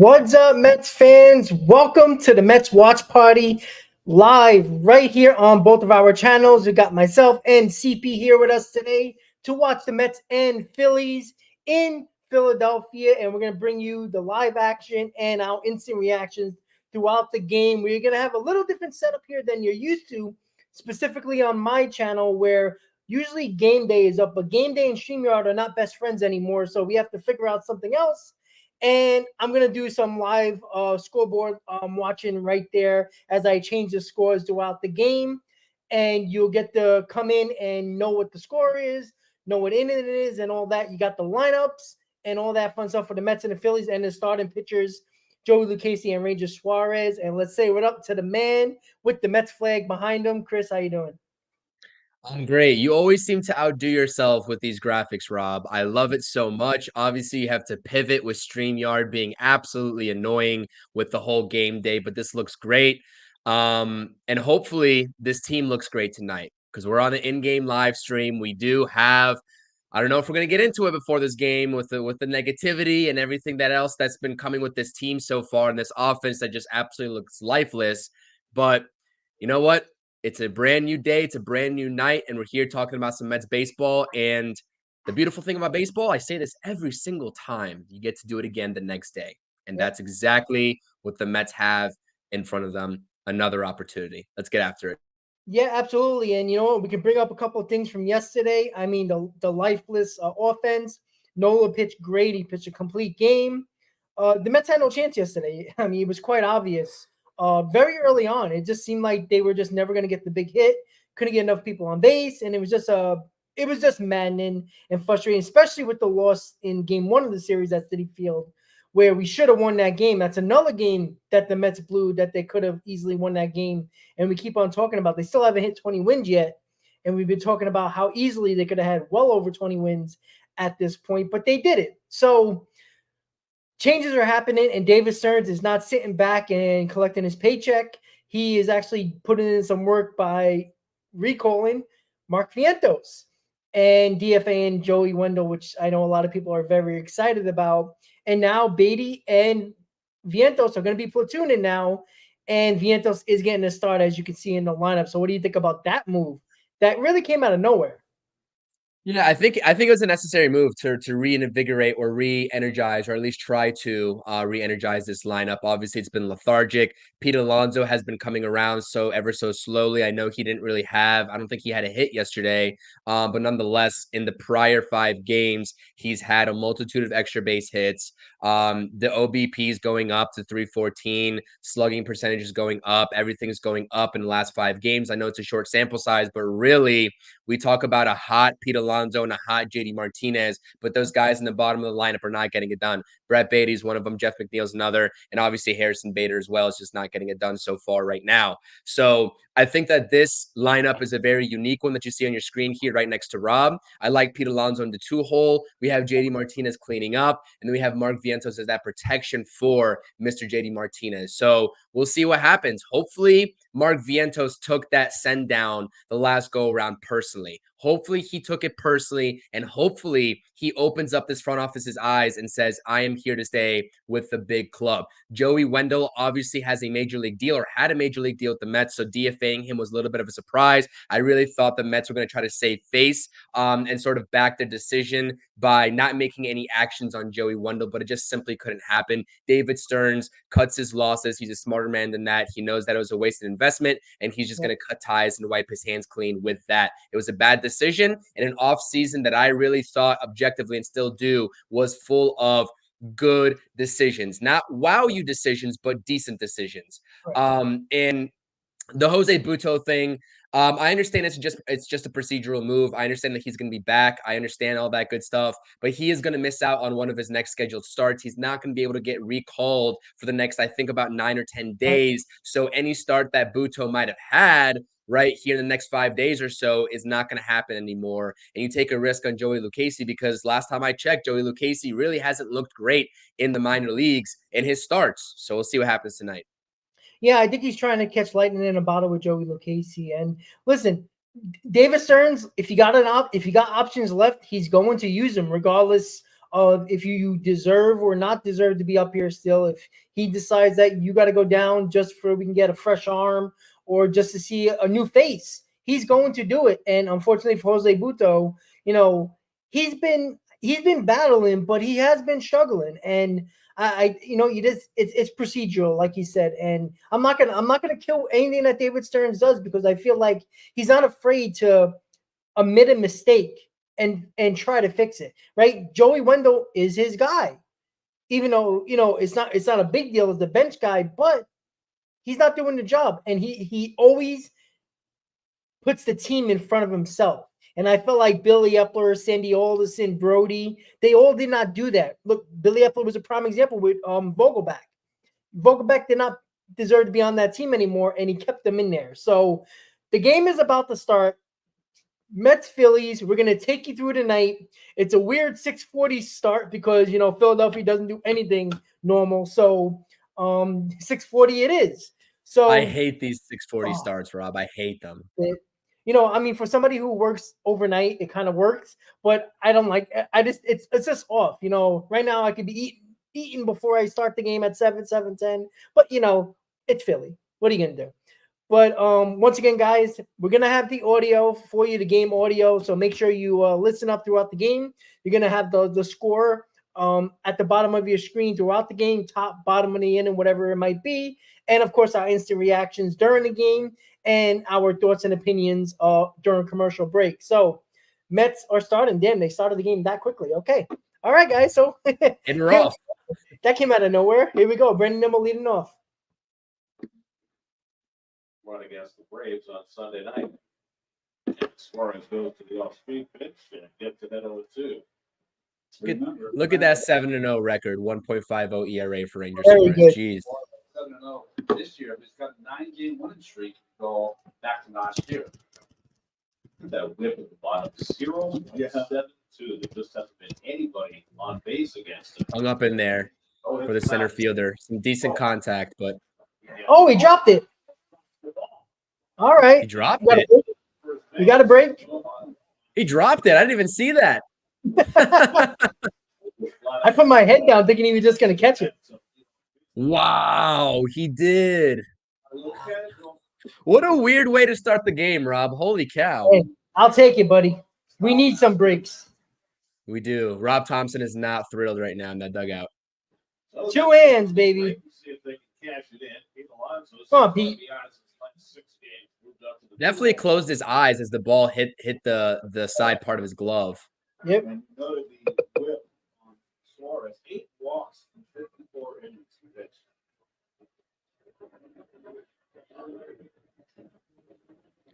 What's up, Mets fans? Welcome to the Mets Watch Party live right here on both of our channels. We got myself and CP here with us today to watch the Mets and Phillies in Philadelphia. And we're going to bring you the live action and our instant reactions throughout the game. We're going to have a little different setup here than you're used to, specifically on my channel where usually game day is up, but game day and StreamYard are not best friends anymore. So we have to figure out something else. And I'm going to do some live scoreboard watching right there as I change the scores throughout the game. And you'll get to come in and know what the score is, know what inning it is, and all that. You got the lineups and all that fun stuff for the Mets and the Phillies and the starting pitchers, Joey Lucchesi and Ranger Suarez. And let's say what up to the man with the Mets flag behind him. Chris, how you doing? I'm great. You always seem to outdo yourself with these graphics, Rob. I love it so much. Obviously, you have to pivot with StreamYard being absolutely annoying with the whole game day, but this looks great. And hopefully this team looks great tonight because we're on the in-game live stream. We do have, I don't know if we're gonna get into it before this game with the negativity and everything that else that's been coming with this team so far and this offense that just absolutely looks lifeless. But you know what? It's a brand new day. It's a brand new night. And we're here talking about some Mets baseball. And the beautiful thing about baseball, I say this every single time, you get to do it again the next day. And Yep. that's exactly what the Mets have in front of them. Another opportunity. Let's get after it. Yeah, absolutely. And you know what? We can bring up a couple of things from yesterday. I mean, the lifeless offense. Nola pitched great. He pitched a complete game. The Mets had no chance yesterday. I mean, it was quite obvious. Very early on, it just seemed like they were just never going to get the big hit. Couldn't get enough people on base, and it was just maddening and frustrating, especially with the loss in Game 1 of the series at Citi Field, where we should have won that game. That's another game that the Mets blew that they could have easily won that game. And we keep on talking about they still haven't hit 20 wins yet. And we've been talking about how easily they could have had well over 20 wins at this point, but they did it. So changes are happening, and David Stearns is not sitting back and collecting his paycheck. He is actually putting in some work by recalling Mark Vientos and DFA Joey Wendell, which I know a lot of people are very excited about. And now Beatty and Vientos are going to be platooning now, and Vientos is getting a start, as you can see in the lineup. So what do you think about that move? That really came out of nowhere. Yeah, I think it was a necessary move to reinvigorate or re-energize or at least try to re-energize this lineup. Obviously, it's been lethargic. Pete Alonso has been coming around so ever so slowly. I know he didn't really have. I don't think he had a hit yesterday, but nonetheless, in the prior 5 games, he's had a multitude of extra base hits. The OBP is going up to 314. Slugging percentage is going up. Everything's going up in the last 5 games. I know it's a short sample size, but really we talk about a hot Pete Alonso and a hot JD Martinez, but those guys in the bottom of the lineup are not getting it done. Brett Beatty's one of them, Jeff McNeil's another, and obviously Harrison Bader as well is just not getting it done so far right now. So I think that this lineup is a very unique one that you see on your screen here right next to Rob. I like Pete Alonso in the 2-hole. We have JD Martinez cleaning up, and then we have Mark Vientos as that protection for Mr. JD Martinez. So we'll see what happens. Hopefully, Mark Vientos took that send down the last go around personally. Hopefully, he took it personally, and hopefully, he opens up this front office's eyes and says, I am here to stay with the big club. Joey Wendell obviously has a major league deal or had a major league deal with the Mets, so DFAing him was a little bit of a surprise. I really thought the Mets were going to try to save face and sort of back their decision by not making any actions on Joey Wendell, but it just simply couldn't happen. David Stearns cuts his losses. He's a smarter man than that. He knows that it was a wasted investment, and he's just going to cut ties and wipe his hands clean with that. It was a bad decision in an off season that I really thought objectively and still do was full of good decisions, not wow you decisions, but decent decisions. And the Jose Buto thing, I understand it's just a procedural move. I understand that he's going to be back. I understand all that good stuff, but he is going to miss out on one of his next scheduled starts. He's not going to be able to get recalled for the next, I think, about 9 or 10 days. So any start that Buto might have had right here in the next 5 days or so is not going to happen anymore. And you take a risk on Joey Lucchesi because last time I checked, Joey Lucchesi really hasn't looked great in the minor leagues in his starts. So we'll see what happens tonight. Yeah, I think he's trying to catch lightning in a bottle with Joey Lucchesi. And listen, David Stearns, if you got options left, he's going to use them regardless of if you deserve or not deserve to be up here still. If he decides that you got to go down just for we can get a fresh arm or just to see a new face, he's going to do it. And unfortunately for Jose Buto, he's been battling, but he has been struggling. And you just it's procedural, like he said. And I'm not gonna kill anything that David Stearns does because I feel like he's not afraid to admit a mistake and try to fix it. Right? Joey Wendell is his guy, even though it's not a big deal as the bench guy, but he's not doing the job, and he always puts the team in front of himself. And I felt like Billy Epler, Sandy Alderson, Brody, they all did not do that. Look, Billy Epler was a prime example with Vogelback. Vogelback did not deserve to be on that team anymore, and he kept them in there. So the game is about to start. Mets Phillies. We're gonna take you through tonight. It's a weird 6:40 start because Philadelphia doesn't do anything normal. So 6:40 it is. So I hate these 6:40 starts, Rob. I hate them. For somebody who works overnight, it kind of works, but I don't like. I just it's just off. Right now I could be eating before I start the game at 7:10, but it's Philly. What are you gonna do? But once again, guys, we're gonna have the audio for you, the game audio. So make sure you listen up throughout the game. You're gonna have the score at the bottom of your screen throughout the game, top, bottom of the inning, whatever it might be, and of course our instant reactions during the game and our thoughts and opinions during commercial break. So Mets are starting. Damn, they started the game that quickly. Okay, all right, guys. So And we're off. that came out of nowhere. Here we go. Brandon Nimmo leading off. Run against the Braves on Sunday night. And Suarez goes to the off-speed pitch and gets it at 0-2. Look at that 7-0 record, 1.50 ERA for Ranger Very Suarez. good. Jeez. 7-0 this year. He's got a 9-game winning streak to go back to last year. That whip at the bottom, 0.72. There just hasn't been anybody on base against him. Hung up in there for the center fielder. Some decent contact, but Oh, he dropped it. All right. he dropped You got a it. break? You got a break? He dropped it. I didn't even see that. I put my head down thinking he was just going to catch it. Wow, he did. What a weird way to start the game, Rob. Holy cow. Hey, I'll take it, buddy. We need some breaks. We do. Rob Thompson is not thrilled right now in that dugout. 2 hands, baby. Come on, Pete. Definitely closed his eyes as the ball hit the side part of his glove. Yep. And noted the whip on Suarez, 8 walks in 54 innings pitched.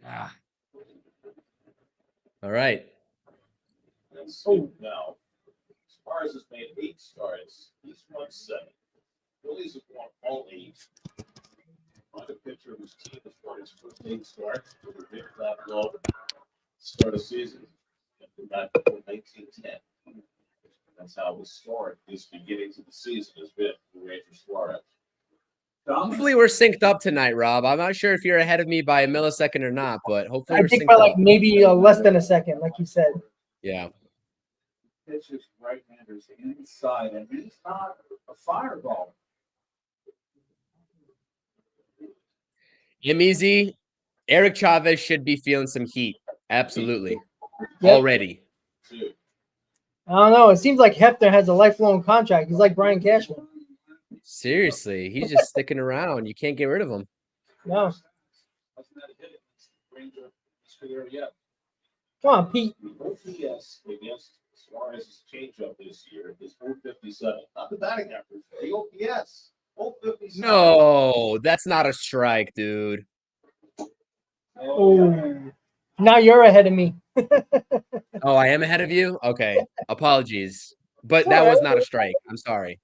Ah. All right. And so now, Suarez has made 8 starts. He's won 7. Phillies have won all 8. Find a pitcher whose team has won his first 8 starts with a big flat glove start of season. Back in 1910. That's how historic this beginnings of the season has been for Ranger Suarez. Hopefully we're synced up tonight, Rob. I'm not sure if you're ahead of me by a millisecond or not, but hopefully I we're think synced by up. like maybe less than a second, like you said. Yeah. Pitches right-handers inside, and he's not a fireball. Easy. Eric Chavez should be feeling some heat. Absolutely. Yep. Already. I don't know. It seems like Hefner has a lifelong contract. He's like Brian Cashman. Seriously, he's just sticking around. You can't get rid of him. No. Come on, Pete. The OPS against Suarez's changeup this year is 457. Not the batting average. The OPS. 457. No, that's not a strike, dude. Oh, now you're ahead of me. Oh, I am ahead of you? Okay. Apologies. But that was not a strike. I'm sorry.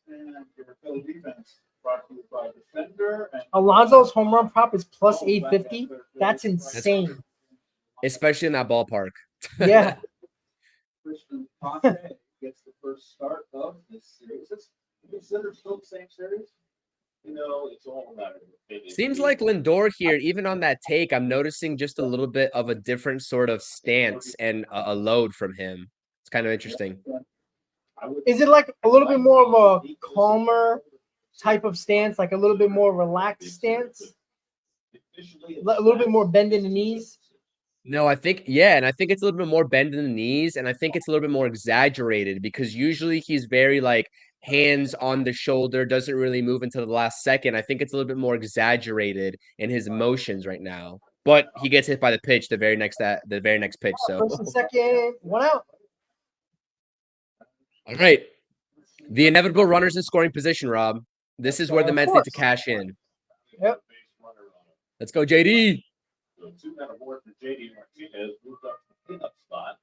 And your Philly defense brought to you by Defender. And Alonso's home run prop is plus 850. That's insane. Especially in that ballpark. Yeah. Christian Ponte gets the first start of this series. It's considered still the same series. It's all about it. Seems like Lindor here, even on that take, I'm noticing just a little bit of a different sort of stance and a load from him. It's kind of interesting. Is it like a little bit more of a calmer type of stance, like a little bit more relaxed stance? A little bit more bend in the knees? No, I think, yeah, and I think it's a little bit more bend in the knees, and I think it's a little bit more exaggerated because usually he's very like hands on the shoulder, doesn't really move until the last second. I think it's a little bit more exaggerated in his motions right now. But he gets hit by the pitch the very next pitch. So First and second, 1 out. all right. The inevitable runners in scoring position, Rob. This is where the Mets need to cash in. Yep. Let's go, JD. So 2 men aboard for JD Martinez moved up to the cleanup spot.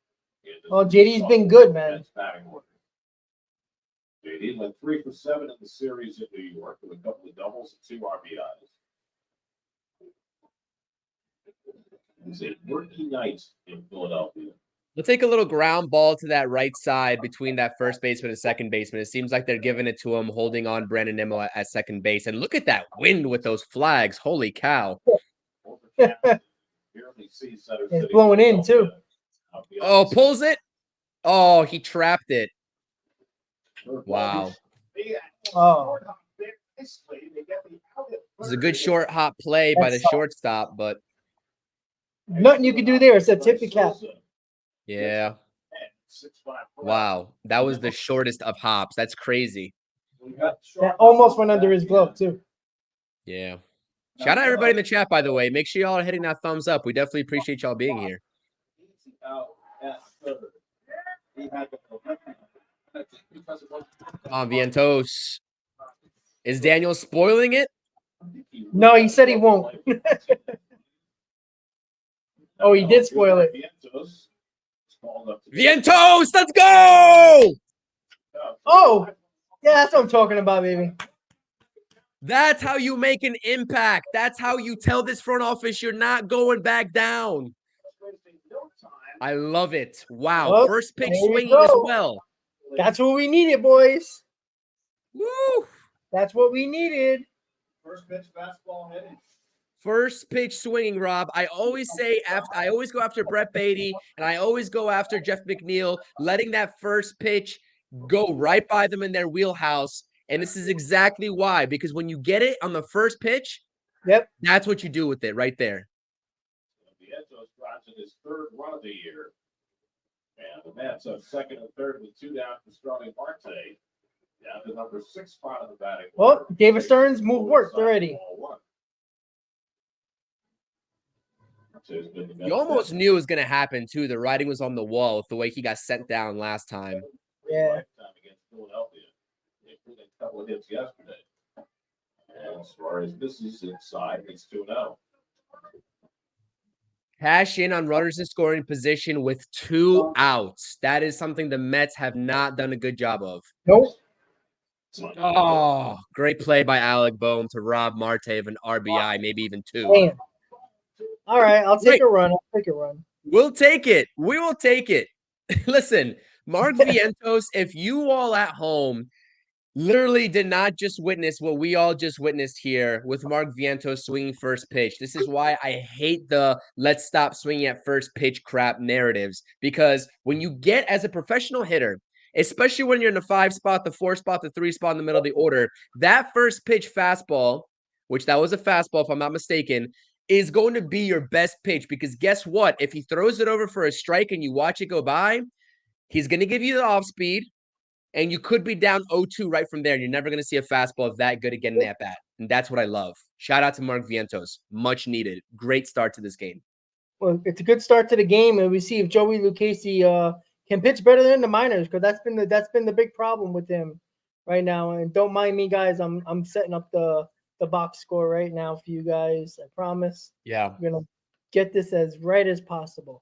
Oh, JD's been good, man. JD went 3 for 7 in the series in New York with a couple of doubles and 2 RBIs. It's a rookie night in Philadelphia. We'll take a little ground ball to that right side between that first baseman and second baseman. It seems like they're giving it to him, holding on Brandon Nimmo at second base. And look at that wind with those flags. Holy cow. It's blowing in, too. Oh, pulls it. Oh, he trapped it. Wow. Oh. This is a good short hop play by the shortstop, but Nothing you can do there except tip the cap. yeah. Wow. That was the shortest of hops. That's crazy. That almost went under his glove, too. Yeah. Shout out everybody in the chat, by the way. Make sure y'all are hitting that thumbs up. We definitely appreciate y'all being here. Come on, Vientos. Is Daniel spoiling it? No, he said he won't. Oh, he did spoil it. Vientos, let's go! Oh, yeah, that's what I'm talking about, baby. That's how you make an impact. That's how you tell this front office you're not going back down. I love it. Wow. Well, First pitch there you swinging go. as well. That's what we needed, boys. Woo! That's what we needed. First pitch fastball headed. First pitch swinging, Rob. I always go after Brett Beatty, and I always go after Jeff McNeil, letting that first pitch go right by them in their wheelhouse. And this is exactly why, because when you get it on the first pitch, yep, that's what you do with it right there. Vientos drives in his 3rd run of the year. And the Mets have 2nd and 3rd with 2 down for Starling Marte. Down to number 6 spot on the batting. Well, David Stearns' move worked already. You almost knew it was going to happen, too. The writing was on the wall with the way he got sent down last time. Yeah. Against Philadelphia. They put a couple of hits yesterday. And as far as misses inside, it's 2-0. Cash in on runners in scoring position with 2 outs. That is something the Mets have not done a good job of. Nope. Oh, great play by Alec Boehm to rob Marte of an RBI, maybe even 2. Damn. All right, I'll take a run. We'll take it. We will take it. Listen, Mark Vientos, if you all at home literally did not just witness what we all just witnessed here with Mark Vientos swinging first pitch. This is why I hate the let's stop swinging at first pitch crap narratives, because when you get as a professional hitter, especially when you're in the 5 spot, the 4 spot, the 3 spot in the middle of the order, that first pitch fastball, which that was a fastball if I'm not mistaken, is going to be your best pitch, because guess what? If he throws it over for a strike and you watch it go by, he's going to give you the off speed, and you could be down 0-2 right from there, and you're never going to see a fastball that good again in that bat. And that's what I love. Shout out to Mark Vientos. Much needed. Great start to this game. Well, it's a good start to the game, and we see if Joey Lucchesi can pitch better than the minors, because that's been the big problem with him right now. And don't mind me, guys. I'm setting up the box score right now for you guys. I promise. Yeah. I'm gonna get this as right as possible.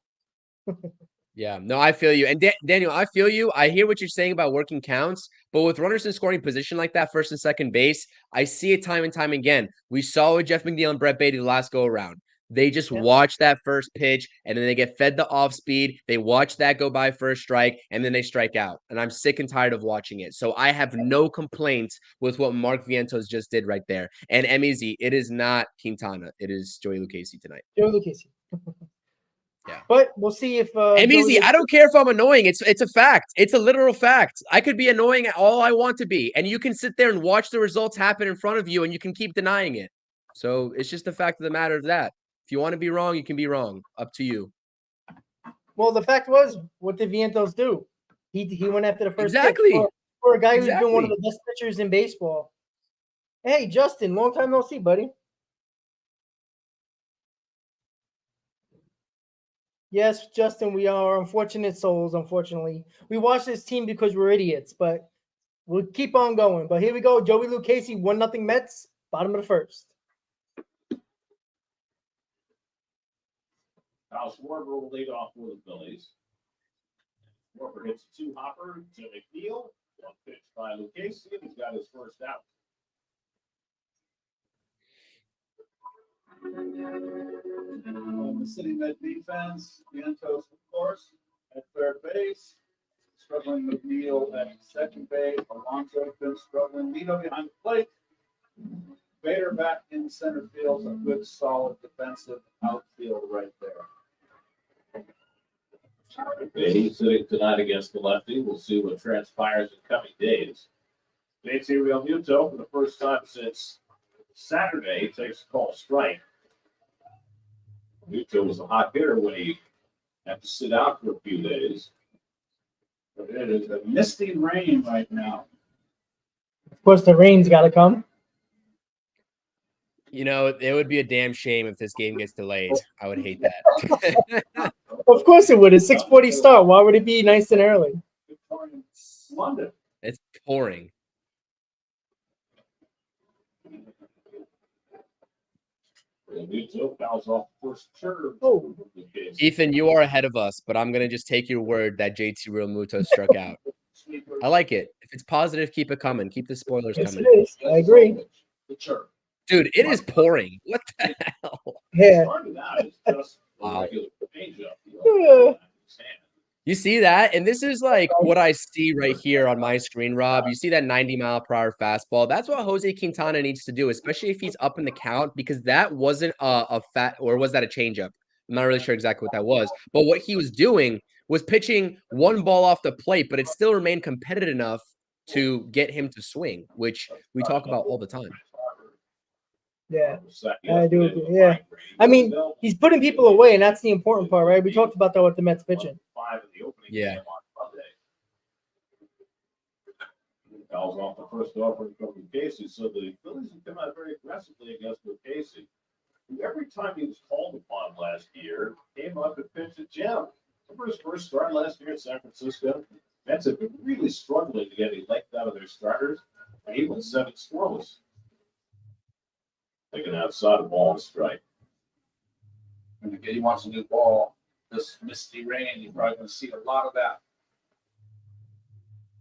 Yeah, no, I feel you. And Daniel, I feel you. I hear what you're saying about working counts, but with runners in scoring position like that, first and second base, I see it time and time again. We saw with Jeff McNeil and Brett Beatty the last go around. They just watch that first pitch, and then they get fed the off speed. They watch that go by first strike, and then they strike out. And I'm sick and tired of watching it. So I have no complaints with what Mark Vientos just did right there. And MEZ, it is not Quintana. It is Joey Lucchesi tonight. Joey Lucchesi. Yeah. But we'll see if MZ, I don't care if I'm annoying. It's a fact. It's a literal fact. I could be annoying all I want to be, and you can sit there and watch the results happen in front of you, and you can keep denying it. So it's just the fact of the matter of that. If you want to be wrong, you can be wrong. Up to you. Well, the fact was, what did Vientos do? He went after the first Exactly. pitch for a guy who's been one of the best pitchers in baseball. Hey, Justin, long time no see, buddy. Yes, Justin, we are unfortunate souls, unfortunately. We watch this team because we're idiots, but we'll keep on going. But here we go. Joey Lucchesi, 1-0 Mets, bottom of the first. Kyle Schwarber will lead off for the Phillies. Schwarber hits a two-hopper to McNeil. One pitch by Lucchesi, and he's got his first out. The City Met defense, Vientos, of course, at third base. Struggling McNeil at second base. Alonso's been struggling. Nito behind the plate. Bader back in center field. A good, solid defensive outfield right there. Beatty sitting tonight against the lefty. We'll see what transpires in coming days. JT Realmuto, for the first time since Saturday, takes a call strike. Muto was a hot hitter when he had to sit out for a few days. But it is a misty rain right now. Of course, the rain's got to come. You know, it would be a damn shame if this game gets delayed. I would hate that. Of course it would. It's 6:40 start. Why would it be nice and early? London. It's pouring. Muto fouls off the first curve. Oh. Ethan, you are ahead of us, but I'm going to just take your word that JT Realmuto struck out. I like it. If it's positive, keep it coming. Keep the spoilers Yes, coming. it is. I agree. Dude, it is pouring. What the hell? Yeah. Wow. Yeah. You see that? And this is like what I see right here on my screen, Rob. You see that 90-mile-per-hour fastball. That's what Jose Quintana needs to do, especially if he's up in the count, because that wasn't a fat, or was that a changeup? I'm not really sure exactly what that was. But what he was doing was pitching one ball off the plate, but it still remained competitive enough to get him to swing, which we talk about all the time. Yeah, I do agree. Yeah. I mean, he's putting people away, and that's the important part, right? We talked about that with the Mets pitching. Yeah. Fouls off the first offer from Casey, so the Phillies have come out very aggressively against Casey. Every time he was called upon last year, came up and pitched at Jim. Remember his first start last year in San Francisco? Mets have been really struggling to get any length out of their starters. And he went 7 scoreless. Taking outside a ball and strike. And again, he wants a new ball. This misty rain, you're probably going to see a lot of that.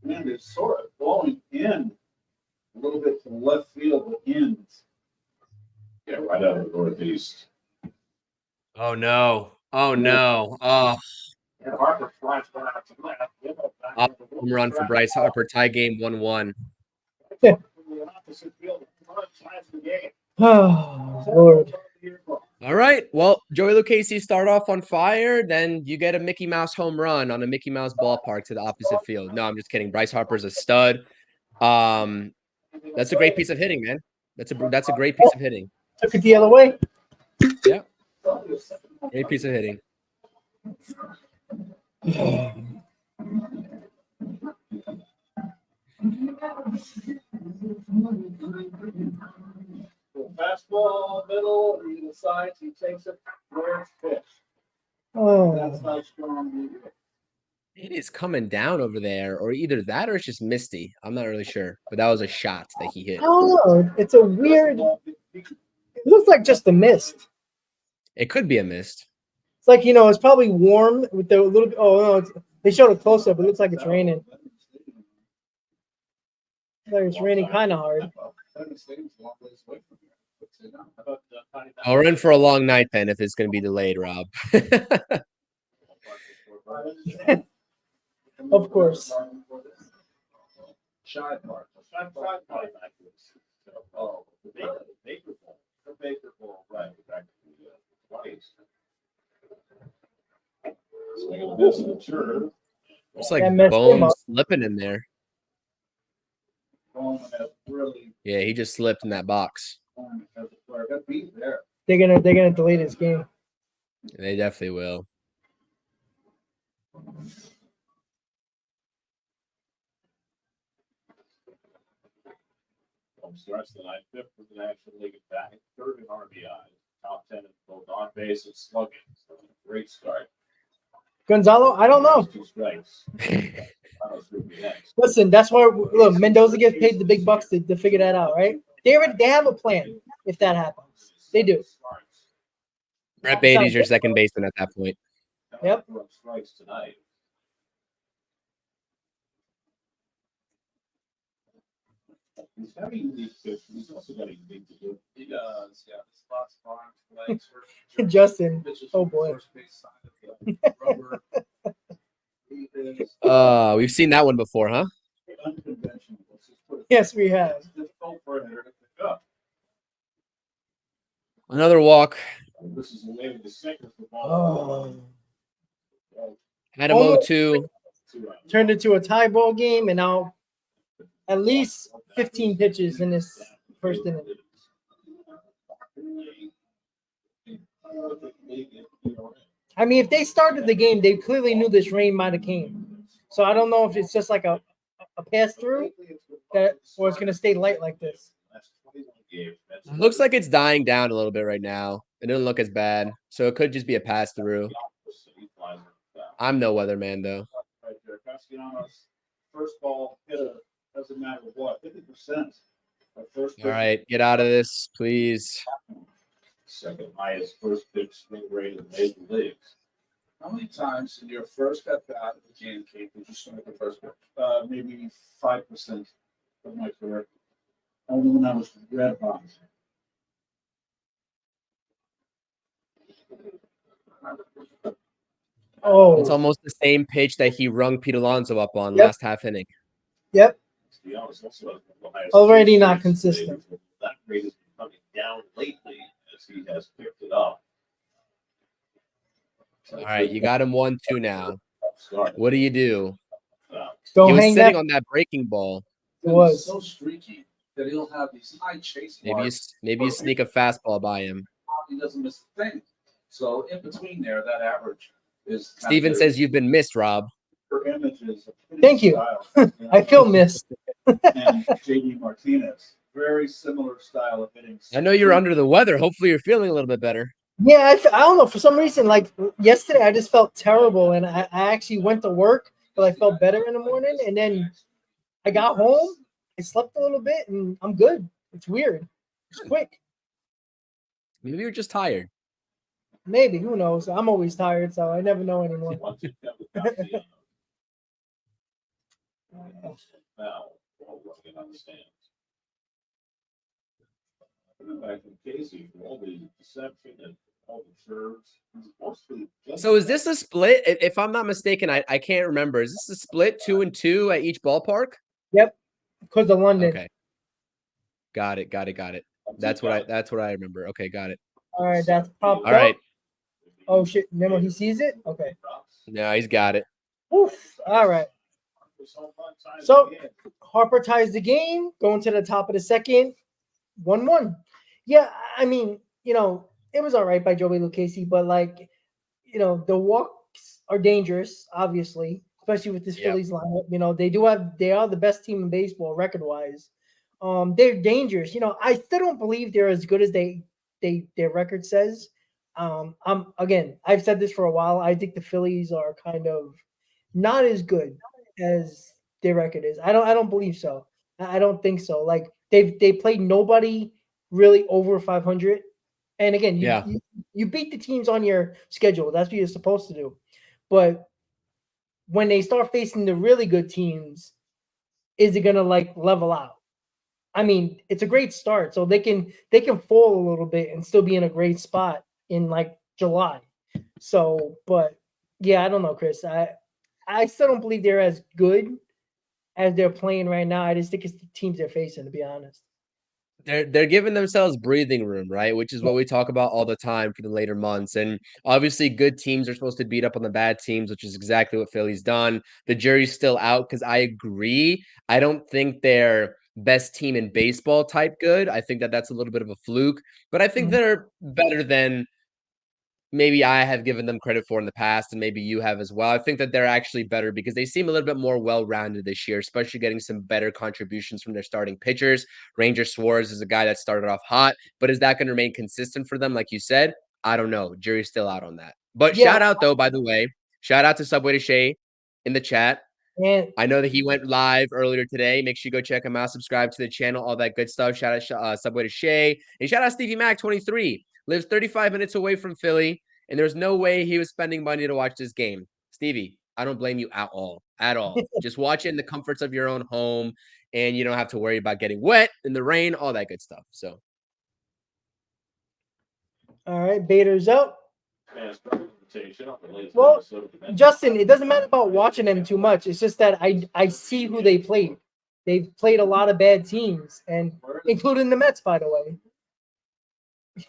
And it's sort of blowing in a little bit to the left field, but in. Yeah, right out of the northeast. Oh, no. Oh, no. Oh. And Harper flies back to left. Home run for Bryce Harper. Tie game 1-1. Yeah. Oh, Lord. All right. Well, Joey Lucchesi start off on fire. Then you get a Mickey Mouse home run on a Mickey Mouse ballpark to the opposite field. No, I'm just kidding. Bryce Harper's a stud. That's a great piece of hitting, man. That's a great piece of hitting. Took it the other way. Yeah. Great piece of hitting. Fastball, middle, he decides he takes it where it's pitched. Oh. That's how strong he is. It is coming down over there, or either that or it's just misty. I'm not really sure, but that was a shot that he hit. I don't know. It's a weird. It looks like just a mist. It could be a mist. It's like, it's probably warm with the little. Oh no, they showed a close up. It looks like it's raining. Like it's raining kind of hard. We're in for a long night then if it's going to be delayed, Rob. Of course. Swing and a miss and a turn. It's like That messed him bone up. slipping in there. Bowman has really Yeah, he just slipped in that box. Bowman has a player got beat there. They're gonna delay this game. They definitely will. Starts the ninth, fifth for the National League back, third in RBI, top 10 in both on base and slugging. So great start. Gonzalo, I don't know. 2 strikes. Finals group be next. Listen, that's why look, Mendoza gets paid the big bucks to figure that out, right? They have a plan if that happens. They do. Brett Beatty's your second baseman at that point. Yep. Strikes tonight. He's got a unique pitch. He's also got a unique to do. He does, yeah. Spots, arms, legs. Justin. Oh boy. Rubber. He is We've seen that one before, huh? unconventional. Let's just put it- Yes, we have. It's difficult for a hitter to pick up. Another walk. This is the way of the second for ball. Oh. Had him Oh. 0-2. Turned into a tie ball game, and now at least 15 pitches in this first inning. I mean, if they started the game, they clearly knew this rain might have came. So I don't know if it's just like a pass through that, or it's gonna stay light like this. It looks like it's dying down a little bit right now. It doesn't look as bad. So it could just be a pass through. I'm no weatherman though. Right there, Castellanos, first ball hitter, doesn't matter what, 50%. All right, get out of this, please. Second highest first pitch swing rate in the major leagues. How many times in your first at bat of the game, Kate, did you swing at the first pitch? Maybe 5% of my career. Only when I was red hot. Oh, It's almost the same pitch that he rung Pete Alonso up on Yep. last half inning. yep. To be honest, also has the highest Already chase not rate consistent. today. That rate has been coming down lately as he has picked it up. All right, you got him 1-2 now. Start. What do you do? Don't He was hang sitting that. on that breaking ball. It was. So streaky that he'll have these high chase Maybe you marks. maybe you sneak a fastball by him. He doesn't miss a thing. So in between there, that average is. kind of Steven good. says you've been missed, Rob. Her images of Thank you. style, I feel missed. and JD Martinez, very similar style of hitting. I know you're under the weather. Hopefully you're feeling a little bit better. Yeah, I don't know. For some reason, like yesterday, I just felt terrible, and I actually went to work, but I felt better in the morning. And then I got home, I slept a little bit, and I'm good. It's weird. It's quick. Maybe you're just tired. Maybe, who knows? I'm always tired, so I never know anymore. Now, working on the stands. Back in Casey, for all the deception and all the serves, he's mostly just- So is this a split? If I'm not mistaken, I can't remember. Is this a split 2-2 at each ballpark? Because of London. Okay. Got it. That's what I remember. Okay, got it. All right, that's popped All right. up. Oh shit! Remember, he sees it. Okay. No, he's got it. Oof. All right. So Harper ties the game, going to the top of the second, 1-1. Yeah, I mean, it was all right by Joey Lucchesi, but like, the walks are dangerous, obviously, especially with this Yep. Phillies lineup. They are the best team in baseball record-wise. They're dangerous. I still don't believe they're as good as their record says. I've said this for a while. I think the Phillies are kind of not as good as their record is. I don't believe so. I don't think so. Like they played nobody really over 500. And again, you beat the teams on your schedule. That's what you're supposed to do. But when they start facing the really good teams, is it gonna like level out? I mean, it's a great start, so they can fall a little bit and still be in a great spot in like July. So, but yeah, I don't know, Chris. I still don't believe they're as good as they're playing right now. I just think it's the teams they're facing, to be honest. they're giving themselves breathing room, right? Which is what we talk about all the time for the later months. And obviously, good teams are supposed to beat up on the bad teams, which is exactly what Philly's done. The jury's still out because I agree. I don't think they're best team in baseball type good. I think that that's a little bit of a fluke, but I think they're better than maybe I have given them credit for in the past, and maybe you have as well. I think that they're actually better because they seem a little bit more well-rounded this year, especially getting some better contributions from their starting pitchers. Ranger Suarez is a guy that started off hot, but is that going to remain consistent for them? Like you said, I don't know. Jury's still out on that. But Yeah. shout out, though, by the way, shout out to Subway to Shea in the chat. And I know that he went live earlier today. Make sure you go check him out, subscribe to the channel, all that good stuff. Shout out Subway to Shea. And shout out Stevie Mac, 23. Lives 35 minutes away from Philly, and there's no way he was spending money to watch this game. Stevie, I don't blame you at all. At all. Just watch it in the comforts of your own home, and you don't have to worry about getting wet in the rain, all that good stuff. So, all right, Bader's up. Fans representation on the latest Well, episode of the Justin, it doesn't matter about watching them too much. It's just that I see who they played. They've played a lot of bad teams, and including the Mets, by the way.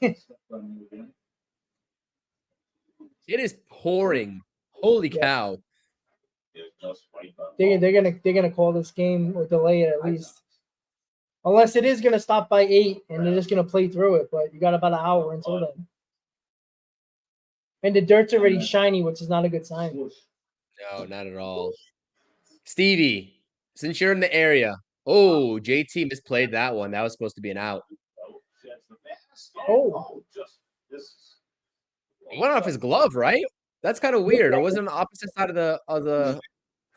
it is pouring. Holy cow. They're gonna call this game or delay it at least, unless it is gonna stop by 8 and they're just gonna play through it. But you got about an hour until then, and the dirt's already shiny, which is not a good sign. No, not at all. Stevie, since you're in the area, oh, JT misplayed that one. That was supposed to be an out. Oh. It went off his glove, right? That's kind of weird. Or was it on the opposite side of the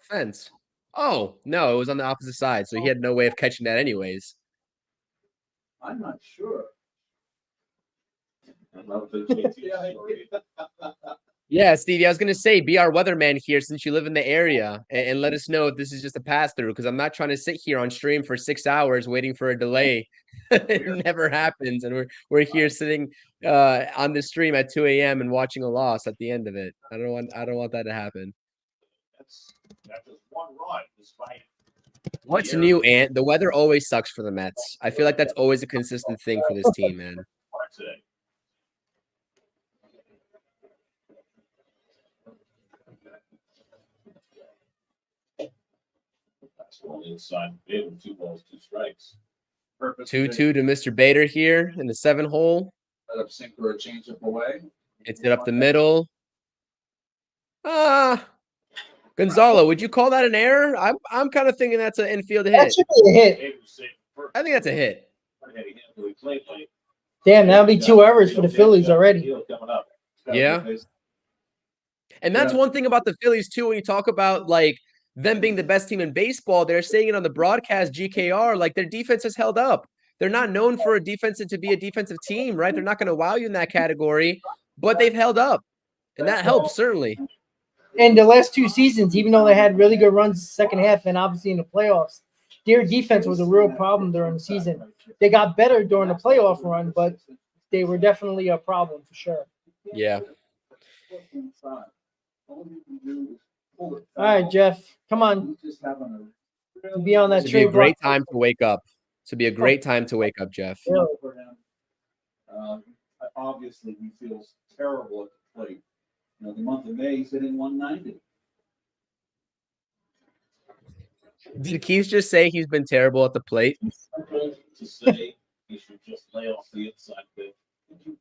fence? Oh, no, it was on the opposite side, so he had no way of catching that anyways. I'm not sure. Yeah, Stevie, I was going to say, be our weatherman here since you live in the area and let us know if this is just a pass-through, because I'm not trying to sit here on stream for 6 hours waiting for a delay. It never happens, and we're here sitting on the stream at 2 a.m. and watching a loss at the end of it. I don't want that to happen. That's just one run, despite What's new, Ant? The weather always sucks for the Mets. I feel like that's always a consistent thing for this team, man. today. That's one inside. Bader, 2 balls, 2 strikes. 2-2 to Mr. Bader here in the 7 hole. Let up sinker or change up away. Hits it up the middle. Gonzalo, would you call that an error? I'm kind of thinking that's an infield hit. That should be a hit. I think that's a hit. Damn, that'll be 2 errors for the Phillies already. Yeah. And that's one thing about the Phillies too. When you talk about like them being the best team in baseball, they're saying it on the broadcast, GKR, like their defense has held up. They're not known for a defensive to be a defensive team, right? They're not going to wow you in that category, but they've held up, and that helps certainly. And the last 2 seasons, even though they had really good runs second half and obviously in the playoffs, their defense was a real problem during the season. They got better during the playoff run, but they were definitely a problem for sure. Yeah. All right, Jeff, come on. Be on that Should be a trade great block. time to wake up. Should be a great time to wake up, Jeff. Really? Obviously, he feels terrible at the plate. You know, the month of May, he's hitting 190. Did Keith just say he's been terrible at the plate? To say he should just lay off the inside bit.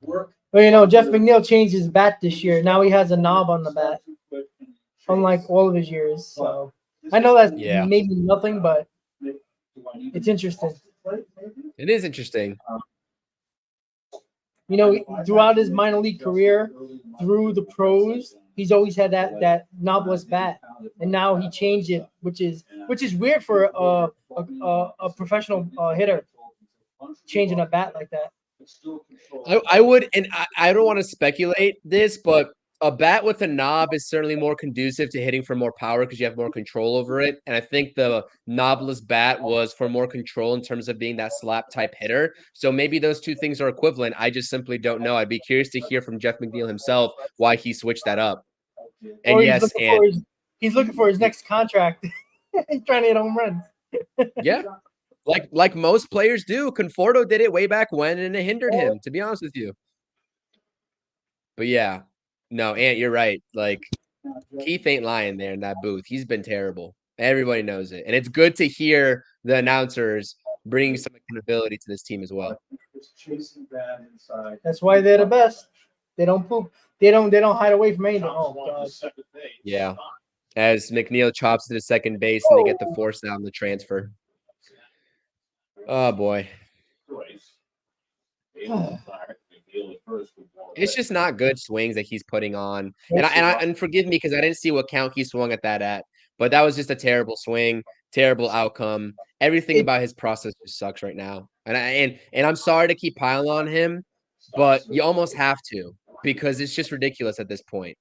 Work. Well, you know, Jeff McNeil changed his bat this year. Now he has a knob on the bat, unlike all of his years. So I know that's maybe nothing, but it's interesting. It is interesting. You know, throughout his minor league career, through the pros, he's always had that knobless bat, and now he changed it, which is weird for a professional hitter, changing a bat like that. I would, and I don't want to speculate this, but a bat with a knob is certainly more conducive to hitting for more power because you have more control over it. And I think the knobless bat was for more control in terms of being that slap type hitter. So maybe those two things are equivalent. I just simply don't know. I'd be curious to hear from Jeff McNeil himself why he switched that up. And yes, he's looking for his next contract. He's trying to hit home runs. Yeah. Like most players do. Conforto did it way back when, and it hindered him, to be honest with you. But yeah, no, Ant, you're right. Like, Keith ain't lying there in that booth. He's been terrible. Everybody knows it. And it's good to hear the announcers bringing some accountability to this team as well. That's why they're the best. They don't poop. They don't hide away from anything. Oh God. Yeah. As McNeil chops to the second base and they get the force out on the transfer. Oh boy. It's just not good swings that he's putting on. And forgive me because I didn't see what count he swung at that at. But that was just a terrible swing, terrible outcome. Everything about his process just sucks right now. And I'm sorry to keep piling on him, but you almost have to because it's just ridiculous at this point.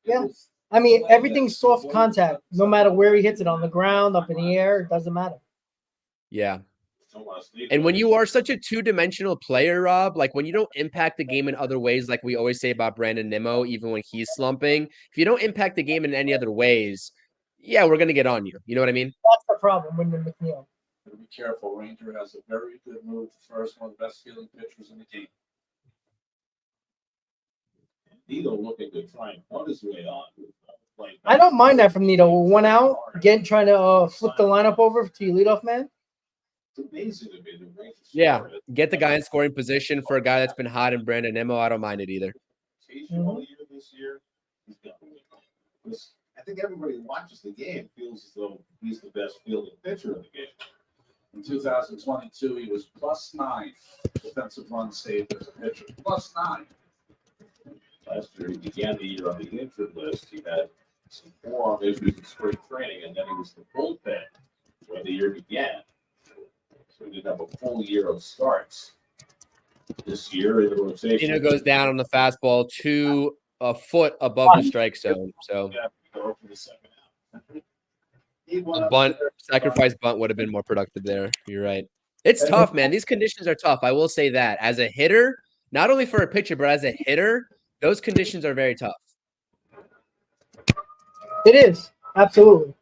Yeah. I mean, everything's soft contact. No matter where he hits it, on the ground, up in the air, it doesn't matter. Yeah. And when you are such a two-dimensional player, Rob, like when you don't impact the game in other ways, like we always say about Brandon Nimmo, even when he's slumping, if you don't impact the game in any other ways, yeah, we're going to get on you. You know what I mean? That's the problem with McNeil. Be careful. Ranger has a very good move to first, one of the best fielding pitchers in the game. Nito looking to try and punt his way on. I don't mind that from Nito. 1 out, again, trying to flip the lineup over to your leadoff man. Yeah, get the guy in scoring position for a guy that's been hot in Brandon Nimmo. I don't mind it either. I think everybody who watches the game feels as though he's the best fielding pitcher in the game. In 2022, he was +9 defensive runs saved as a pitcher. +9. Last year, he began the year on the injured list. He had some forearm issues in spring training, and then he was the bullpen when the year began. So he didn't have a full year of starts. This year, in the rotation, Nino goes down on the fastball a foot above the strike zone. So a bunt, sacrifice bunt would have been more productive there. You're right. It's tough, man. These conditions are tough. I will say that. As a hitter, not only for a pitcher, but as a hitter, those conditions are very tough. It is. Absolutely.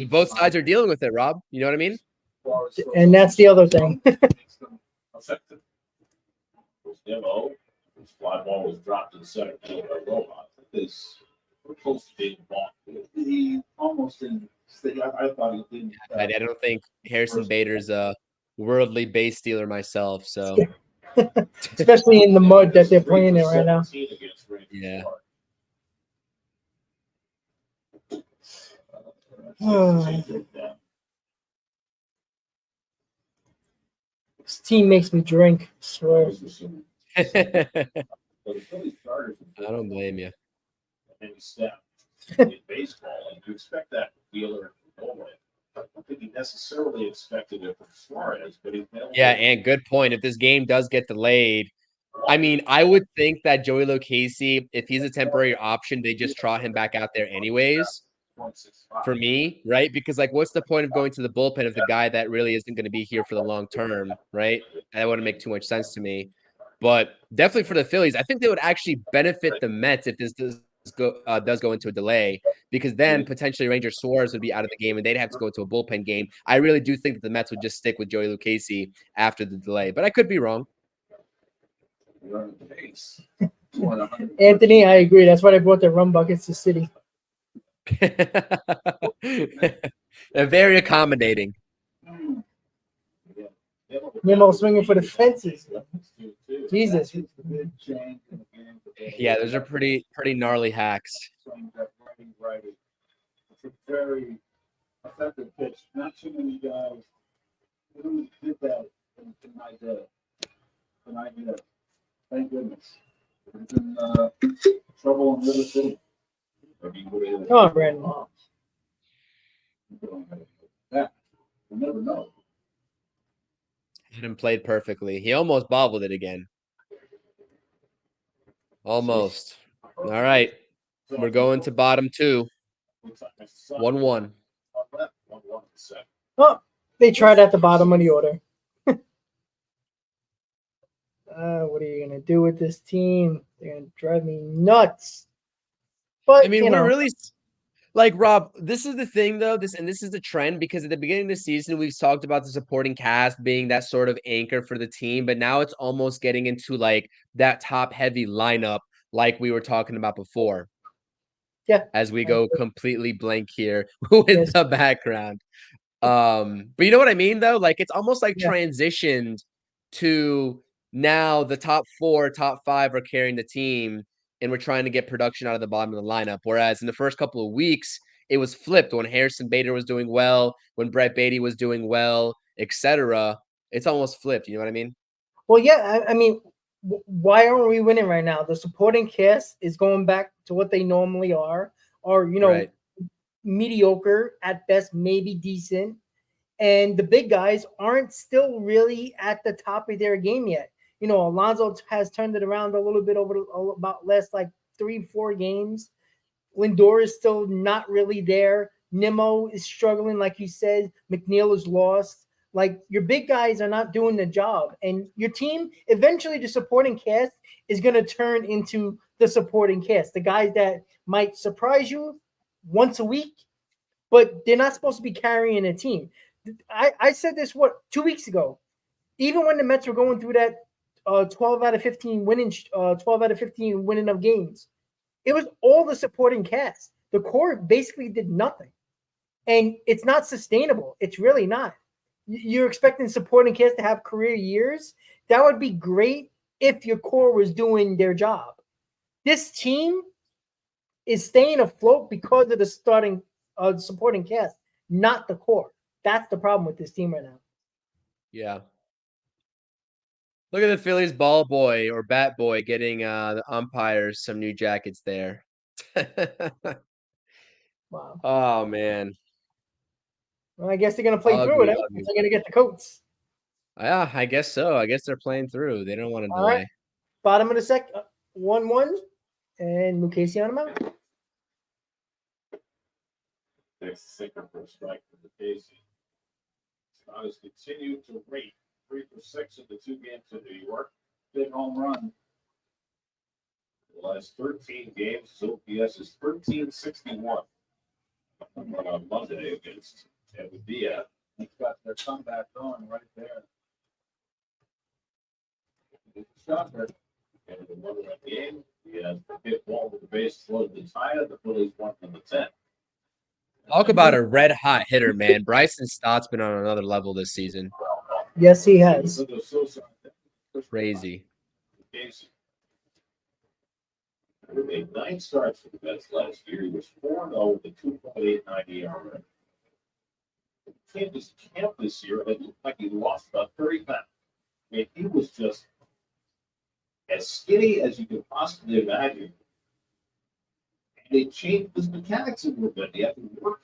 Both sides are dealing with it, Rob. You know what I mean? And that's the other thing. Demo, his fly ball was dropped to the center field by Rojas. We're close to being blocked. He almost didn't. I thought he didn't. I don't think Harrison Bader's a worldly base stealer myself. So, especially in the mud that they're playing in right now. Yeah. This team makes me drink. I swear. I don't blame you. And he stepped in baseball, and you expect that from Wheeler and Nolan. I don't think he necessarily expected it from Suarez, but he. Yeah, and good point. If this game does get delayed, I mean, I would think that Joey Lucchesi, if he's a temporary option, they just trot him back out there anyways. For me, right? Because like, what's the point of going to the bullpen if the guy that really isn't going to be here for the long term, right? That wouldn't make too much sense to me. But definitely for the Phillies, I think they would actually benefit the Mets if this does go into a delay, because then potentially Ranger Suarez would be out of the game and they'd have to go to a bullpen game. I really do think that the Mets would just stick with Joey Lucchesi after the delay, but I could be wrong. Anthony, I agree. That's why they brought the rum buckets to City. They're very accommodating. Nimmo swinging for the fences. Jesus. Yeah, those are pretty gnarly hacks. It's a very effective pitch. Not too many guys did that in my day. Thank goodness. There's been trouble in River City. Come on, Brandon. Yeah, you never know. Hit him played perfectly. He almost bobbled it again. Almost. All right. We're going to bottom 2. 1-1. Oh, they tried at the bottom of the order. What are you going to do with this team? They're going to drive me nuts. But, I mean, Like, Rob, this is the thing, though. This is the trend because at the beginning of the season, we've talked about the supporting cast being that sort of anchor for the team, but now it's almost getting into like that top heavy lineup, like we were talking about before. Yeah. As we I go agree. completely blank here with Yes. the background. But you know what I mean, though? Like, it's almost like Yeah. transitioned to now the top 4, top 5 are carrying the team, and we're trying to get production out of the bottom of the lineup. Whereas in the first couple of weeks, it was flipped when Harrison Bader was doing well, when Brett Beatty was doing well, etc. It's almost flipped. You know what I mean? Well, yeah. I mean, why aren't we winning right now? The supporting cast is going back to what they normally are, or Right. mediocre at best, maybe decent. And the big guys aren't still really at the top of their game yet. Alonso has turned it around a little bit over about last like 3-4 games. Lindor is still not really there. Nimmo is struggling, like you said. McNeil is lost. Like your big guys are not doing the job, and your team eventually, the supporting cast is going to turn into the supporting cast, the guys that might surprise you once a week, but they're not supposed to be carrying a team. I said this 2 weeks ago. Even when the Mets were going through that 12 out of 15 winning 12 out of 15 winning of games, it was all the supporting cast. The core basically did nothing, and it's not sustainable. It's really not. You're expecting supporting cast to have career years. That would be great if your core was doing their job. This team is staying afloat because of the starting supporting cast, not the core. That's the problem with this team right now. Yeah. Look at the Phillies ball boy or bat boy getting the umpires some new jackets there. Wow. Oh, man. Well, I guess they're gonna play through it. Ugly, If ugly. they're gonna get the coats. Yeah, I guess so. I guess they're playing through. They don't want to All right. delay. Bottom of the 1-1, and Lucchesi on the mound. Next sinker for a strike for the Casey. Scott has continued to rate 3 for 6 in the 2 games in New York. Big home run. The last 13 games, his OPS is 1361. On Monday against Evia. He's got their comeback going right there. Shocker. And the 1-run game, he has the hit ball with the base loaded to tie it. The Phillies won from the 10. Talk about a red hot hitter, man. Bryson Stott's been on another level this season. Yes, he has. Crazy. He made 9 starts for the Mets last year. He was 4-0 with a 2.89 ERA. He came to camp this year and it looked like he lost about 30 pounds. I mean, he was just as skinny as you could possibly imagine. And they changed his mechanics a little bit. He had to work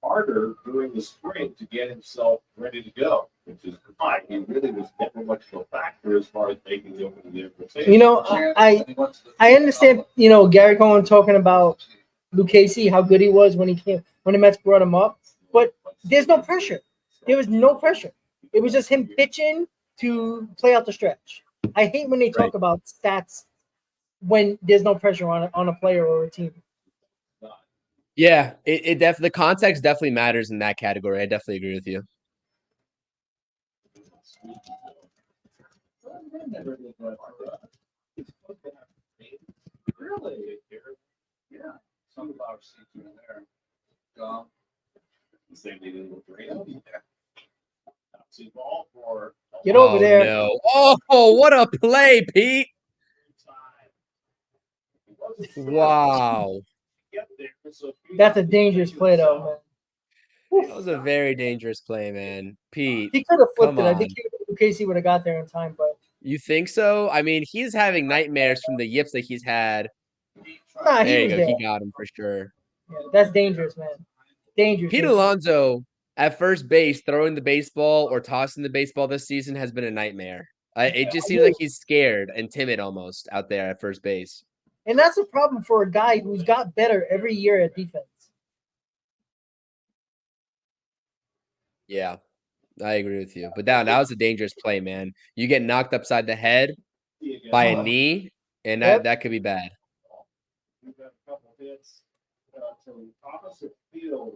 harder during the spring to get himself ready to go, which is fine. He really was never much of a factor as far as making the opening rotation. I understand, Gary Cohen talking about Lucchesi, how good he was when the Mets brought him up, but there's no pressure. There was no pressure. It was just him pitching to play out the stretch. I hate when they talk about stats when there's no pressure on a player or a team. Yeah, it definitely the context definitely matters in that category. I definitely agree with you. Really? Yeah. Sunflower seeds are in there. Gum. Same thing with Reno. Ball for Get over there. No. Oh, what a play, Pete. Wow. That's a dangerous play, though, man. That was a very dangerous play, man. Pete. He could have flipped Come it. I on. think Lucchesi would have got there in time, but You think so? I mean, he's having nightmares from the yips that he's had. nah, There he you was go. there. He got him for sure. Yeah, that's dangerous, man. Dangerous. Pete Alonso at first base, throwing the baseball or tossing the baseball this season has been a nightmare. It just seems like he's scared and timid almost out there at first base. And that's a problem for a guy who's got better every year at defense. Yeah, I agree with you. But that was a dangerous play, man. You get knocked upside the head by a knee, and that could be bad. opposite field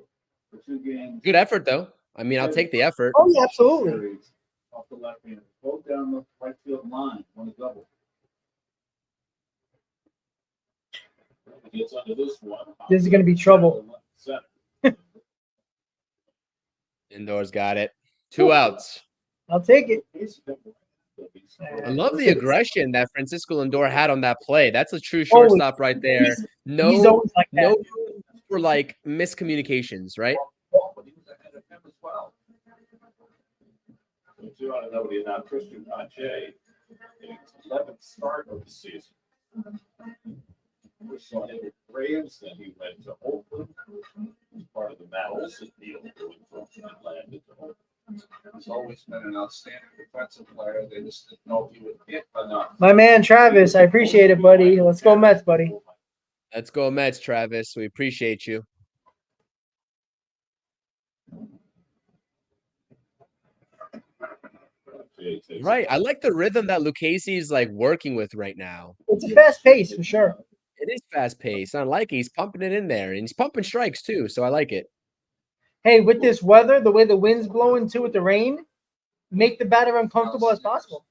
for 2 games. Good effort, though. I mean, I'll take the effort. Oh yeah, absolutely. Series off the left hand, both down the right field line, on a double. Gets under this one. This is gonna be trouble. Center. Indoors got it. 2 outs. I'll take it. I love the aggression that Francisco Lindor had on that play. That's a true Always. shortstop right there. He's No, always like that. no room for like miscommunications, right? But he was ahead of him as well. 2 out of nobody, now Christian Pache, his 11th start of the season. We saw him with Braves, then he went to Oakland, as part of the Matt Olson deal, going from Atlanta to Oakland. He's always been an outstanding defensive player. They just didn't know if he would hit enough. My man Travis, I appreciate it, buddy. Let's go Mets, buddy. Let's go Mets, Travis. We appreciate you. Right. I like the rhythm that Lucchesi is like working with right now. It's a fast pace for sure. It is fast paced. I like it. He's pumping it in there, and he's pumping strikes too. So I like it. Hey, with this weather, the way the wind's blowing too with the rain, make the batter uncomfortable as possible.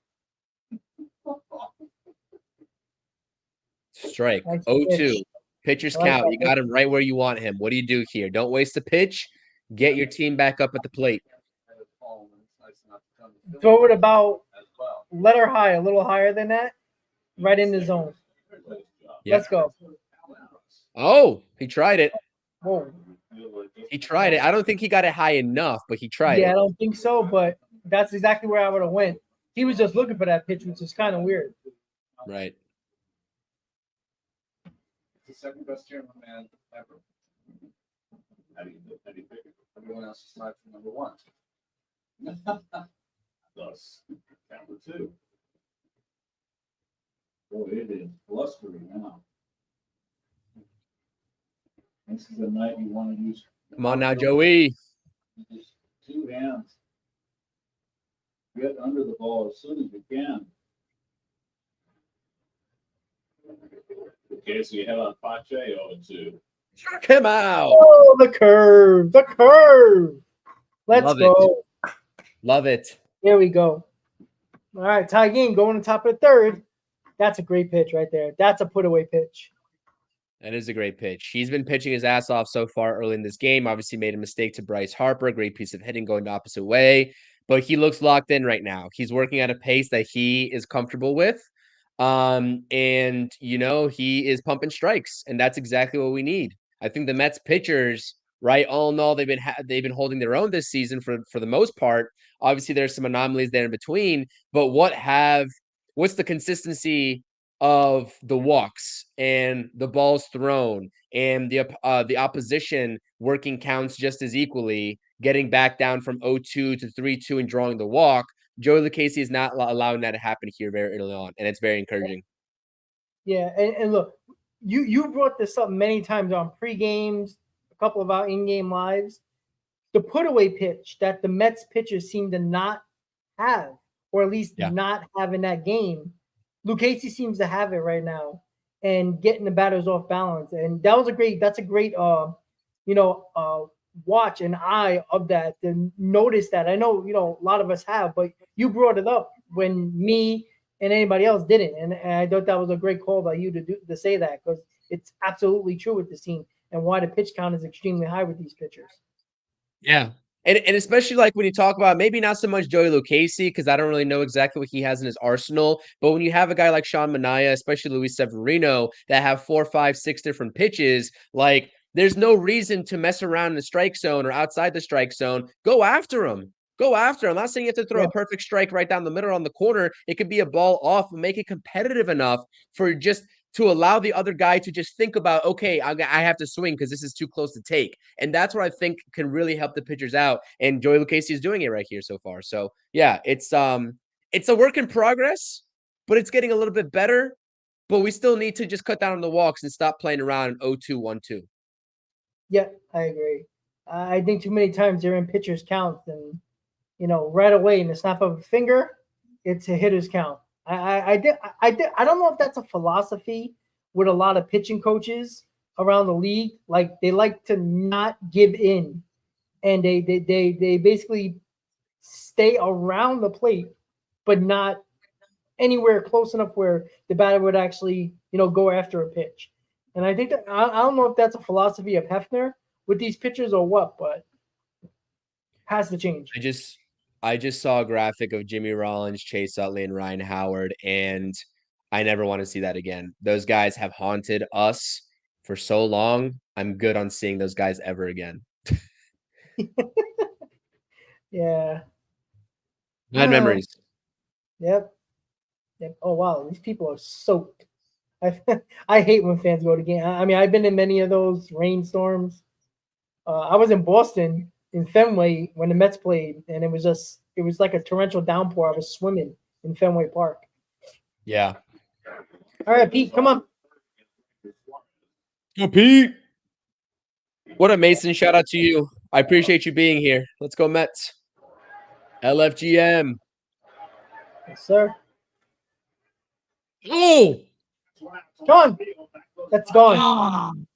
Strike. Nice 0-2. pitch. Pitcher's I like count. that You got him right where you want him. What do you do here? Don't waste a pitch. Get your team back up at the plate. Throw it about As well. letter high, a little higher than that, right in the zone. Yeah. Let's go. Oh, he tried it. Whoa. He tried it. I don't think he got it high enough, but he tried Yeah, I it. don't think so, but that's exactly where I would have went. He was just looking for that pitch, which is kind of weird. Right. It's the second best chairman man ever. How do you pick it? Everyone else is aside from number 1. Thus, number 2. Boy, it is blustery now. This is a night you want to use. Come on now, Joey. Just 2 hands. Get under the ball as soon as you can. Okay, so you head on Pache 0-2. Check him out. Oh, the curve, the curve. Let's Love it. go. Love it. Here we go. All right, tie game going on top of the third. That's a great pitch right there. That's a put away pitch. That is a great pitch. He's been pitching his ass off so far early in this game. Obviously made a mistake to Bryce Harper. Great piece of hitting going the opposite way. But he looks locked in right now. He's working at a pace that he is comfortable with. And, you know, he is pumping strikes. And that's exactly what we need. I think the Mets pitchers, right, all in all, they've been holding their own this season for the most part. Obviously, there's some anomalies there in between. But what's the consistency of the walks and the balls thrown and the opposition working counts just as equally, getting back down from 0-2 to 3-2 and drawing the walk? Joey Lucchesi is not allowing that to happen here very early on, and it's very encouraging. Yeah, and look, you brought this up many times on pre-games, a couple of our in-game lives. The put-away pitch that the Mets pitchers seem to not have, or at least not have in that game, Lucchesi seems to have it right now and getting the batters off balance. And that's a great watch and eye of that to notice that. I know, a lot of us have, but you brought it up when me and anybody else didn't. And I thought that was a great call by you to say that, because it's absolutely true with this team and why the pitch count is extremely high with these pitchers. Yeah. And especially like when you talk about maybe not so much Joey Lucchesi, because I don't really know exactly what he has in his arsenal. But when you have a guy like Sean Manaea, especially Luis Severino, that have 4, 5, 6 different pitches, like there's no reason to mess around in the strike zone or outside the strike zone. Go after him. Go after him. I'm not saying you have to throw a perfect strike right down the middle on the corner. It could be a ball off, and make it competitive enough for just to allow the other guy to just think about, okay, I have to swing because this is too close to take. And that's what I think can really help the pitchers out. And Joey Lucchesi is doing it right here so far. So yeah, it's a work in progress, but it's getting a little bit better. But we still need to just cut down on the walks and stop playing around in 0-2, 1-2. Yeah, I agree. I think too many times they're in pitchers' counts, and right away in the snap of a finger, it's a hitter's count. I don't know if that's a philosophy with a lot of pitching coaches. around the league. Like they like to not give in, and they basically stay around the plate, but not anywhere close enough where the batter would actually, go after a pitch. And I think that I don't know if that's a philosophy of Hefner with these pitchers or what, but has to change. I just saw a graphic of Jimmy Rollins, Chase Utley, and Ryan Howard, and I never want to see that again. Those guys have haunted us for so long. I'm good on seeing those guys ever again. Yeah. Bad memories. Yep. Oh wow, these people are soaked. I hate when fans go to games. I mean, I've been in many of those rainstorms. I was in Boston in Fenway when the Mets played, and it was like a torrential downpour. I was swimming in Fenway Park. Yeah. All right, Pete, come on. Go, Pete. What up, Mason? Shout out to you. I appreciate you being here. Let's go, Mets. LFGM. Yes, sir. Oh! Gone. That's gone.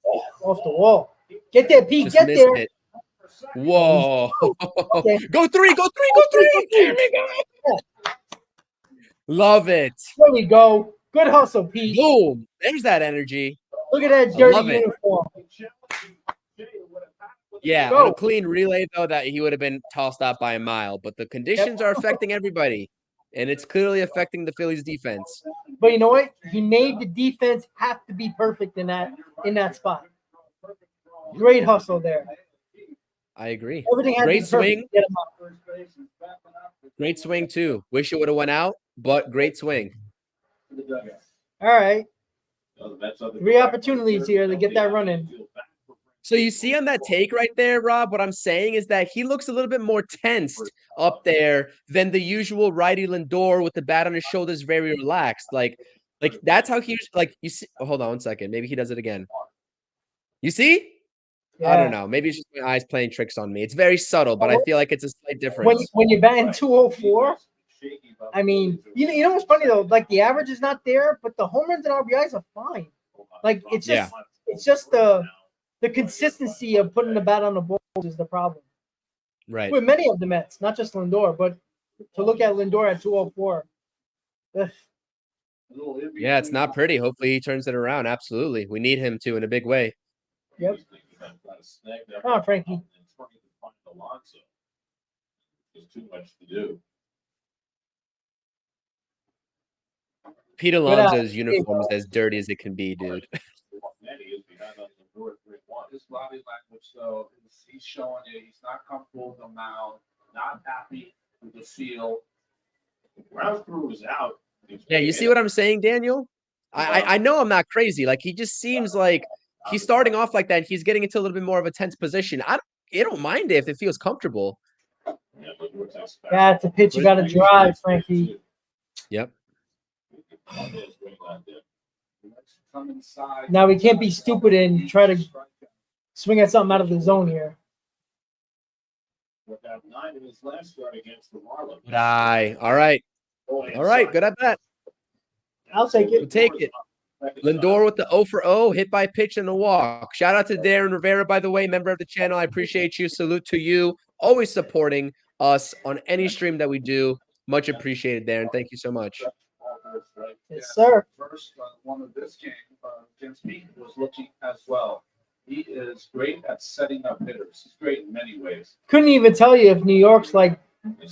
Off the wall. Get there, Pete. Just Get missed there. it. Whoa. Okay. Go three. There we go. Love it. There we go. Good hustle, Pete. Boom. There's that energy. Look at that I dirty love it. uniform. Yeah, Go. on a clean relay, though, that he would have been tossed out by a mile. But the conditions are affecting everybody, and it's clearly affecting the Phillies' defense. But you know what? He made the defense have to be perfect in that spot. Great hustle there. I agree. Everything had to be Great perfect swing. to get him up. Great swing, too. Wish it would have went out, but great swing. All right. 3 opportunities here to get that run in. So you see on that take right there, Rob, what I'm saying is that he looks a little bit more tensed up there than the usual righty Lindor with the bat on his shoulders, very relaxed. Like that's how he's like. You see? Oh, hold on 1 second. Maybe he does it again. You see? Yeah. I don't know. Maybe it's just my eyes playing tricks on me. It's very subtle, but I feel like it's a slight difference. When you're batting 204, I mean, you know what's funny though? Like the average is not there, but the home runs and RBIs are fine. Like it's just the consistency of putting the bat on the ball is the problem. Right. With many of the Mets, not just Lindor, but to look at Lindor at 204. Ugh. Yeah, it's not pretty. Hopefully he turns it around. Absolutely. We need him to in a big way. Yep. Come on, Frankie. There's too much to do. Pete Alonso's uniform is as dirty as it can be, dude. His body language, though, he's showing you he's not comfortable with the mound, not happy with the field. Ground crew is out. Yeah, you see what I'm saying, Daniel? I know I'm not crazy. Like he just seems like he's starting off like that. He's getting into a little bit more of a tense position. I don't mind it if it feels comfortable. That's a pitch you got to drive, Frankie. Yep. Now we can't be stupid and try to swing at something out of the zone here. Good eye. All right. All right. Good at that. I'll take it. We'll take it. Lindor with the 0 for 0, hit by pitch and a walk. Shout out to Darren Rivera, by the way, member of the channel. I appreciate you. Salute to you. Always supporting us on any stream that we do. Much appreciated, Darren. Thank you so much. Yes, sir. First one of this game against Pete was looking as well. He is great at setting up hitters. He's great in many ways. Couldn't even tell you if New York's like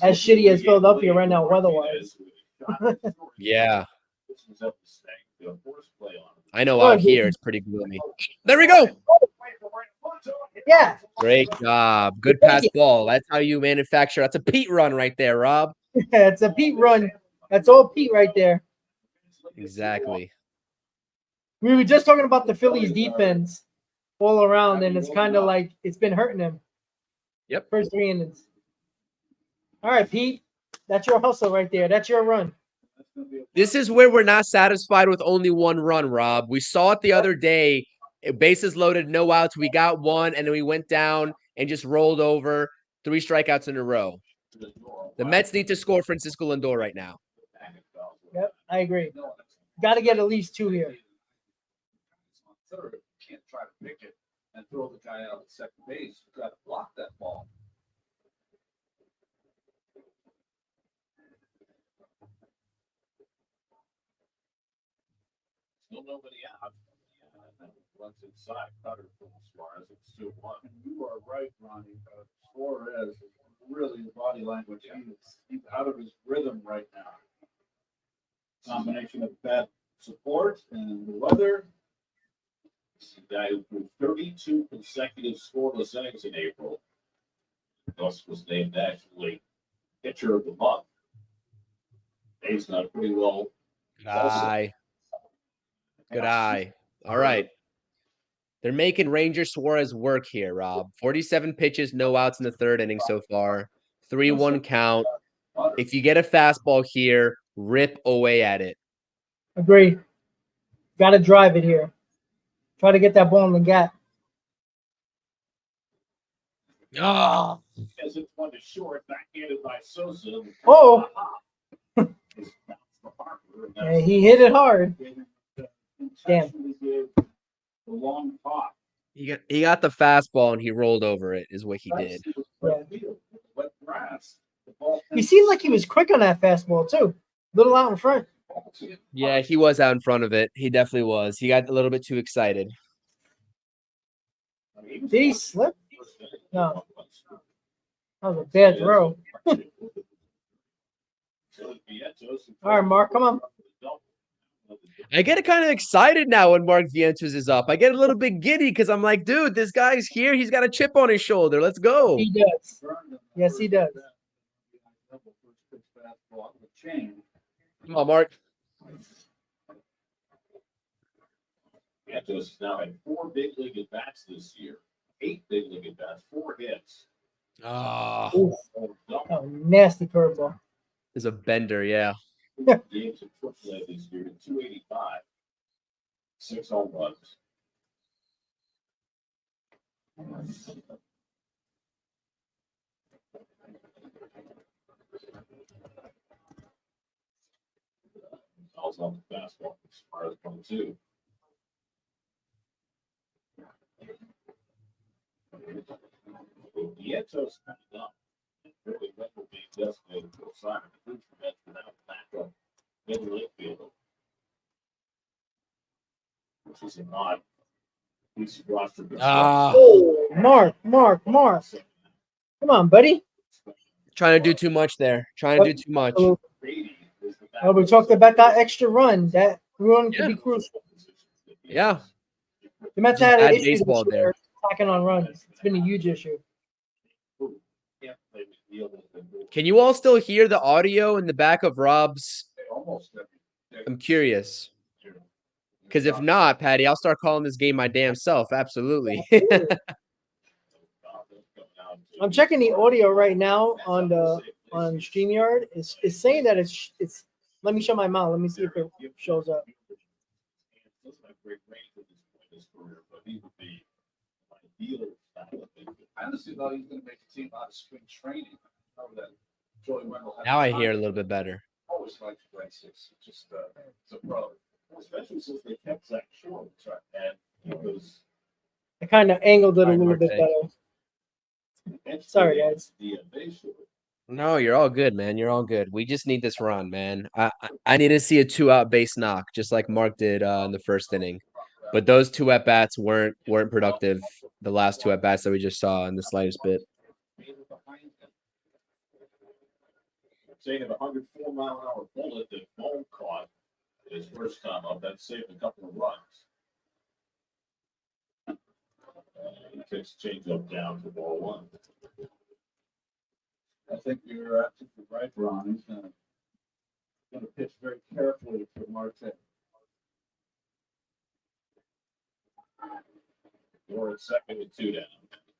as shitty as Philadelphia right now weather-wise. Yeah. I know out here it's pretty gloomy. There we go. Yeah. Great job. Good pass ball. That's how you manufacture. That's a Pete run right there, Rob. Yeah, it's a Pete run. That's all Pete right there. Exactly. We were just talking about the Phillies defense all around, and it's kind of like it's been hurting them. Yep. First 3 innings. All right, Pete. That's your hustle right there. That's your run. This is where we're not satisfied with only 1 run, Rob. We saw it the other day. Bases loaded, no outs. We got 1, and then we went down and just rolled over 3 strikeouts in a row. The Mets need to score Francisco Lindor right now. Yep, I agree. Got to get at least 2 here. can't try to pick it and throw the guy out at second base. You got to block that ball. Still nobody out. Runs inside. Cutter from Suarez. It's 2-1. And you are right, Ronnie. Suarez is really body language. He's out of his rhythm right now. Combination of bad support and the weather. This is a guy who threw 32 consecutive scoreless innings in April. Thus was named nationally pitcher of the month. Dave's not pretty well. Good eye. Good eye. All right. They're making Ranger Suarez work here, Rob. 47 pitches, no outs in the third inning so far. 3-1 count. If you get a fastball here, rip away at it. Agree. Got to drive it here. Try to get that ball in the gap. Oh. As it's one to short, backhanded by Sosa. Oh. Yeah, he hit it hard. Damn. The long pop. He got the fastball and he rolled over it, is what he did. Wet grass. The ball He seemed like he was quick on that fastball, too. A little out in front. Yeah, he was out in front of it. He definitely was. He got a little bit too excited. Did he slip? No. That was a bad throw. All right, Mark, come on. I get kind of excited now when Mark Vientos is up. I get a little bit giddy because I'm like, dude, this guy's here. He's got a chip on his shoulder. Let's go. He does. Yes, he does. Come on, Mark. Vientos now had 4 big league at bats this year. 8 big league at bats, 4 hits. Oh, Ooh, oh, nasty curveball. there's a bender, yeah. Games at AAA this year to 285. 6 home runs. Also on the fastball as far as 1-2. Vientos coming up. Really Wendell being designated for assignment. The Bridge Mets for now back up middle infielder. Which is an odd piece of roster. Ah, Oh, Mark. Come on, buddy. trying to do too much there. Trying to do too much. Oh, we talked about that extra run. That run could be crucial. Yeah. The Mets Just had an bad issue baseball this year attacking on runs. It's been a huge issue. Can you all still hear the audio in the back of Rob's? I'm curious. Because if not, Patty, I'll start calling this game my damn self. Absolutely. I'm checking the audio right now on StreamYard. It's saying that it's. Let me show my mouth. Let me see if it shows up. I honestly thought he was going to make a team out of spring training. That Joey Wendell had Now I hear it a little bit better. always liked to play six. Just it's a pro. Especially since they kept Zach short, and he was. I kind of angled it a All right, little bit Marte. better. Sorry, guys. No, you're all good, man. You're all good. We just need this run, man. I need to see a 2-out base knock, just like Mark did in the first inning. But those 2 at bats weren't productive. The last 2 at bats that we just saw in the slightest bit. Saying a 104-mile-an-hour bullet that Bone caught his first time up, that saved a couple of runs. He takes changeup down to ball 1. I think you're absolutely right, Ron. He's going to pitch very carefully for Marte. You're at second and 2 down.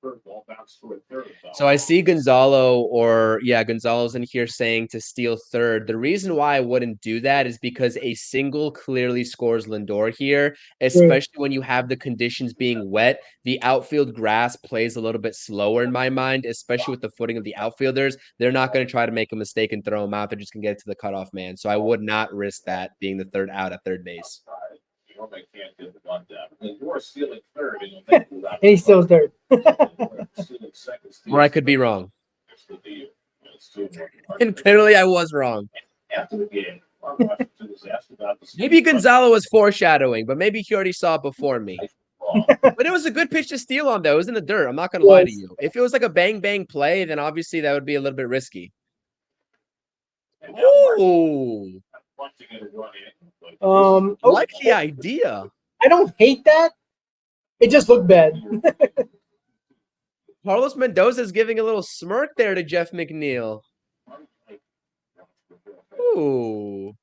Curveball bounced toward third. So I see Gonzalo's in here saying to steal third. The reason why I wouldn't do that is because a single clearly scores Lindor here, especially when you have the conditions being wet. The outfield grass plays a little bit slower in my mind, especially with the footing of the outfielders. They're not going to try to make a mistake and throw him out. They're just going to get it to the cutoff man. So I would not risk that being the third out at third base. Norman can't get the bunt down. And you're stealing third, and you'll make it out. And he steals third. Stealing second, Or I could be wrong. It's too important. And clearly I was wrong. After the game, Mark Washington was asked about the Maybe Gonzalo was foreshadowing, but maybe he already saw it before me. But it was a good pitch to steal on, though. It was in the dirt. I'm not going to lie to Yes. you. If it was like a bang-bang play, then obviously that would be a little bit risky. And now Mark's Oh, punching it and running it. But I like the idea. I don't hate that. It just looked bad. Carlos Mendoza is giving a little smirk there to Jeff McNeil. Ooh.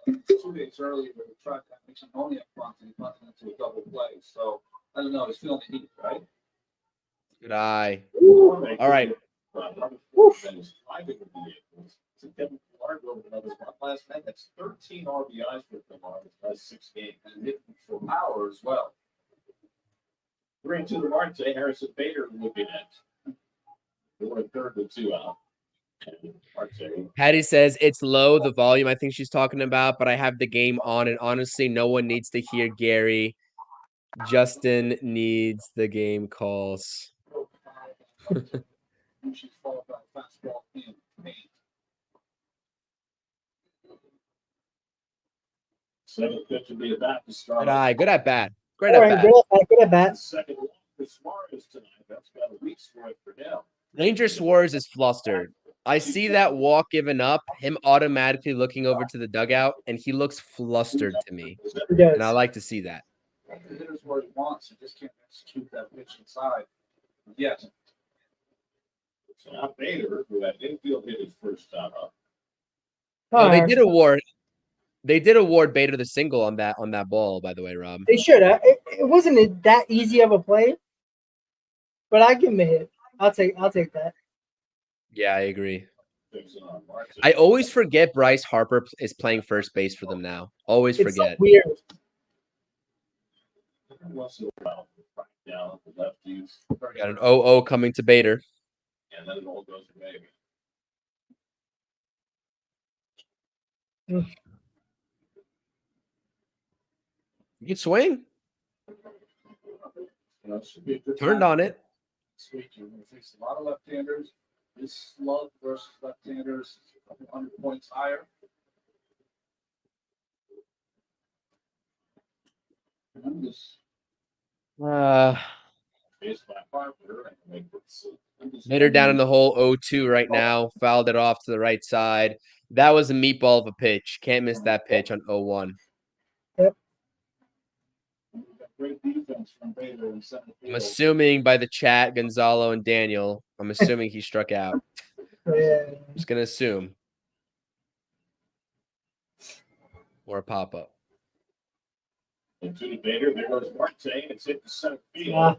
2 days earlier, we tried to make some money up front and he punted into a double play. So I don't know. He's feeling the heat, right? Good eye. All right. Last night, that's 13 RBIs for Lamar in his last 6 games. And hitting for power as well. 3-2 to Marte. Harrison Bader looking at. They were third with 2 out. And Marte. Patty says it's low, the volume I think she's talking about, but I have the game on, and honestly, no one needs to hear Gary. Justin needs the game calls. She's followed by fastball in paint. Second pitch would be a bat to start. Good eye. Good at bat. Great All at right, bat. good at bat. Second one for Suarez tonight. That's got a week's worth for him. Ranger Suarez is flustered. I see that walk given up, him automatically looking over to the dugout, and he looks flustered to me. He does. And I like to see that. The hitter's where he wants. He just can't execute that pitch inside yet. So now Bader, who had infield hit his first time up. Oh, they Alright. did award Bader the single on that ball, by the way, Rob. They should. It wasn't that easy of a play, but I give him a hit. I'll take that. Yeah, I agree. Fixing on Marte. I always forget Bryce Harper is playing first base for them now. Always It's so forget. weird. Once in a while, right down the lefties, Got an 0-0 coming to Bader. and then it all goes to Bader. You can swing. You know, it should be a good Turned time on it. this week. You're going to face a lot of left-handers. This slug versus left-handers is a couple 100 points higher. Tremendous. Faced by Harper, and make it Bader down in the hole 0-2 right now. Fouled it off to the right side. That was a meatball of a pitch. Can't miss that pitch on 0-1. Great defense from Bader in center I'm field. assuming by the chat, Gonzalo and Daniel, I'm assuming he struck out. Yeah. Just going to assume. Or a pop-up. into the Bader. There goes Marte. It's hit the center field. Ah.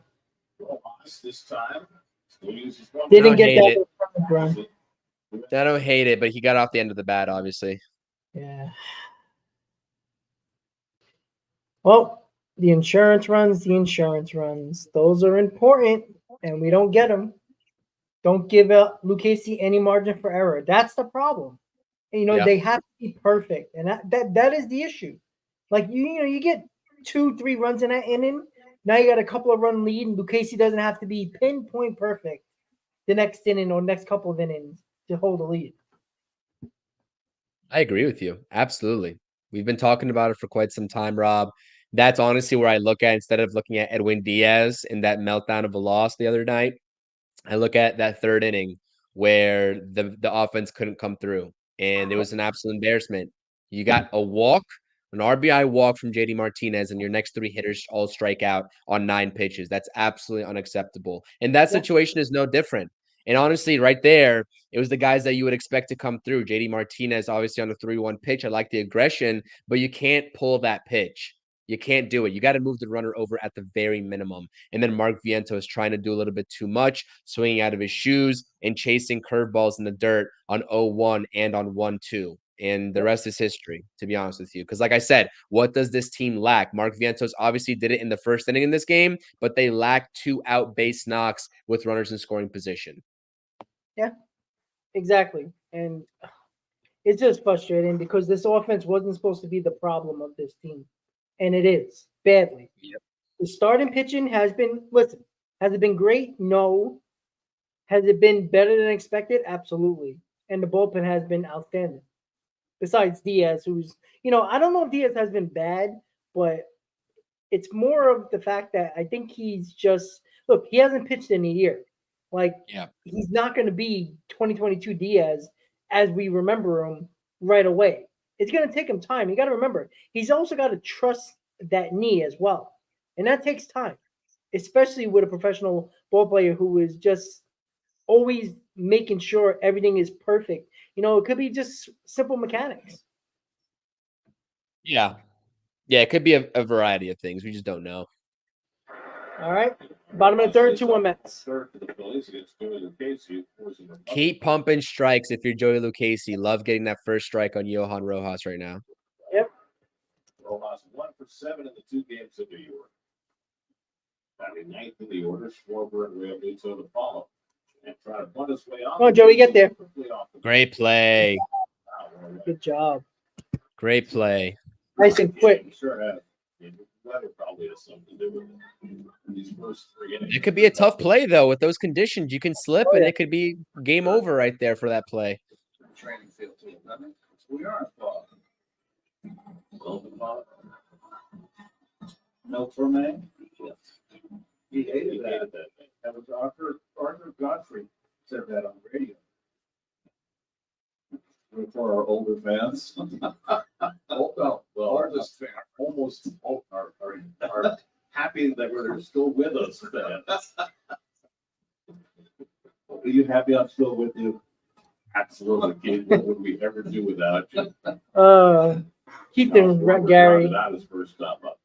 Rojas this time. Still uses one. Didn't don't get hate that from the ground. I don't hate it, but he got off the end of the bat, obviously. Yeah. Well, the insurance runs. Those are important, and we don't get them. Don't give Lucchesi any margin for error. That's the problem. And, you know, Yeah. they have to be perfect, and that is the issue. Like you get 2-3 runs in that inning. Now you got a couple of run lead, and Lucchesi doesn't have to be pinpoint perfect the next inning or next couple of innings to hold the lead. I agree with you. Absolutely. We've been talking about it for quite some time, Rob. That's honestly where I look at, instead of looking at Edwin Diaz in that meltdown of a loss the other night, I look at that third inning where the offense couldn't come through, and it was an absolute embarrassment. You got a walk, an RBI walk from JD Martinez, and your next 3 hitters all strike out on 9 pitches. That's absolutely unacceptable. And that situation is no different. And honestly, right there, it was the guys that you would expect to come through. JD Martinez, obviously on the 3-1 pitch. I like the aggression, but you can't pull that pitch. You can't do it. You got to move the runner over at the very minimum. And then Mark Vientos is trying to do a little bit too much, swinging out of his shoes and chasing curveballs in the dirt on 0-1 and on 1-2. And the rest is history, to be honest with you. Because like I said, what does this team lack? Mark Vientos obviously did it in the first inning in this game, but they lack 2 out base knocks with runners in scoring position. Yeah, exactly. And it's just frustrating because this offense wasn't supposed to be the problem of this team. and it is badly. Yep. The starting pitching has been, listen, has it been great? No. Has it been better than expected? Absolutely. And the bullpen has been outstanding. Besides Diaz, who's, I don't know if Diaz has been bad, but it's more of the fact that I think he's just, look, he hasn't pitched in a year. Like, Yeah. he's not going to be 2022 Diaz as we remember him right away. It's going to take him time. You got to remember, he's also got to trust that knee as well. And that takes time, especially with a professional ball player who is just always making sure everything is perfect. It could be just simple mechanics. Yeah. Yeah, it could be a variety of things. We just don't know. All right. Bottom of the third, 2-1 Mets. Third for the Phillies against Joey Lucchesi. Keep pumping strikes if you're Joey Lucchesi. Love getting that first strike on Johan Rojas right now. Yep. Rojas 1 for 7 in the 2 games of New York. Batting ninth in the order, Schwarber and Realmuto to follow. And trying to bunt his way off. Come on, Joey, get there. Great play. Good job. Great play. Nice and quick. Sure has. The weather probably has something to do with it. These first 3 innings. It could be a tough play, though. With those conditions, you can slip, and it could be game over right there for that play. Training field team. We are involved. No for me. He hated that. That was Arthur Godfrey said that on the radio. For our older fans. Oldest fan. Almost are happy that we're still with us. Are you happy I'm still with you? Absolutely, kid. What would we ever do without you? Keep them, Gary. That was first stop up.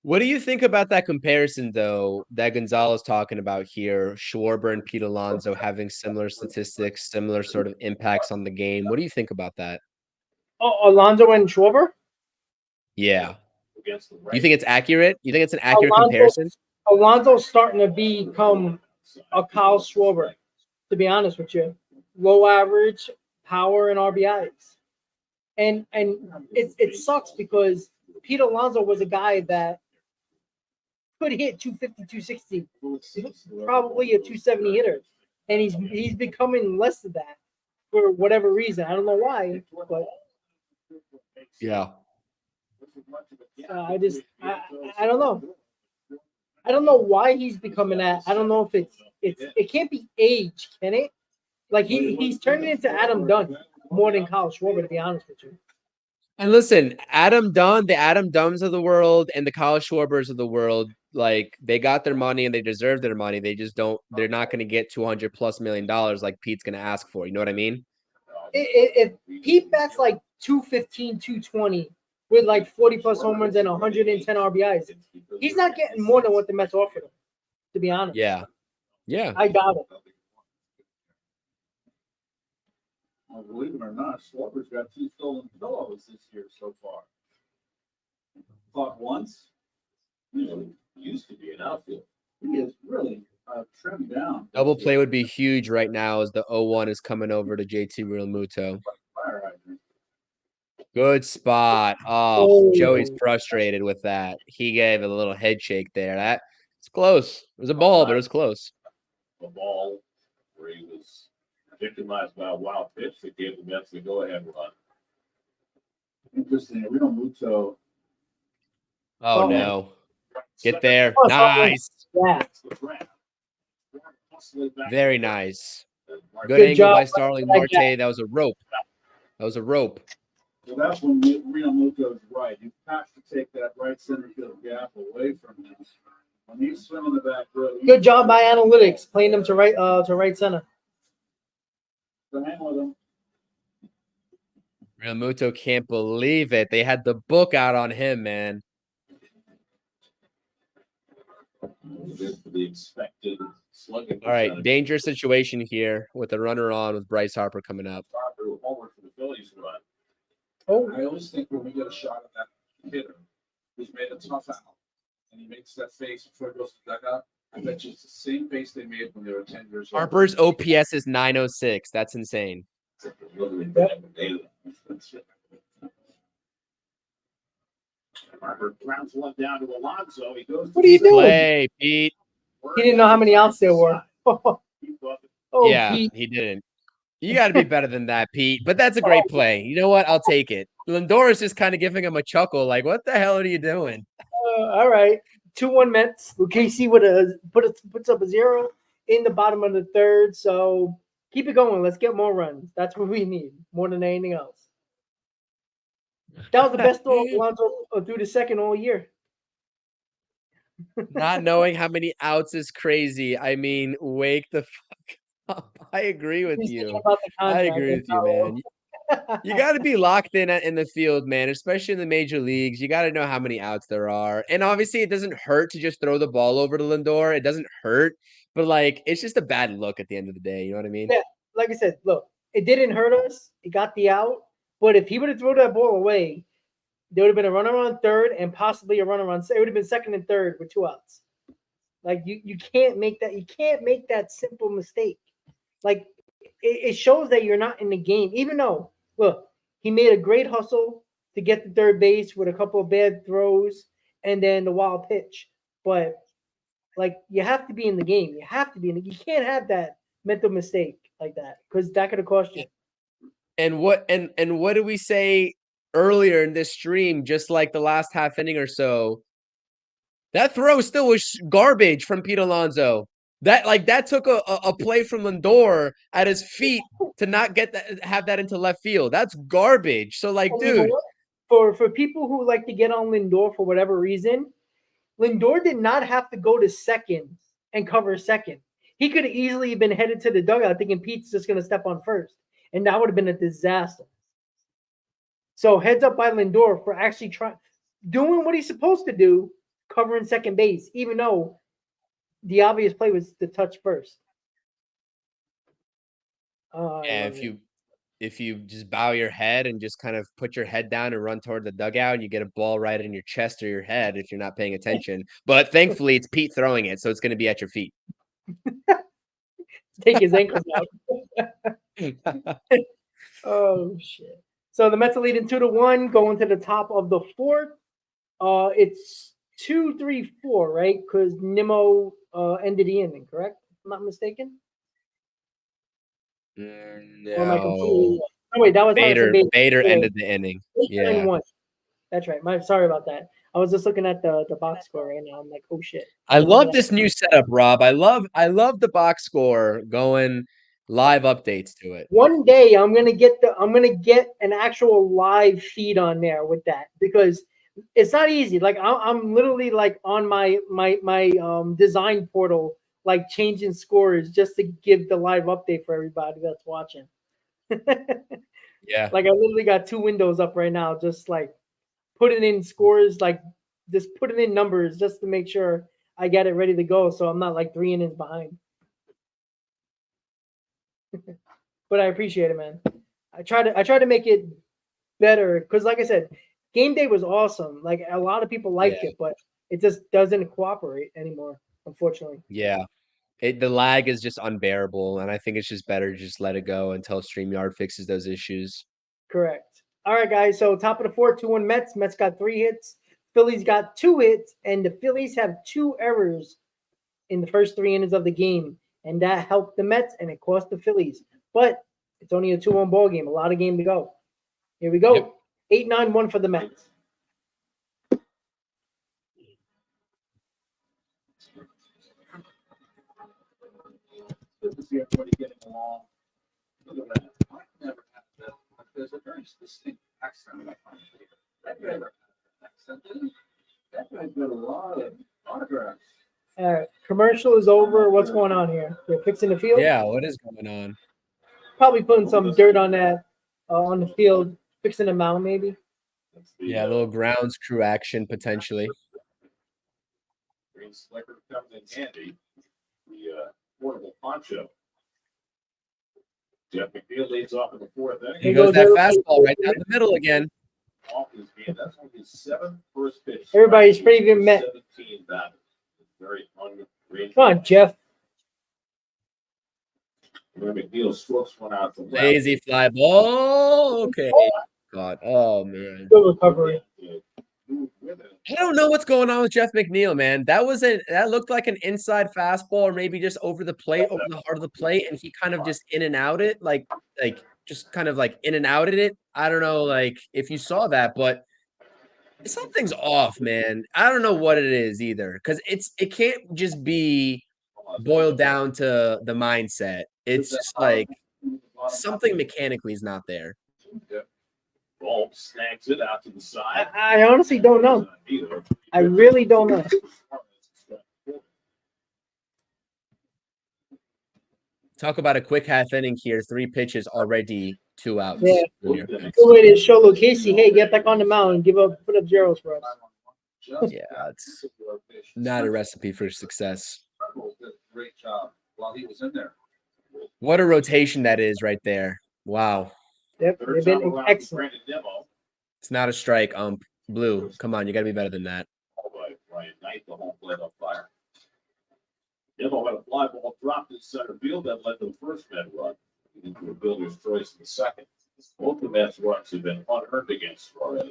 What do you think about that comparison, though, that Gonzalo's talking about here? Schwarber and Pete Alonso having similar statistics, similar sort of impacts on the game. What do you think about that? Oh, Alonso and Schwarber? Yeah. Against the You think it's accurate? You think it's an accurate comparison? Alonso's starting to become a Kyle Schwarber, to be honest with you. Low average, power, and RBIs. And it sucks because Pete Alonso was a guy that could hit 250, 260, probably a 270 hitter. And he's becoming less of that for whatever reason. I don't know why, but Yeah. I don't know. I don't know why he's becoming that. I don't know if it can't be age, can it? Like he's turning into Adam Dunn more than Kyle Schwarber, to be honest with you. And listen, Adam Dunn, the Adam Duns of the world and the Kyle Schwarbers of the world, like they got their money and they deserve their money. They just don't. They're not going to get $200+ million like Pete's going to ask for. You know what I mean? If Pete bats like 215, 220 with like 40+ home runs and 110 RBIs, he's not getting more than what the Mets offered him. To be honest. Yeah. Yeah. I doubt it. Well, believe it or not, Schwarber's got 2 stolen pillows this year so far. Caught once. He used to be an outfield. He is really trimmed down. Double play would be huge right now as the 0-1 is coming over to JT Realmuto. Fire hydrant. Good spot. Oh, Joey's frustrated with that. He gave a little head shake there. It's close. It was a ball, but it was close. A ball where he was victimized by a wild pitch that gave the Mets the go-ahead run. Interesting. Realmuto. Oh, no. Get there. Oh, Nice. Yeah. Very nice. Good Good angle job. by Starling Like Marte. that. That was a rope. That was a rope. Well, that's when Realmuto's right. You have to take that right center field gap away from him. When he's swimming the back row. Good job by analytics, playing them to right center. So hang with him. Realmuto can't believe it. They had the book out on him, man. The expected slugging. All right, dangerous situation here with a runner on with Bryce Harper coming up. Homer for the Phillies run. Oh, I always think when we get a shot at that hitter who's made a tough out and he makes that face before he goes to the dugout, I bet you it's the same face they made when they were 10 years old. Harper's OPS is 906. That's insane. Harper grounds one down to Alonso. He goes. What are you doing? Play, Pete. He didn't know how many outs there were. Oh, Yeah, Pete. he didn't. You got to be better than that, Pete. But that's a great play. You know what? I'll take it. Lindor is just kind of giving him a chuckle, like, "What the hell are you doing?" All right. 2-1 Mets. Lucchesi puts up a 0 in the bottom of the third. So keep it going. Let's get more runs. That's what we need more than anything else. That was the best throw of Alonso through the second all year. Not knowing how many outs is crazy. I mean, wake the fuck up. I agree with He's thinking you. about the I contract. agree with you, man. You got to be locked in the field, man, especially in the major leagues. You got to know how many outs there are. And obviously, it doesn't hurt to just throw the ball over to Lindor. It doesn't hurt, but like it's just a bad look at the end of the day. You know what I mean? Yeah, like I said, look, it didn't hurt us. It got the out. But if he would have thrown that ball away, there would have been a runner on third and possibly a runner on. It would have been second and third with 2 outs. Like you can't make that. You can't make that simple mistake. Like it shows that you're not in the game. Even though, look, he made a great hustle to get to third base with a couple of bad throws and then the wild pitch. But like you have to be in the game. You have to be in the. You can't have that mental mistake like that because that could have cost you. And what did we say earlier in this stream? Just like the last half inning or so, that throw still was garbage from Pete Alonso. That took a play from Lindor at his feet to not have that into left field. That's garbage. So like, dude, for people who like to get on Lindor for whatever reason, Lindor did not have to go to second and cover second. He could have easily been headed to the dugout thinking Pete's just going to step on first, and that would have been a disaster. So heads up by Lindor for actually doing what he's supposed to do, covering second base, even though the obvious play was to touch first. And if you just bow your head and just kind of put your head down and run toward the dugout, and you get a ball right in your chest or your head if you're not paying attention. But thankfully, it's Pete throwing it, so it's going to be at your feet. Take his ankles out. Oh shit! So the Mets are leading 2-1, going to the top of the fourth. It's 2-3-4, right? Because Nimmo ended the inning, correct? If I'm not mistaken. No. Oh wait, that was Bader ended the inning. 8-9-1. That's right. Sorry about that. I was just looking at the box score right now. I'm like, oh shit. I love this new setup, Rob. I love the box score going live updates to it. One day I'm gonna get an actual live feed on there with that because it's not easy. Like I'm literally like on my design portal, like changing scores just to give the live update for everybody that's watching. Yeah. Like I literally got 2 windows up right now, just like putting in scores, like just putting in numbers just to make sure I get it ready to go. So I'm not like 3 innings behind. But I appreciate it, man. I try to make it better because, like I said, game day was awesome. Like a lot of people liked it, but it just doesn't cooperate anymore, unfortunately. Yeah. The lag is just unbearable, and I think it's just better to just let it go until StreamYard fixes those issues. Correct. All right, guys. So top of the fourth, 2-1 Mets. Mets got 3 hits. Phillies got 2 hits, and the Phillies have 2 errors in the first 3 innings of the game, and that helped the Mets, and it cost the Phillies. But it's only a 2-1 ball game. A lot of game to go. Here we go. Yep. 8-9-1 for the Mets. Good to see everybody getting along. Look at that. I never had that. There's a very distinct accent I find here. I've never had that accent, did it? That guy's got a lot of autographs. All right. Commercial is over. What's going on here? They're fixing the field? Yeah, what is going on? Probably putting some dirt on that on the field, fixing the mound maybe. Yeah, a little grounds crew action potentially. Green slicker comes in handy. The portable poncho. Jeff McNeil leads off in the 4th inning. He goes that fastball right down the middle again. Off his game. That's only his 7th first pitch. Everybody's pretty good met. 17 batters. Very unreal. Come on, Jeff. McNeil strokes one out to left. Lazy fly ball. Okay. God. Oh man. Good recovery. move with it. I don't know what's going on with Jeff McNeil, man. That looked like an inside fastball, or maybe just over the plate, over the heart of the plate, and he kind of just in and out it, like just kind of like in and outed it. I don't know, like if you saw that, but something's off, man. I don't know what it is either, because it can't just be boiled down to the mindset. It's just like something mechanically is not there. Ball snags it out to the side. I honestly don't know. I really don't know. Talk about a quick half inning here. 3 pitches already, 2 outs. Yeah. Junior. Good way to show Lucchesi, hey, get back on the mound and put up zeros for us. Yeah, it's not a recipe for success. Great job while he was in there. What a rotation that is right there. Wow. Yep, they've been excellent. It's not a strike, Blue. Come on, you got to be better than that. Ryan Knight, the home plate on fire. Nimmo had a fly ball dropped in center field that led to the first Met run into a builder's choice in the second. Both the Mets runs have been unearned against Suarez.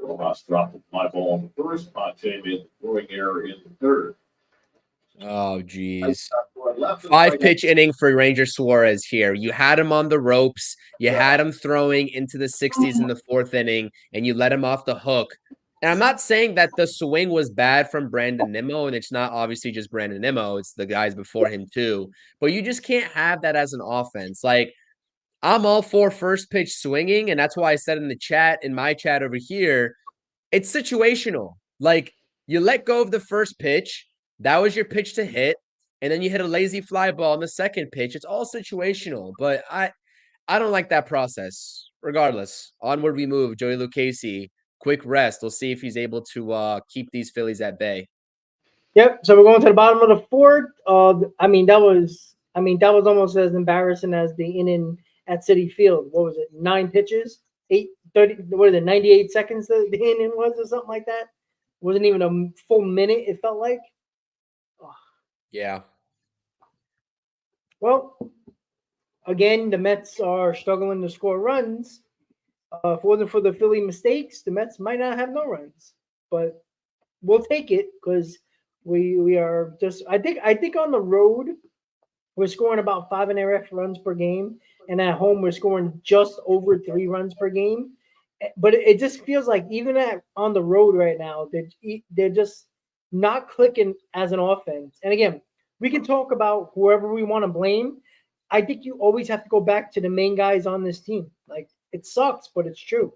Rojas dropped the fly ball in the first. Pache made the throwing error in the third. Oh, geez. 5-pitch inning for Ranger Suarez here. You had him on the ropes. You had him throwing into the 60s in the 4th inning, and you let him off the hook. And I'm not saying that the swing was bad from Brandon Nimmo, and it's not obviously just Brandon Nimmo. It's the guys before him too. But you just can't have that as an offense. Like, I'm all for first pitch swinging, and that's why I said in the chat, in my chat over here, it's situational. Like, you let go of the first pitch. That was your pitch to hit. And then you hit a lazy fly ball on the second pitch. It's all situational. But I don't like that process. Regardless, onward we move. Joey Lucchesi, quick rest. We'll see if he's able to keep these Phillies at bay. Yep. So we're going to the bottom of the 4th. That was almost as embarrassing as the inning at Citi Field. What was it? 9 pitches, 98 seconds the inning was, or something like that. Wasn't even a full minute. It felt like. Yeah. Well, again, the Mets are struggling to score runs. If it wasn't for the Philly mistakes, the Mets might not have no runs. But we'll take it because we are just. I think on the road we're scoring about 5.5 runs per game, and at home we're scoring just over 3 runs per game. But it just feels like even on the road right now, they're just not clicking as an offense. And again, we can talk about whoever we want to blame. I think you always have to go back to the main guys on this team. Like, it sucks, but it's true.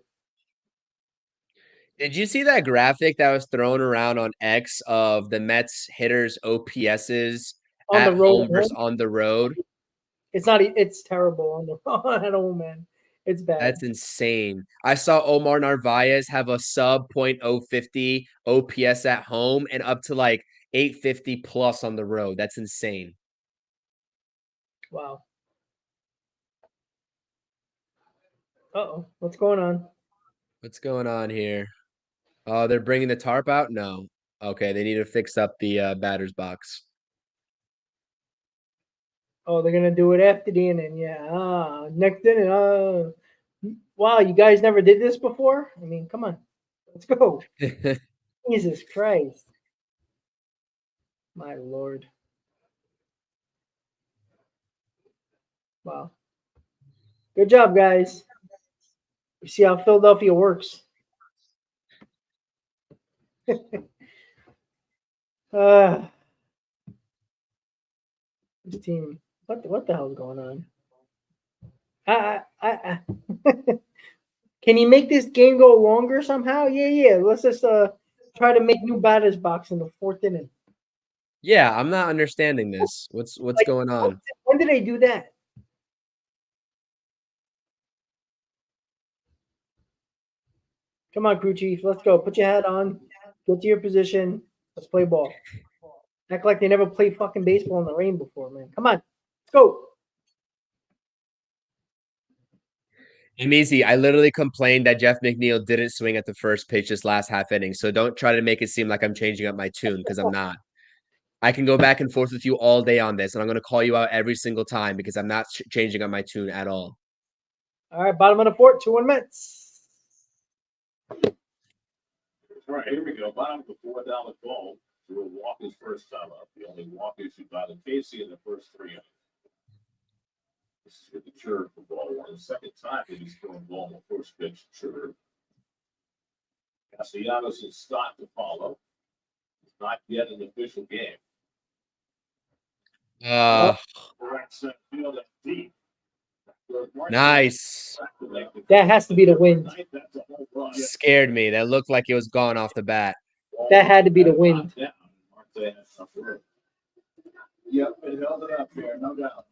Did you see that graphic that was thrown around on X of the Mets hitters OPSs On at the road, home versus on the road? It's terrible on the at home, man. It's bad. That's insane. I saw Omar Narvaez have a sub .050 OPS at home and up to like 850 plus on the road. That's insane. Wow. Uh-oh. What's going on? What's going on here? Oh, they're bringing the tarp out? No. Okay, they need to fix up the batter's box. Oh, they're gonna do it after the inning. Yeah. Next inning. Wow, you guys never did this before? I mean, come on. Let's go. Jesus Christ. My Lord. Wow. Good job, guys. You see how Philadelphia works. This team. What the hell is going on? Can you make this game go longer somehow? Yeah. Let's just try to make new batters box in the 4th inning. Yeah, I'm not understanding this. What's going on? When did they do that? Come on, crew chief. Let's go. Put your hat on. Get to your position. Let's play ball. Act like they never played fucking baseball in the rain before, man. Come on. Let's go. I'm easy. I literally complained that Jeff McNeil didn't swing at the first pitch this last half inning. So don't try to make it seem like I'm changing up my tune because I'm not. I can go back and forth with you all day on this, and I'm going to call you out every single time because I'm not changing up my tune at all. All right, bottom of the 4th, 2-1 Mets. All right, here we go. Bottom of the $4 ball. Drew a walk his first time up. The only walk issued by the Casey in the first 3 innings. This is with the Church for ball one. The second time that he's throwing ball on the first pitch, Church. Castellanos and Stott to follow. It's not yet an official game. Right center field and deep. Nice. That has to be the wind. Scared me. That looked like it was gone off the bat. That had to be the wind. Yep, it held it up here, no doubt.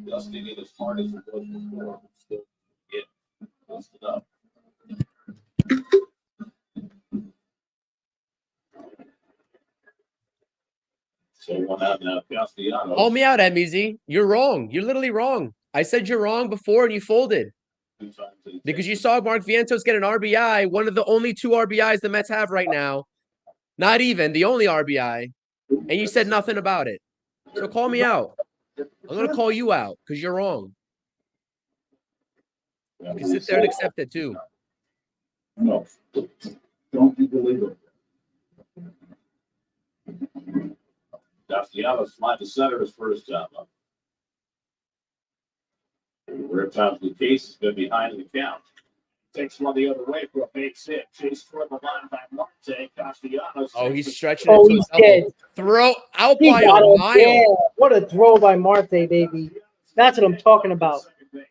Dusting it as hard as it was before. Still get dusted up. So 1 out now, Castellanos. Call me out, MEZ. You're wrong. You're literally wrong. I said you're wrong before and you folded. Because you saw Mark Vientos get an RBI, one of the only 2 RBIs the Mets have right now. Not even the only RBI. And you said nothing about it. So call me out. I'm going to call you out because you're wrong. You can sit there and accept it too. No, don't you believe it? Castellanos slide to center his first time up. Rip times the case has been behind in the count. Takes one the other way for a base hit. Chased toward the line by Marte. Castellanos. Oh, he's stretching Oh, it to he's his elbow. dead. Throw out He by got a him. mile. Yeah. What a throw by Marte, baby. That's what I'm talking about. Get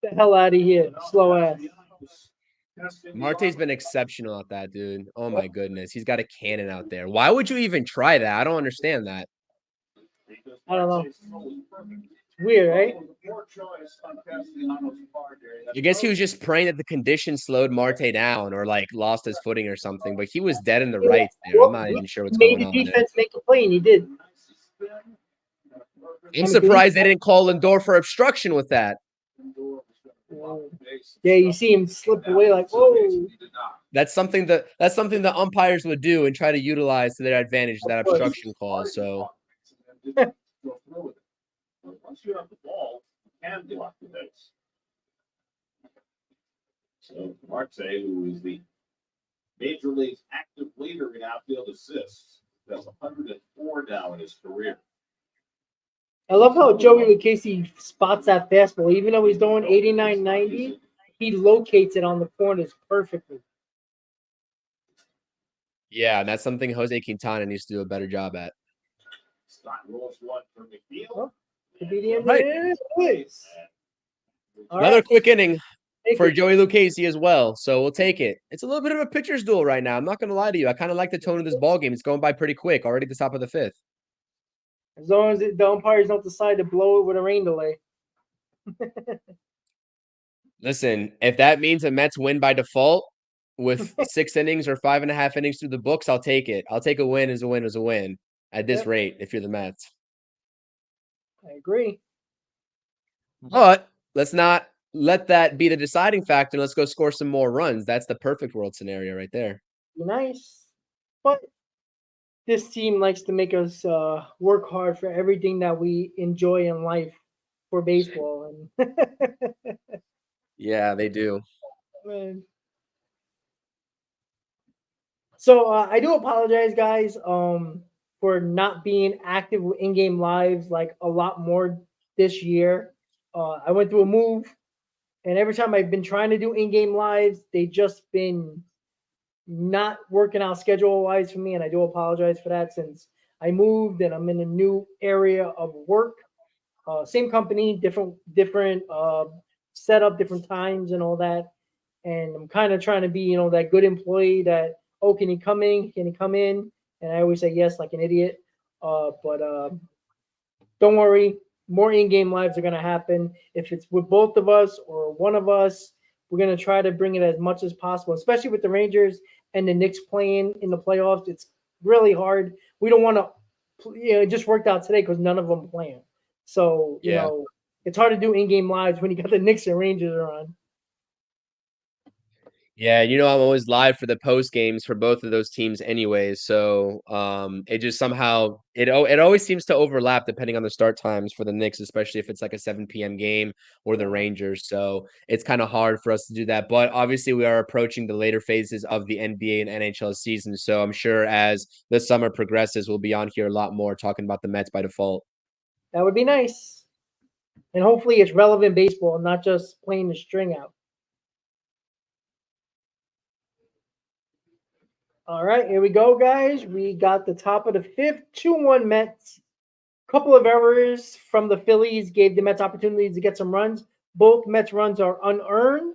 the hell out of here, slow ass. Marte's been exceptional at that, dude. Oh my goodness. He's got a cannon out there. Why would you even try that? I don't understand that. I don't know. It's weird, right? I guess he was just praying that the conditions slowed Marte down or like lost his footing or something, but he was dead in the right there. I'm not even sure what's Made going the on there. defense make a play, and he did. I'm surprised they didn't call Lindor for obstruction with that. Yeah, you see him slip away like, whoa. That's something the umpires would do and try to utilize to their advantage, that obstruction call. So Once you have the ball, you can block the base. So Marte, who is the Major League's active leader in outfield assists, that's 104 now in his career. I love how Joey Lucchese spots that fastball. Even though he's throwing 89, 90, he locates it on the corners perfectly. yeah, and that's something Jose Quintana needs to do a better job at. Scott rolls one for McNeil. Oh, could be the end Right. of it. Another quick inning for Joey Lucchese as well, so we'll take it. It's a little bit of a pitcher's duel right now. I'm not going to lie to you. I kind of like the tone of this ball game. It's going by pretty quick, already at the top of the 5th. As long as the umpires don't decide to blow it with a rain delay. Listen, if that means the Mets win by default with 6 innings or 5.5 innings through the books, I'll take it. I'll take a win as a win as a win at this rate if you're the Mets. I agree. But let's not let that be the deciding factor. Let's go score some more runs. That's the perfect world scenario right there. Be nice. But this team likes to make us work hard for everything that we enjoy in life for baseball. And Yeah, they do. man. So I do apologize, guys, for not being active in-game lives like a lot more this year. I went through a move, and every time I've been trying to do in-game lives, they just been not working out schedule-wise for me, and I do apologize for that since I moved and I'm in a new area of work. Same company, different setup, different times and all that. And I'm kind of trying to be, that good employee that, oh, can you come in? Can you come in? And I always say yes like an idiot. But don't worry, more in-game lives are going to happen. If it's with both of us or one of us, we're going to try to bring it as much as possible, especially with the Rangers and the Knicks playing in the playoffs. It's really hard. We don't want to, it just worked out today because none of them playing. So, it's hard to do in-game lives when you got the Knicks and Rangers are on. Yeah, you know, I'm always live for the post games for both of those teams anyway. So it just somehow it always seems to overlap depending on the start times for the Knicks, especially if it's like a 7 p.m. game or the Rangers. So it's kind of hard for us to do that. But obviously we are approaching the later phases of the NBA and NHL season. So I'm sure as the summer progresses, we'll be on here a lot more talking about the Mets by default. That would be nice. And hopefully it's relevant baseball, not just playing the string out. All right, here we go, guys. We got the top of the fifth, 2-1 Mets. Couple of errors from the Phillies gave the Mets opportunities to get some runs. Both Mets runs are unearned.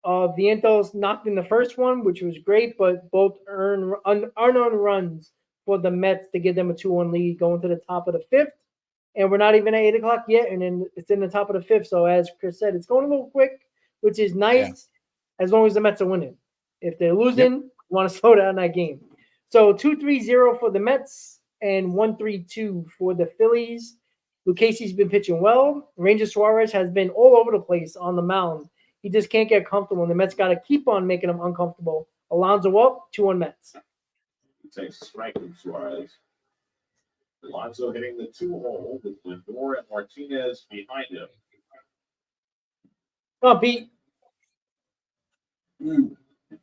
Vientos knocked in the first one, which was great, but both unearned runs for the Mets to give them a 2-1 lead going to the top of the fifth. And we're not even at 8 o'clock yet, and then it's in the top of the fifth. So as Chris said, it's going a little quick, which is nice as long as the Mets are winning. If they're losing, want to slow down that game. So 2-3-0 for the Mets and 1-3-2 for the Phillies. Lucchese's been pitching well. Ranger Suarez has been all over the place on the mound. He just can't get comfortable, and the Mets got to keep on making him uncomfortable. Alonso up, 2-1 Mets. He takes a strike from Suarez. Alonso hitting the 2-hole with Lindor and Martinez behind him. Oh, Pete.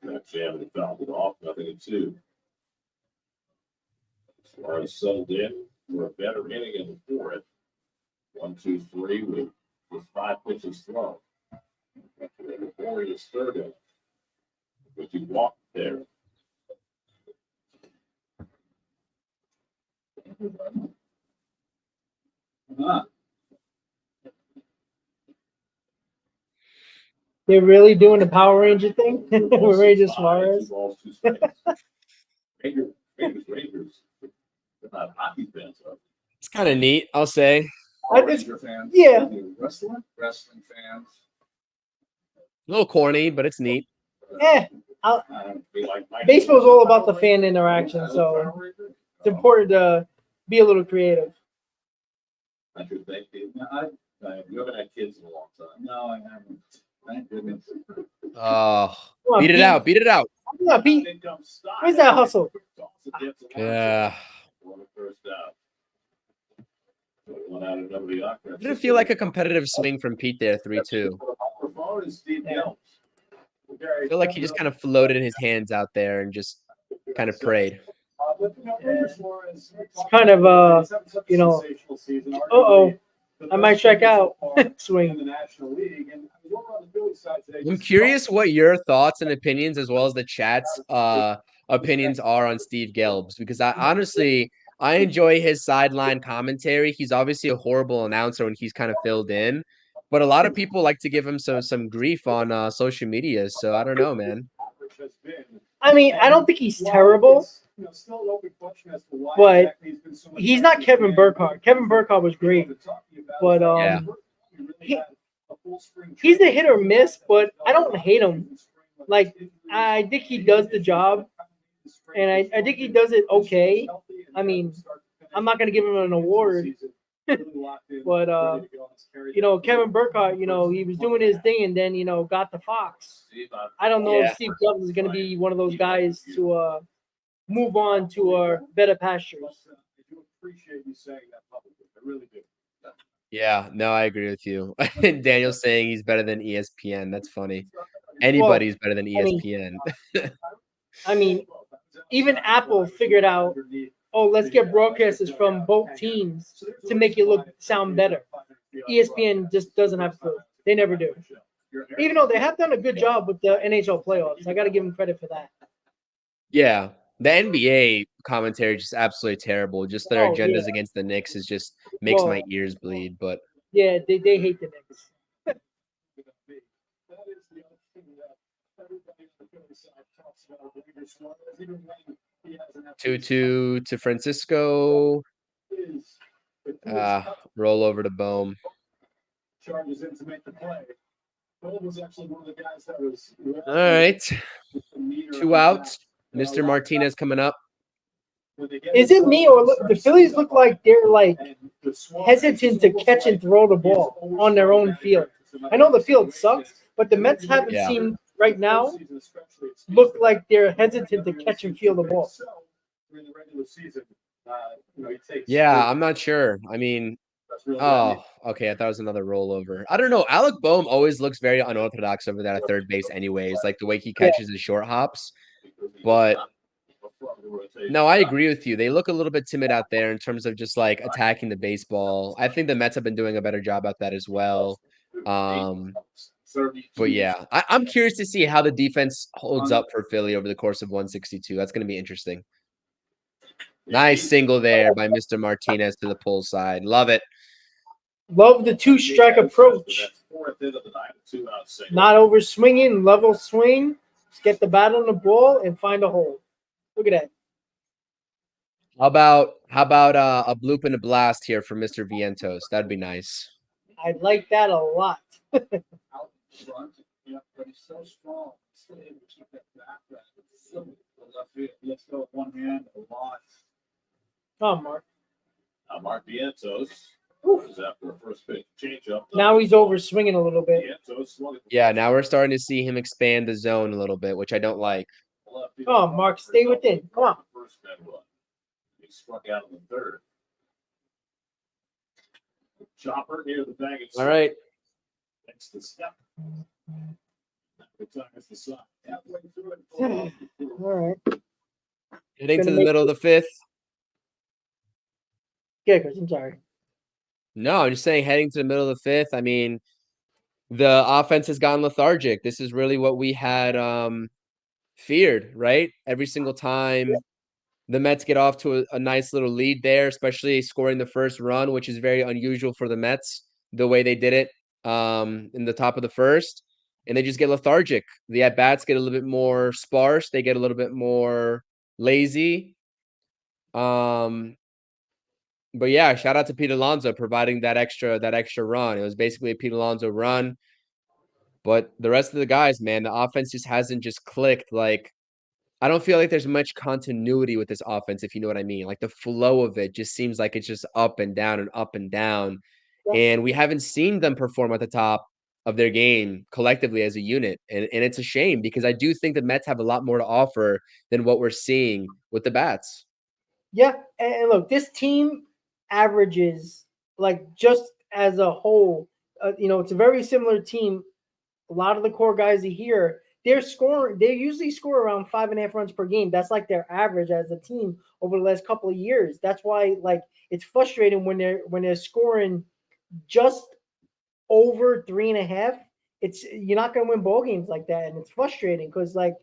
That jam and fouled it off, 0-2. Suarez settled in for a better inning in the fourth. 1-2-3 with 5 pitches thrown. The Warriors third inning. But he walked there. They're really doing the Power Ranger thing with Ranger Suarez. Rangers. They're not hockey fans, though. It's kind of neat, I'll say. Ranger fans. Yeah. Wrestling fans. A little corny, but it's neat. Baseball's all about the fan interaction, so it's important to be a little creative. I should think you haven't had kids in a long time. No, I haven't. Thank goodness. Oh, Come on, beat it Pete. out. Beat it out. Come on, Pete. Where's that hustle? Yeah. Didn't feel like a competitive swing from Pete there, 3-2. I feel like he just kind of floated his hands out there and just kind of prayed. It's kind of I might strike out swing. I'm curious what your thoughts and opinions, as well as the chat's opinions, are on Steve Gelbs, because I enjoy his sideline commentary. He's obviously a horrible announcer when he's kind of filled in, but a lot of people like to give him some grief on social media. So I don't know, man. I mean, I don't think he's terrible, but he's not Kevin Burkhardt. Kevin Burkhardt was great, but he's a hit or miss, but I don't hate him. Like, I think he does the job, and I think he does it okay. I mean, I'm not going to give him an award, but, Kevin Burkhardt, he was doing his thing and then, got the Fox. I don't know if Steve Jobs is going to be one of those guys to move on to better pastures. I do appreciate you saying that publicly. I really do. Yeah, no, I agree with you. Daniel's saying he's better than ESPN. That's funny. Anybody's better than ESPN. I mean, even Apple figured out, let's get broadcasters from both teams to make it sound better. ESPN just doesn't have a clue. They never do. Even though they have done a good job with the NHL playoffs. I got to give them credit for that. Yeah. The NBA commentary is just absolutely terrible. Just their agendas against the Knicks just makes my ears bleed. But yeah, they hate the Knicks. 2-2 to Francisco. Roll over to Bohm. Charges in to make the play. Bohm was actually one of the guys that was. All right. 2 outs. Mr. Martinez coming up. Is it me or the Phillies look like they're hesitant to catch and throw the ball on their own field? I know the field sucks, but the Mets haven't seemed right now look like they're hesitant to catch and feel the ball. During the regular season, he takes. Yeah, I'm not sure. I mean, oh, okay. I thought it was another rollover. I don't know. Alec Boehm always looks very unorthodox over there at third base, anyways. Like the way he catches his short hops. But no, I agree with you. They look a little bit timid out there in terms of just like attacking the baseball. I think the Mets have been doing a better job at that as well. But yeah, I'm curious to see how the defense holds up for Philly over the course of 162. That's going to be interesting. Nice single there by Mr. Martinez to the pull side. Love it. Love the two-strike approach. Not over swinging, level swing. Just get the bat on the ball and find a hole. Look at that. How about a bloop and a blast here for Mr. Vientos? That'd be nice. I like that a lot. Out front, but he's so strong. He's still able to keep that back. Let's go with one hand a lot. Oh, Mark. Mark Vientos is after a first pitch changeup. Now he's over swinging a little bit. Yeah, now we're starting to see him expand the zone a little bit, which I don't like. Oh, Mark, stay within. Come on. First man run. He struck out in the third. Chopper near the bag. All right. Next to step. Good time is the sun. Halfway through it. All right. Heading to the middle of the fifth. Yeah, Chris, I'm sorry. No, I'm just saying heading to the middle of the fifth. I mean, the offense has gotten lethargic. This is really what we had feared, right? Every single time the Mets get off to a nice little lead there, especially scoring the first run, which is very unusual for the Mets, the way they did it in the top of the first. And they just get lethargic. The at-bats get a little bit more sparse. They get a little bit more lazy. But yeah, shout out to Pete Alonso providing that extra run. It was basically a Pete Alonso run. But the rest of the guys, man, the offense just hasn't just clicked. Like, I don't feel like there's much continuity with this offense, if you know what I mean. Like the flow of it just seems like it's just up and down and up and down. And we haven't seen them perform at the top of their game collectively as a unit. And it's a shame because I do think the Mets have a lot more to offer than what we're seeing with the bats. Yeah, and look, this team averages, like, just as a whole, it's a very similar team. A lot of the core guys are here. They usually score around 5.5 runs per game. That's like their average as a team over the last couple of years. That's why, like, it's frustrating when they're scoring just over 3.5. You're not going to win ball games like that, and it's frustrating because, like,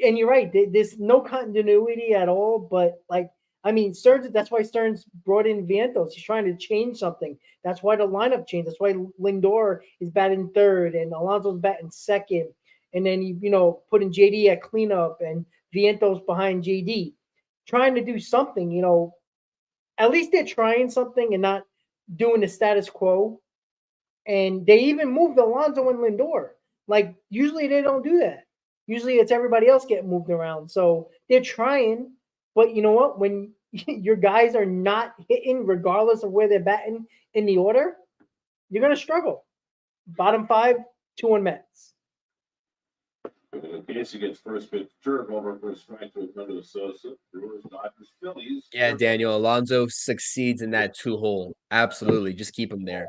and you're right. There's no continuity at all. But, like, I mean, Stearns. That's why Stearns brought in Vientos. He's trying to change something. That's why the lineup changed. That's why Lindor is batting third and Alonso's batting second. And then put in JD at cleanup and Vientos behind JD, trying to do something. At least they're trying something and not doing the status quo. And they even moved Alonso and Lindor. Like, usually they don't do that. Usually it's everybody else getting moved around. So they're trying. But you know what? When your guys are not hitting, regardless of where they're batting in the order, you're going to struggle. Bottom 5, 2-1 Mets. In case he gets first pitch jerk over for a strike to Fernando Sosa, Brewers, Dodgers, Phillies. Yeah, Daniel Alonso succeeds in that 2-hole. Absolutely. Just keep him there.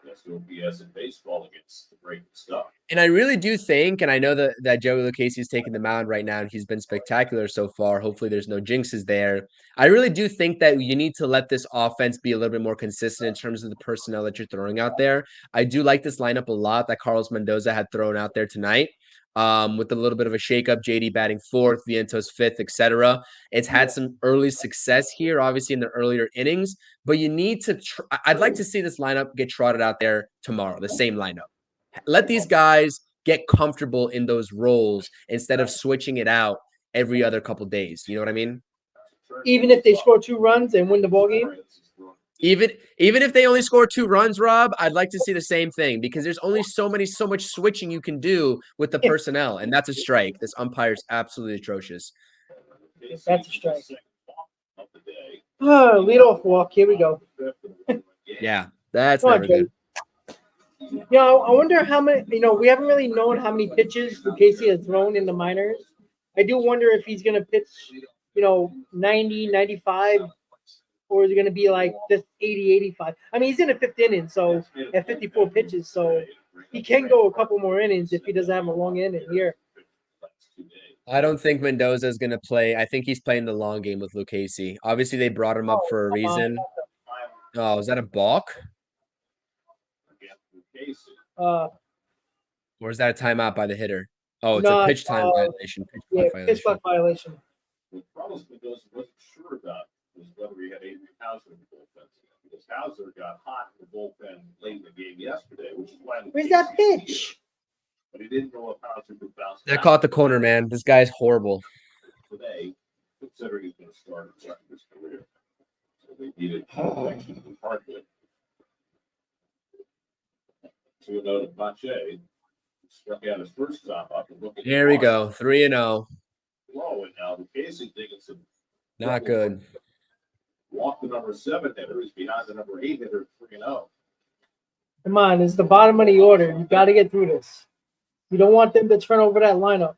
Let's go BS in baseball against the great stuff. And I really do think, and I know that Joey Lucchesi is taking the mound right now, and he's been spectacular so far. Hopefully there's no jinxes there. I really do think that you need to let this offense be a little bit more consistent in terms of the personnel that you're throwing out there. I do like this lineup a lot that Carlos Mendoza had thrown out there tonight. With a little bit of a shakeup, JD batting fourth, Vientos fifth, etc. It's had some early success here, obviously in the earlier innings, but you need to. I'd like to see this lineup get trotted out there tomorrow, the same lineup. Let these guys get comfortable in those roles instead of switching it out every other couple days. You know what I mean? Even if they score 2 runs and win the ball game. Even if they only score 2 runs, Rob, I'd like to see the same thing because there's only so much switching you can do with the personnel, and that's a strike. This umpire is absolutely atrocious. That's a strike. Leadoff walk. Here we go. Yeah, that's never good. I wonder how many. We haven't really known how many pitches Lucchesi has thrown in the minors. I do wonder if he's going to pitch, 90, 95, or is it going to be like this 80, 85? I mean, he's in the fifth inning, so at 54 pitches, so he can go a couple more innings if he doesn't have a long inning here. I don't think Mendoza is going to play. I think he's playing the long game with Lucchesi. Obviously, they brought him up for a reason. Oh, is that a balk? Or is that a timeout by the hitter? Oh, it's a pitch time violation. Pitch clock violation. The problem Mendoza wasn't sure about was whether he had Adrian Hauser in the bullpen. Because Hauser got hot in the bullpen late in the game yesterday, which is why. Where's that pitch? But he didn't know if Hauser could bounce. They caught the corner, man. This guy's horrible. Today, considering he's going to start his career. So they needed protection from Hardwood. 2-0 to Pache. Struck out his first time up and looking. Here we go. 3-0. Low, and now the Casey Dickinson. Not good. Walk the number 7 hitter is behind the number 8 hitter 3-0. Come on, it's the bottom of the order. You got to get through this. You don't want them to turn over that lineup.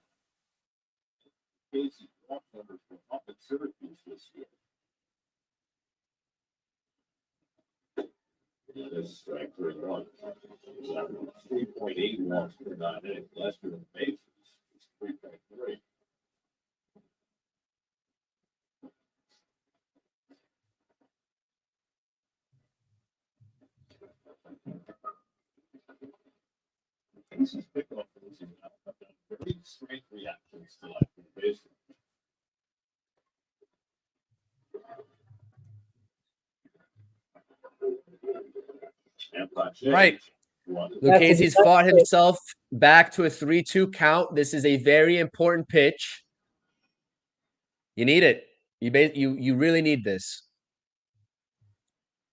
Casey walk numbers were up in Syracuse this year. Yeah, this is strike 3-1. 3.8 walks per 9 innings. Last year in the majors, it's 3.3. Casey's pickoff was very strange reactions to like the base. Right. Lucchesi's fought himself back to a 3-2 count. This is a very important pitch. You need it. You really need this.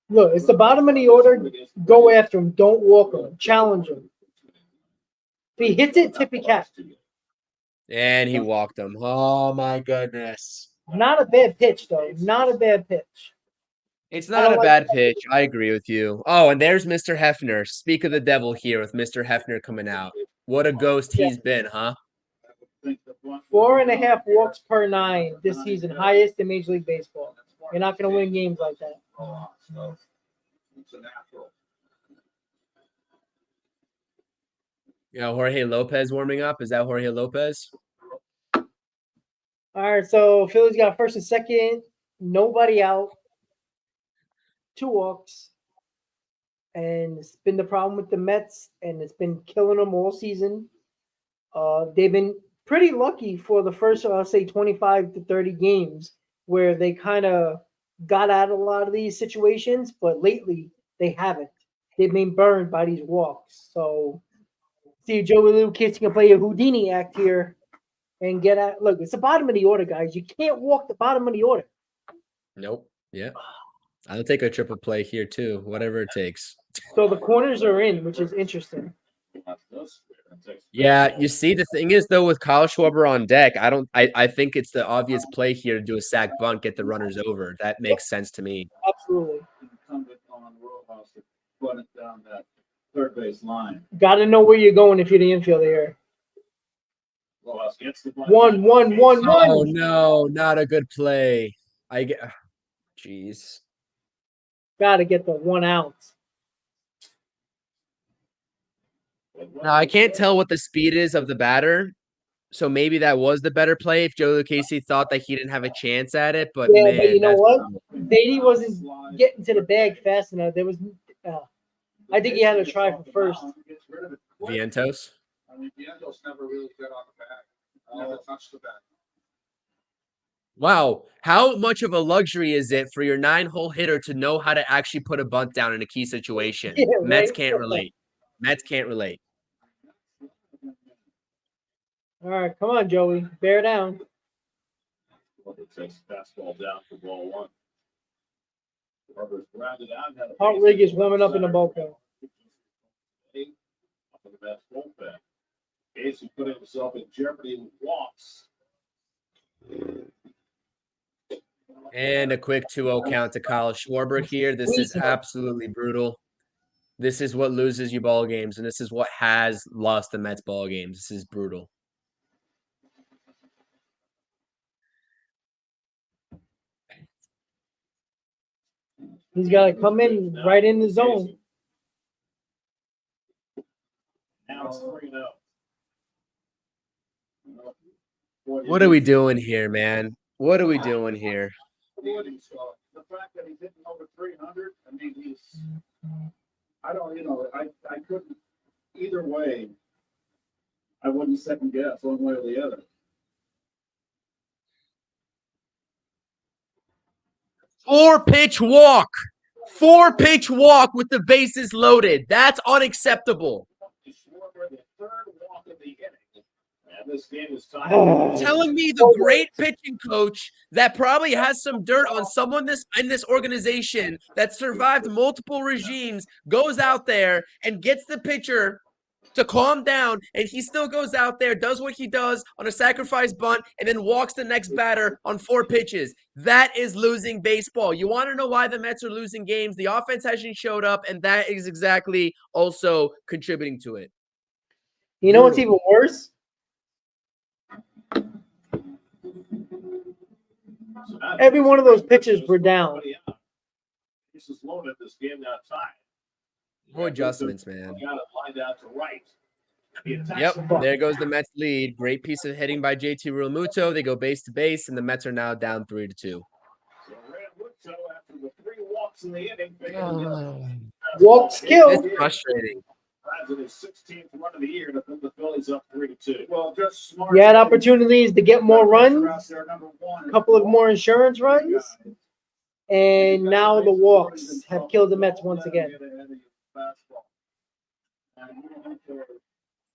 Look, it's the bottom of the order. Go after him. Don't walk him. Challenge him. If he hits it, tippy cap. And he walked him. Oh, my goodness. Not a bad pitch, though. Not a bad pitch. It's not a bad pitch. I agree with you. Oh, and there's Mr. Hefner. Speak of the devil here with Mr. Hefner coming out. What a ghost he's been, huh? 4.5 walks per 9 this season, highest in Major League Baseball. You're not going to win games like that. Yeah, Jorge Lopez warming up. Is that Jorge Lopez? All right, so Phillies got first and second. Nobody out. 2 walks. And it's been the problem with the Mets, and it's been killing them all season. They've been pretty lucky for the first, I'll say, 25 to 30 games where they kind of got out of a lot of these situations, but lately they haven't. They've been burned by these walks. So, see, Joey Lucchesi can play a Houdini act here and get at. Look, it's the bottom of the order, guys. You can't walk the bottom of the order. Nope. Yeah. I'll take a triple play here, too. Whatever it takes. So the corners are in, which is interesting. Yeah, you see, the thing is, though, with Kyle Schwarber on deck, I think it's the obvious play here to do a sack bunt, get the runners over. That makes sense to me. Absolutely. Put it down that third base line. Got to know where you're going if you're the infielder here. 1, 1, 1, 1. Oh, no, not a good play. Jeez. Got to get the 1 out. Now, I can't tell what the speed is of the batter, so maybe that was the better play if Joe Lucchesi thought that he didn't have a chance at it. But, yeah, man, but you know what? Beatty wasn't getting to the bag fast enough. There was, I think he had to try for first. Vientos? I mean, Vientos never really got on the bag. Never touched the bag. Wow. How much of a luxury is it for your 9-hole hitter to know how to actually put a bunt down in a key situation? Yeah, Mets right? can't relate. Mets can't relate. All right, come on, Joey. Bear down. Fastball down for ball 1. Hartwig is warming up in the bullpen. Casey putting himself in jeopardy with walks. And a quick 2-0 count to Kyle Schwarber here. This is absolutely brutal. This is what loses you ball games, and this is what has lost the Mets ball games. This is brutal. He's got to come in right in the zone. Now it's 3-0. What are we doing here, man? What are we doing here? The fact that he's hitting over 300, I mean, I couldn't, either way, I wouldn't second guess one way or the other. Four-pitch walk. Four-pitch walk with the bases loaded. That's unacceptable. The third walk of the inning. And this game is tied. Telling me the great pitching coach that probably has some dirt on someone in this organization that survived multiple regimes goes out there and gets the pitcher to calm down, and he still goes out there, does what he does on a sacrifice bunt, and then walks the next batter on 4 pitches. That is losing baseball. You want to know why the Mets are losing games? The offense hasn't showed up, and that is exactly also contributing to it. You know what's even worse? Every one of those pitches were down. This is loaded. This game now tied. No adjustments, man. Got it lined out to right. Yep, there goes the Mets lead. Great piece of hitting by JT Realmuto. They go base to base, and the Mets are now down 3-2. So Realmuto, after the 3 walks in the inning, Walk skill. It's frustrating. drives in his 16th run of the year to put the Phillies up 3-2. Well, just smart. You had opportunities to get more runs, a couple of more insurance runs, and now the walks have killed the Mets once again.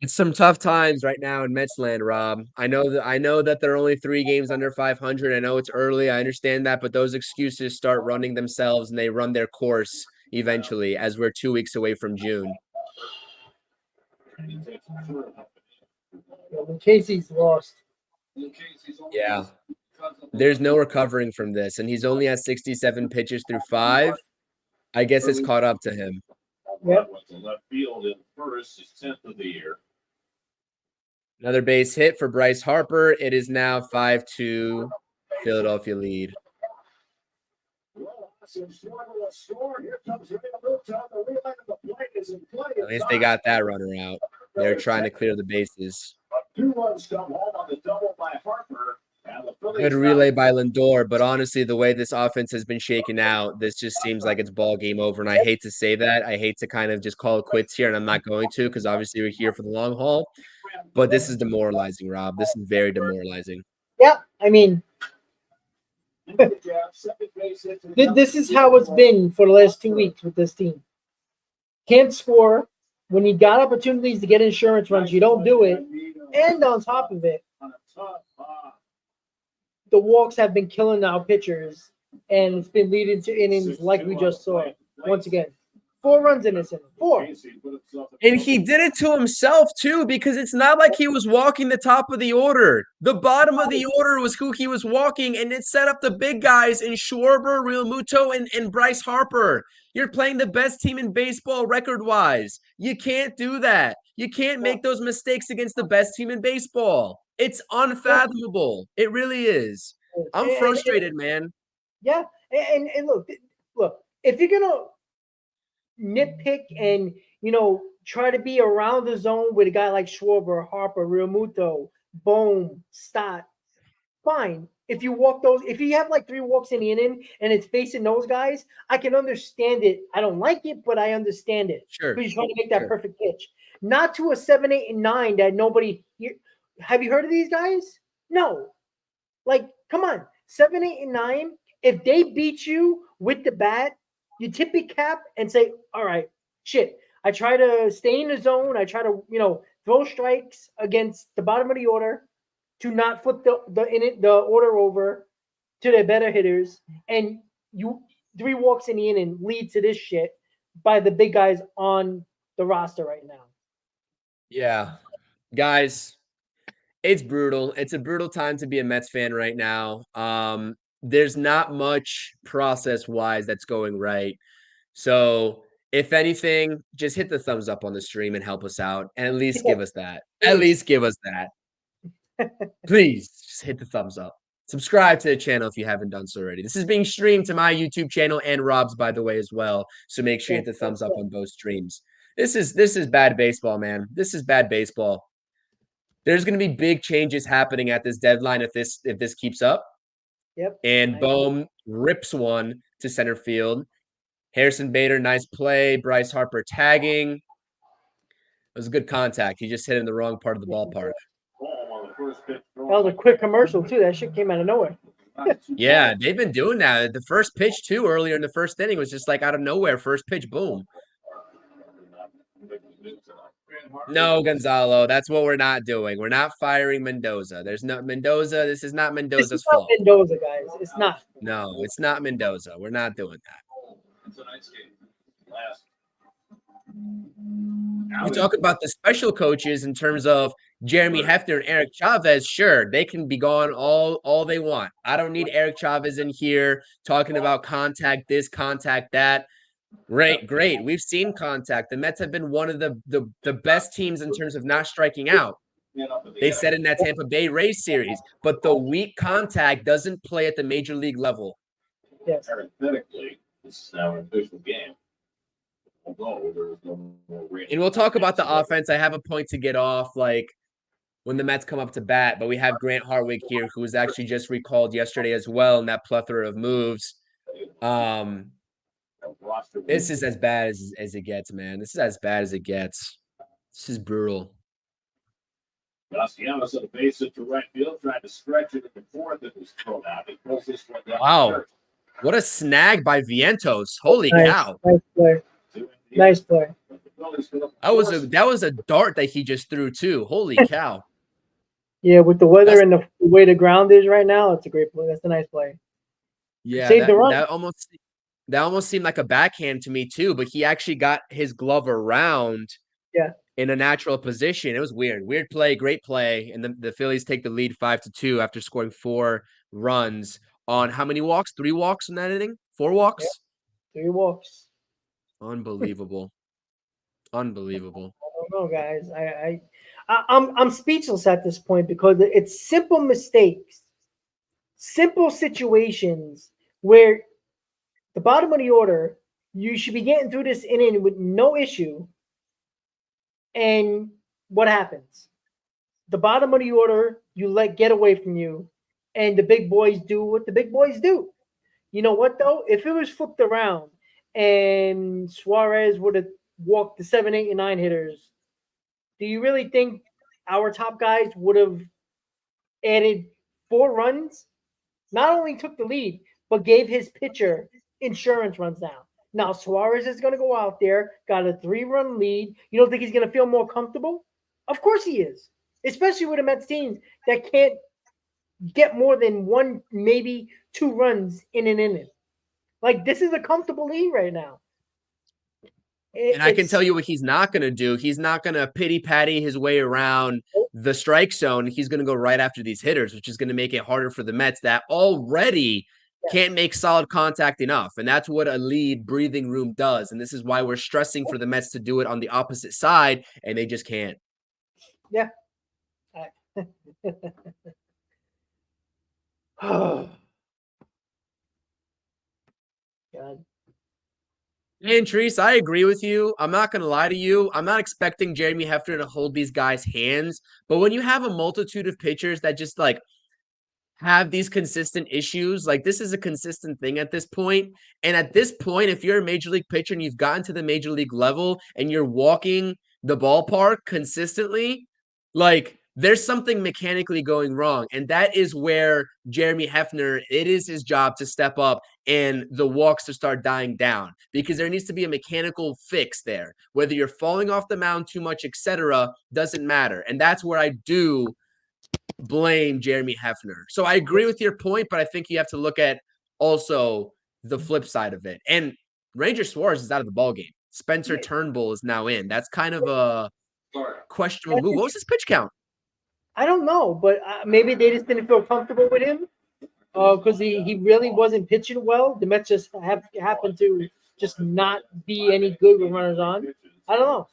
It's some tough times right now in Mets land, Rob. I know that they're only 3 games under 500. I know it's early. I understand that, but those excuses start running themselves, and they run their course eventually as we're 2 weeks away from June. Casey's lost. Yeah. There's no recovering from this, and he's only at 67 pitches through 5. I guess it's caught up to him. Yep. Went to left field in first, his 10th of the year. Another base hit for Bryce Harper. It is now 5-2 Philadelphia lead. At least they got that runner out. They're trying to clear the bases. 2 runs come home on the double by Harper. Good relay by Lindor, but honestly, the way this offense has been shaken out, this just seems like it's ball game over. And I hate to say that. I hate to kind of just call it quits here, and I'm not going to because obviously we're here for the long haul. But this is demoralizing, Rob. This is very demoralizing. Yeah, I mean, this is how it's been for the last 2 weeks with this team. Can't score. When you got opportunities to get insurance runs, you don't do it. And on top of it, the walks have been killing our pitchers, and it's been leading to innings like we just saw. Once again, 4 runs in this inning. 4. And he did it to himself, too, because it's not like he was walking the top of the order. The bottom of the order was who he was walking, and it set up the big guys in Schwarber, Realmuto, and Bryce Harper. You're playing the best team in baseball record-wise. You can't do that. You can't make those mistakes against the best team in baseball. It's unfathomable. It really is. I'm frustrated, man. Yeah, and look, if you're gonna nitpick and try to be around the zone with a guy like Schwarber, Harper, Realmuto, Bohm, Stott, fine. If you have like 3 walks in the inning and it's facing those guys, I can understand it. I don't like it, but I understand it. Sure. Because you're trying to make that perfect pitch. Not to a 7, 8, and 9 that nobody. Have you heard of these guys? No. Like, come on. 7, 8, and 9. If they beat you with the bat, you tip your cap and say, all right, shit. I try to stay in the zone. I try to, throw strikes against the bottom of the order to not flip the order over to the better hitters. And 3 walks in the inning lead to this shit by the big guys on the roster right now. Yeah. Guys, it's brutal. It's a brutal time to be a Mets fan right now. There's not much process-wise that's going right. So If anything, just hit the thumbs up on the stream and help us out, and at least Yeah. give us that. At least give us that. Please just hit the thumbs up. Subscribe to the channel if you haven't done so already. This is being streamed to my YouTube channel and Rob's, by the way, as well. So make sure you hit the thumbs up on both streams. This is bad baseball, man. This is bad baseball. There's going to be big changes happening at this deadline if this keeps up. Yep. And Bohm rips one to center field. Harrison Bader, nice play. Bryce Harper tagging. It was a good contact. He just hit in the wrong part of the ballpark. That was a quick commercial, too. That shit came out of nowhere. Yeah, they've been doing that. The first pitch, too, earlier in the first inning was just like out of nowhere. First pitch, boom. No, Gonzalo, that's what we're not doing. We're not firing Mendoza. There's no Mendoza. This is not Mendoza's fault. Mendoza, guys. It's not. No, it's not Mendoza. We're not doing that. You talk about the special coaches in terms of Jeremy Hefner and Eric Chavez. Sure, they can be gone all they want. I don't need Eric Chavez in here talking about contact this, contact that. Great. We've seen contact. The Mets have been one of the best teams in terms of not striking out. They said in that Tampa Bay Rays series, but the weak contact doesn't play at the major league level. Yes. Parenthetically, this is now an official game. And we'll talk about the offense. I have a point to get off, like when the Mets come up to bat, but we have Grant Hartwig here, who was actually just recalled yesterday as well in that plethora of moves. This is as bad as it gets, man. This is as bad as it gets. This is brutal. Castellanos at the base to right field, trying to stretch it in the fourth. It was thrown out. He pulls this one down. Wow. What a snag by Vientos. Holy cow. Nice play. Nice play. That was a dart that he just threw too. Holy cow. Yeah, with the weather and the way the ground is right now, it's a great play. That's a nice play. Yeah, Saved the run. That almost seemed like a backhand to me too, but he actually got his glove around in a natural position. It was weird. Weird play, great play. And the Phillies take the lead 5-2 after scoring 4 runs on how many walks? 3 walks in that inning? 4 walks? Yeah. 3 walks. Unbelievable. Unbelievable. I don't know, guys. I'm speechless at this point because it's simple mistakes, simple situations where the bottom of the order, you should be getting through this inning with no issue. And what happens? The bottom of the order, you let get away from you, and the big boys do what the big boys do. You know what, though? If it was flipped around and Suarez would have walked the 7, 8, and 9 hitters, do you really think our top guys would have added 4 runs? Not only took the lead, but gave his pitcher insurance runs down. Now Suarez is going to go out there, got a 3-run lead. You don't think he's going to feel more comfortable? Of course he is, especially with a Mets team that can't get more than 1, maybe 2 runs in an inning. Like, this is a comfortable lead right now. And I can tell you what he's not going to do. He's not going to pity-patty his way around the strike zone. He's going to go right after these hitters, which is going to make it harder for the Mets that already can't make solid contact enough. And that's what a lead breathing room does. And this is why we're stressing for the Mets to do it on the opposite side, and they just can't. Yeah. God. And Treese, I agree with you. I'm not going to lie to you. I'm not expecting Jeremy Hefner to hold these guys' hands. But when you have a multitude of pitchers that just like have these consistent issues, like this is a consistent thing at this point. And at this point, if you're a major league pitcher and you've gotten to the major league level and you're walking the ballpark consistently, like there's something mechanically going wrong. And that is where Jeremy Hefner, it is his job to step up and the walks to start dying down, because there needs to be a mechanical fix there. Whether you're falling off the mound too much, etc., doesn't matter. And that's where I do blame Jeremy Hefner. So I agree with your point, but I think you have to look at also the flip side of it. And Ranger Suarez is out of the ballgame. Spencer Turnbull is now in. That's kind of a questionable move. What was his pitch count? I don't know, but maybe they just didn't feel comfortable with him because he really wasn't pitching well. The Mets just happened to just not be any good with runners on. I don't know.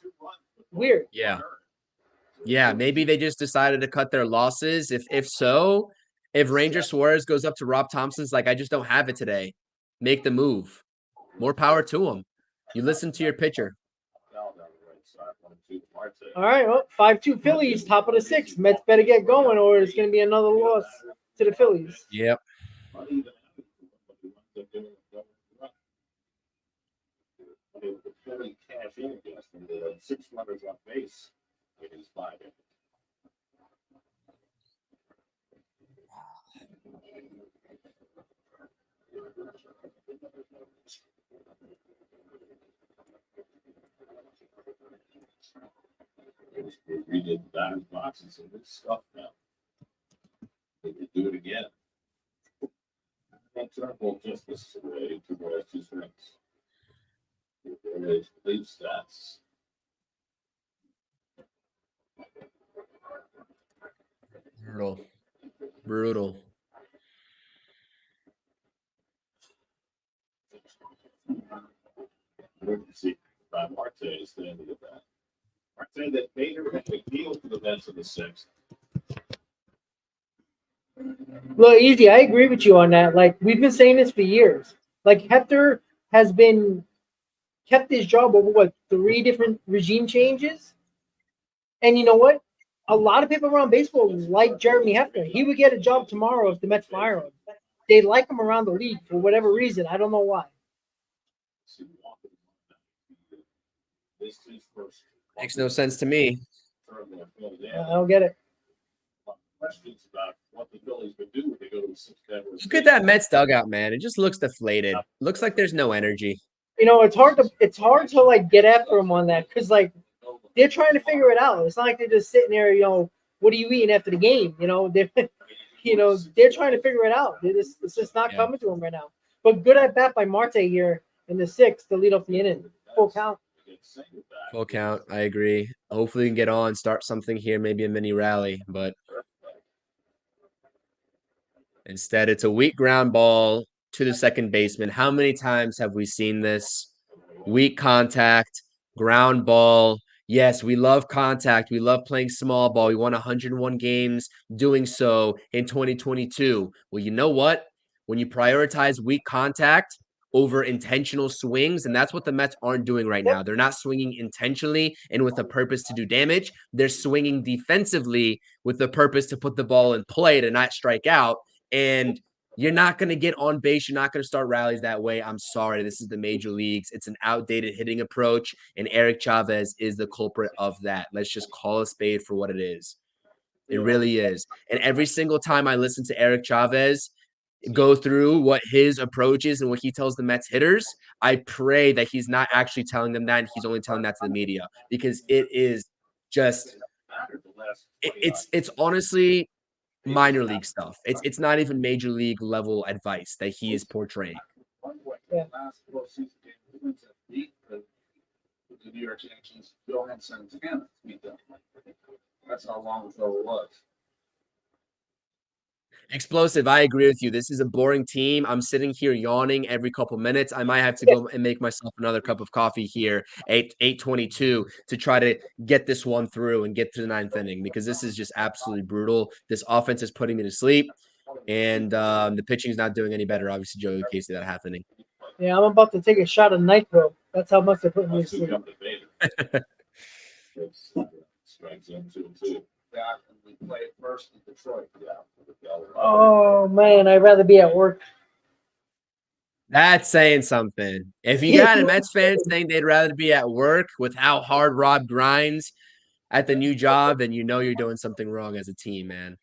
Weird. Yeah. Yeah, maybe they just decided to cut their losses. If so, if Ranger Suarez goes up to Rob Thompson's like, I just don't have it today, make the move. More power to him. You listen to your pitcher. All right, well, 5-2 Phillies, top of the sixth. Mets better get going, or it's going to be another loss to the Phillies. Yep. Cash in against them. They had 6 runners on base. It is 5 innings. We redid the batter's boxes and this stuff now. They could do it again. That circle just this way, 2 balls, 2 strikes. Lead stats. Brutal. Brutal. See, by Marte is the end of that. Marte that made her McNeil for the Mets in the 6th. Look, Easy, I agree with you on that. Like, we've been saying this for years. Like, Hector has been kept his job over, 3 different regime changes? And you know what? A lot of people around baseball like Jeremy Hefner. He would get a job tomorrow if the Mets fire him. They like him around the league for whatever reason. I don't know why. Makes no sense to me. I don't get it. Questions about what the Phillies would do if they go to the 6th. Look at that Mets dugout, man. It just looks deflated. Looks like there's no energy. You know, it's hard to like get after them on that because like they're trying to figure it out. It's not like they're just sitting there, what are you eating after the game? They're trying to figure it out. It's just not coming to them right now. But good at bat by Marte here in the 6th to lead off the inning. Full count. Full count. I agree. Hopefully we can get on, start something here, maybe a mini rally, but instead it's a weak ground ball to the second baseman. How many times have we seen this? Weak contact, ground ball. Yes, we love contact. We love playing small ball. We won 101 games doing so in 2022. Well, you know what? When you prioritize weak contact over intentional swings, and that's what the Mets aren't doing right now. They're not swinging intentionally and with a purpose to do damage. They're swinging defensively with the purpose to put the ball in play to not strike out. And you're not going to get on base. You're not going to start rallies that way. I'm sorry. This is the major leagues. It's an outdated hitting approach, and Eric Chavez is the culprit of that. Let's just call a spade for what it is. It really is. And every single time I listen to Eric Chavez go through what his approach is and what he tells the Mets hitters, I pray that he's not actually telling them that and he's only telling that to the media, because it is just it's honestly minor league stuff. It's not even major league level advice that he is portraying. Yeah. The New York Yankees, Johan Santana beat them. That's how long ago it was. Explosive. I agree with you. This is a boring team. I'm sitting here yawning every couple minutes. I might have to go and make myself another cup of coffee here at 8:22 to try to get this one through and get to the 9th inning, because this is just absolutely brutal. This offense is putting me to sleep, and the pitching is not doing any better. Obviously, Joey Casey, that half inning. Yeah, I'm about to take a shot of nitro. That's how much they're putting me to sleep. Strikes in 2-2. That and we played first in Detroit. Oh man, I'd rather be at work. That's saying something. If you got a Mets fan saying they'd rather be at work with how hard Rob grinds at the new job, then you know you're doing something wrong as a team, man.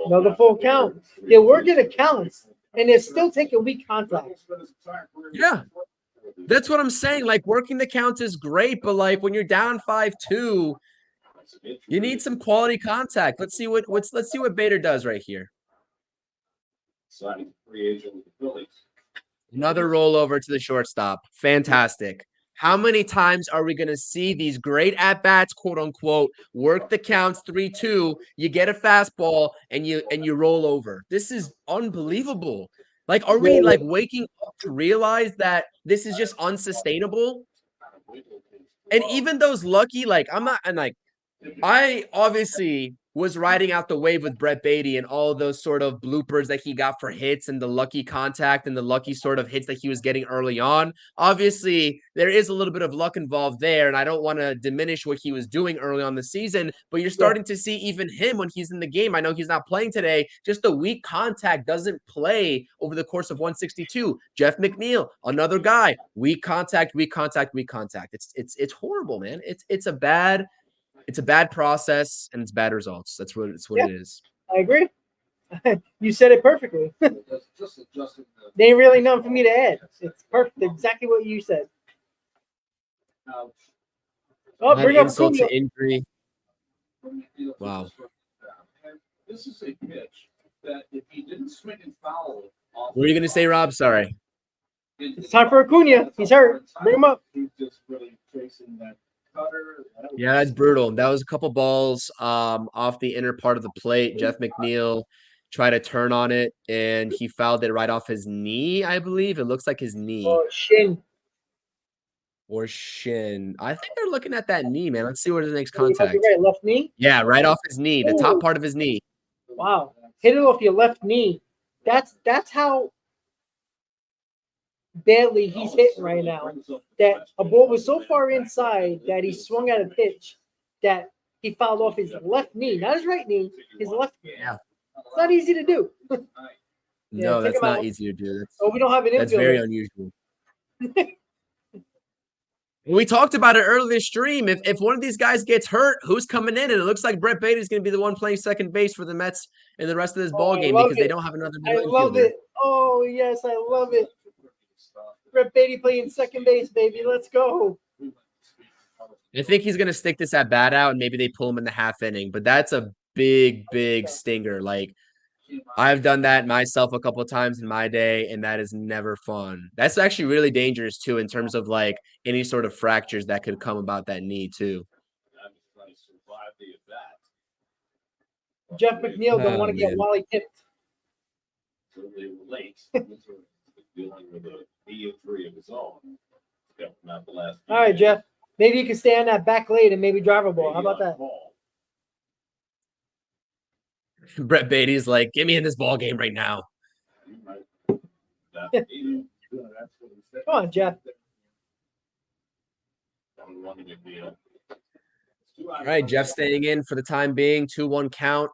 Another full count. They're working accounts, and they're still taking weak contacts. Yeah. That's what I'm saying. Like, working the counts is great, but like when you're down 5-2, you need some quality contact. Let's see what Bader does right here. Signing free agent with the Phillies. Another rollover to the shortstop. Fantastic. How many times are we going to see these great at-bats, quote unquote, work the counts 3-2, you get a fastball and you roll over? This is unbelievable. Like, are we like waking up to realize that this is just unsustainable? And even those lucky, like, I'm not, and like, I obviously was riding out the wave with Brett Beatty and all those sort of bloopers that he got for hits and the lucky contact and the lucky sort of hits that he was getting early on. Obviously, there is a little bit of luck involved there, and I don't want to diminish what he was doing early on the season, but you're starting to see even him when he's in the game. I know he's not playing today. Just the weak contact doesn't play over the course of 162. Jeff McNeil, another guy, weak contact, weak contact, weak contact. It's horrible, man. It's a bad process and it's bad results. That's what it is. I agree. You said it perfectly. Just adjusting the There ain't really nothing for me to add. It's perfect. Exactly what you said. now. Oh, Not bring up insult Acuna. to injury. when you feel Wow. this right now. And this is a pitch that if he didn't swing and foul off What are you going to say, Rob? Sorry. It's time for Acuna. He's hurt. Bring him up. He's just really chasing that cutter. Yeah, that's brutal. That was a couple balls off the inner part of the plate. Jeff McNeil tried to turn on it, and he fouled it right off his knee, I believe. It looks like his knee Oh, shin. or shin. I think they're looking at that knee, man. Let's see where the next You might be contact. right. Left knee. Yeah, right off his knee, the Ooh. top part of his knee. Wow. Hit it off your left knee. That's how badly he's hitting right now. That a ball was so far inside that he swung at a pitch that he fouled off his left knee, not his right knee, his left knee. Yeah. It's not easy to do. No, take that's him not out. easy to do. Oh, we don't have an That's very infielder. unusual. We talked about it earlier this stream. If one of these guys gets hurt, who's coming in? And it looks like Brett Beatty is going to be the one playing second base for the Mets in the rest of this ball I game love because they it. don't have another I middle love infielder. it. Oh, yes, I love it. Brett Beatty playing second base, baby. Let's go. I think he's going to stick this at bat out and maybe they pull him in the half inning, but that's a big stinger. Like, I've done that myself a couple of times in my day, and that is never fun. That's actually really dangerous too in terms of like any sort of fractures that could come about that knee too. Jeff McNeil don't want to get man. Wally tipped. So they were late. Dealing with a knee injury of his own. Not the last. All right, Jeff. Maybe you can stay on that back lane and maybe drive a ball. How about that? Brett Beatty's like, get me in this ball game right now. Come on, Jeff. All right, Jeff staying in for the time being. 2-1 count.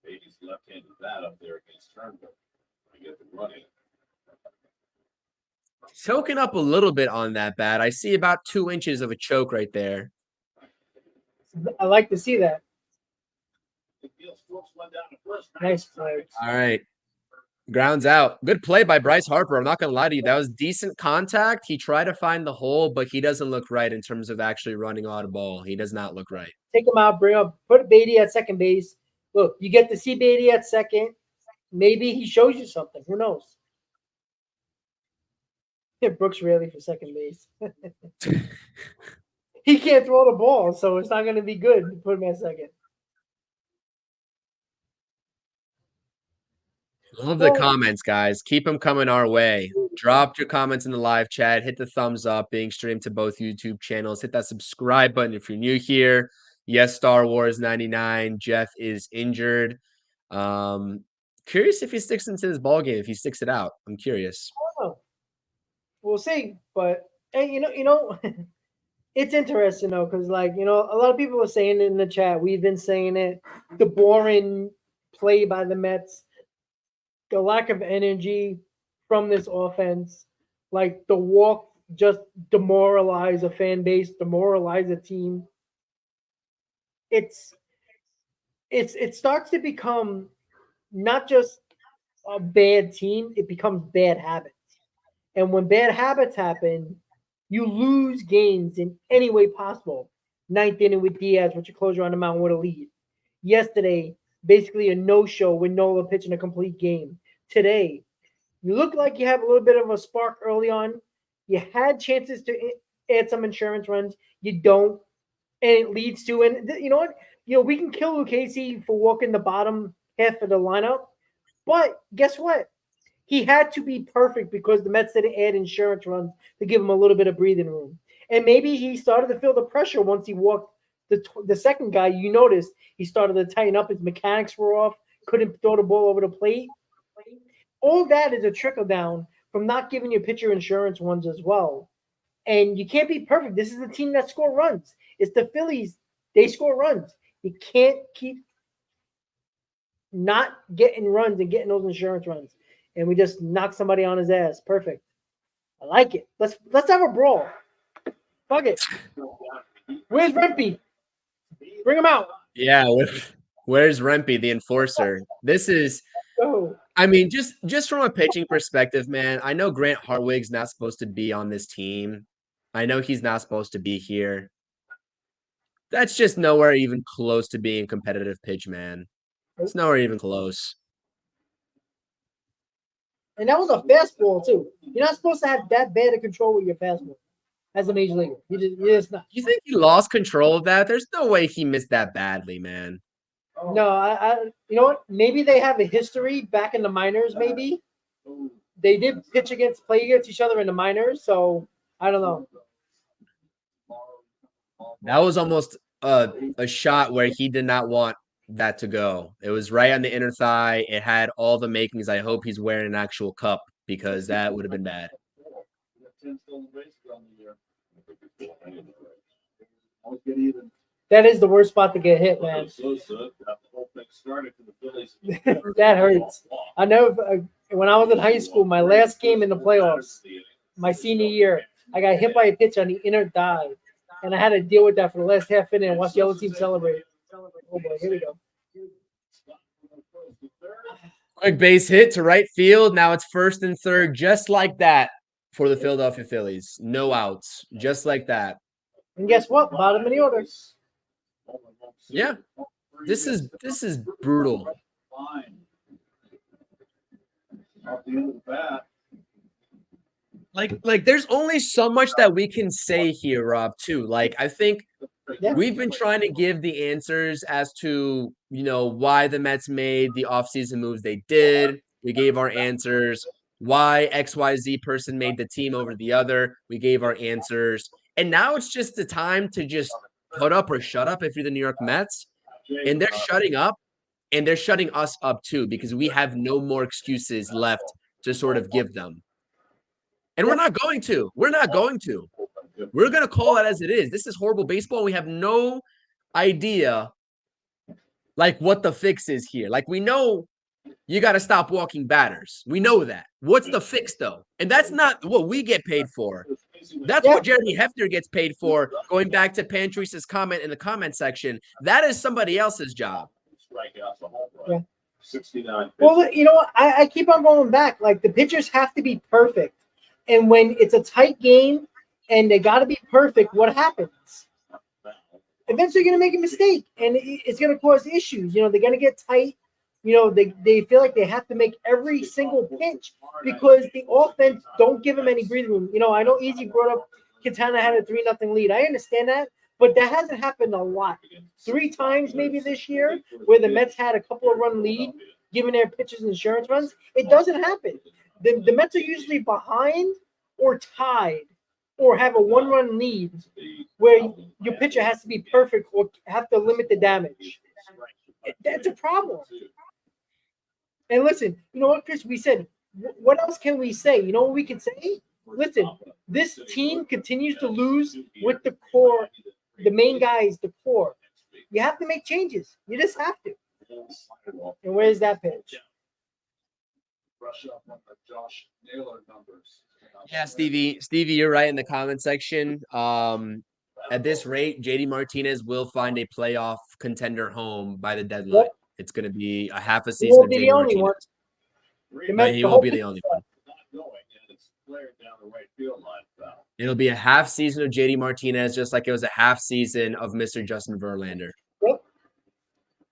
Beatty's left-handed bat up there against Turnbull. I get the running. Choking up a little bit on that bat. I see about 2 inches of a choke right there. I like to see that. Nice play. All right. Grounds out. Good play by Bryce Harper. I'm not going to lie to you. That was decent contact. He tried to find the hole, but he doesn't look right in terms of actually running out a ball. He does not look right. Take him out, bring up, put Beatty at second base. Look, you get to see Beatty at second. Maybe he shows you something. Who knows? Brooks Raley for second base. He can't throw the ball, so it's not going to be good to put him at second. Love the comments, guys. Keep them coming our way. Drop your comments in the live chat. Hit the thumbs up, being streamed to both YouTube channels. Hit that subscribe button if you're new here. Yes, Star Wars 99. Jeff is injured. Curious if he sticks into this ball game, if he sticks it out. I'm curious. Oh, we'll see. But hey, you know, it's interesting though, because like a lot of people are saying it in the chat. We've been saying it. The boring play by the Mets. The lack of energy from this offense, like the walk just demoralize a fan base, demoralize a team. It starts to become not just a bad team, it becomes bad habits. And when bad habits happen, you lose games in any way possible. Ninth inning with Diaz, with your closer on the mound with a lead. Yesterday, basically a no-show with Nola pitching a complete game. Today, you look like you have a little bit of a spark early on. You had chances to add some insurance runs. You don't, and it leads to you know what? We can kill Lucchese for walking the bottom half of the lineup, but guess what? He had to be perfect because the Mets didn't add insurance runs to give him a little bit of breathing room. And maybe he started to feel the pressure once he walked the second guy. You noticed he started to tighten up. His mechanics were off. Couldn't throw the ball over the plate. All that is a trickle down from not giving your pitcher insurance ones as well. And you can't be perfect. This is the team that score runs. It's the Phillies. They score runs. You can't keep not getting runs and getting those insurance runs. And we just knock somebody on his ass. Perfect. I like it. Let's have a brawl. Fuck it. Where's Rempe? Bring him out. Yeah, where's Rempe, the enforcer? This is, Go. I mean, just from a pitching perspective, man, I know Grant Hartwig's not supposed to be on this team. I know he's not supposed to be here. That's just nowhere even close to being competitive pitch, man. It's nowhere even close. And that was a fastball, too. You're not supposed to have that bad of control with your fastball as a major leaguer. You're just not. You think he lost control of that? There's no way he missed that badly, man. No, I you know what? Maybe they have a history back in the minors, maybe. They did play against each other in the minors, so I don't know. That was almost a shot where he did not want that to go. It was right on the inner thigh. It had all the makings. I hope he's wearing an actual cup because that would have been bad. That is the worst spot to get hit, man. That hurts. I know when I was in high school, my last game in the playoffs, my senior year, I got hit by a pitch on the inner thigh, and I had to deal with that for the last half inning and watch the other team celebrate. Oh boy, here we go. Quick base hit to right field. Now it's first and third, just like that for the Philadelphia Phillies. No outs, just like that. And guess what? Bottom of the order. Yeah, this is brutal. Like there's only so much that we can say here, Rob, too. Like, I think we've been trying to give the answers as to, why the Mets made the offseason moves they did. We gave our answers. Why XYZ person made the team over the other. We gave our answers. And now it's just the time to just put up or shut up if you're the New York Mets. And they're shutting up, and they're shutting us up too, because we have no more excuses left to sort of give them. And we're not going to. We're not going to. We're going to call it as it is. This is horrible baseball. We have no idea, like, what the fix is here. Like, we know you got to stop walking batters. We know that. What's the fix, though? And that's not what we get paid for. That's what Jeremy Hefner gets paid for, going back to Pantreese's comment in the comment section. That is somebody else's job. Yeah. 69. Well, you know what? I keep on going back. Like, the pitchers have to be perfect. And when it's a tight game and they got to be perfect, what happens? Eventually you're going to make a mistake, and it's going to cause issues. They're going to get tight. They feel like they have to make every single pitch because the offense don't give them any breathing room. I know Easy brought up Quintana had a 3-0 lead. I understand that, but that hasn't happened a lot. 3 times maybe this year where the Mets had a couple of run lead, giving their pitchers insurance runs. It doesn't happen. The Mets are usually behind or tied or have a 1-run lead where your pitcher has to be perfect or have to limit the damage. That's a problem. And listen, you know what, Chris? We said, what else can we say? You know what we can say? Listen, this team continues to lose with the core, the main guys, the core. You have to make changes. You just have to. And where's that pitch? Brush up on the Josh Naylor numbers. Yeah, Stevie, you're right in the comment section. At this rate, JD Martinez will find a playoff contender home by the deadline. Yep. It's going to be a half a season of JD Martinez. No, he won't be the only one. It'll be a half season of JD Martinez, just like it was a half season of Mr. Justin Verlander. Yep.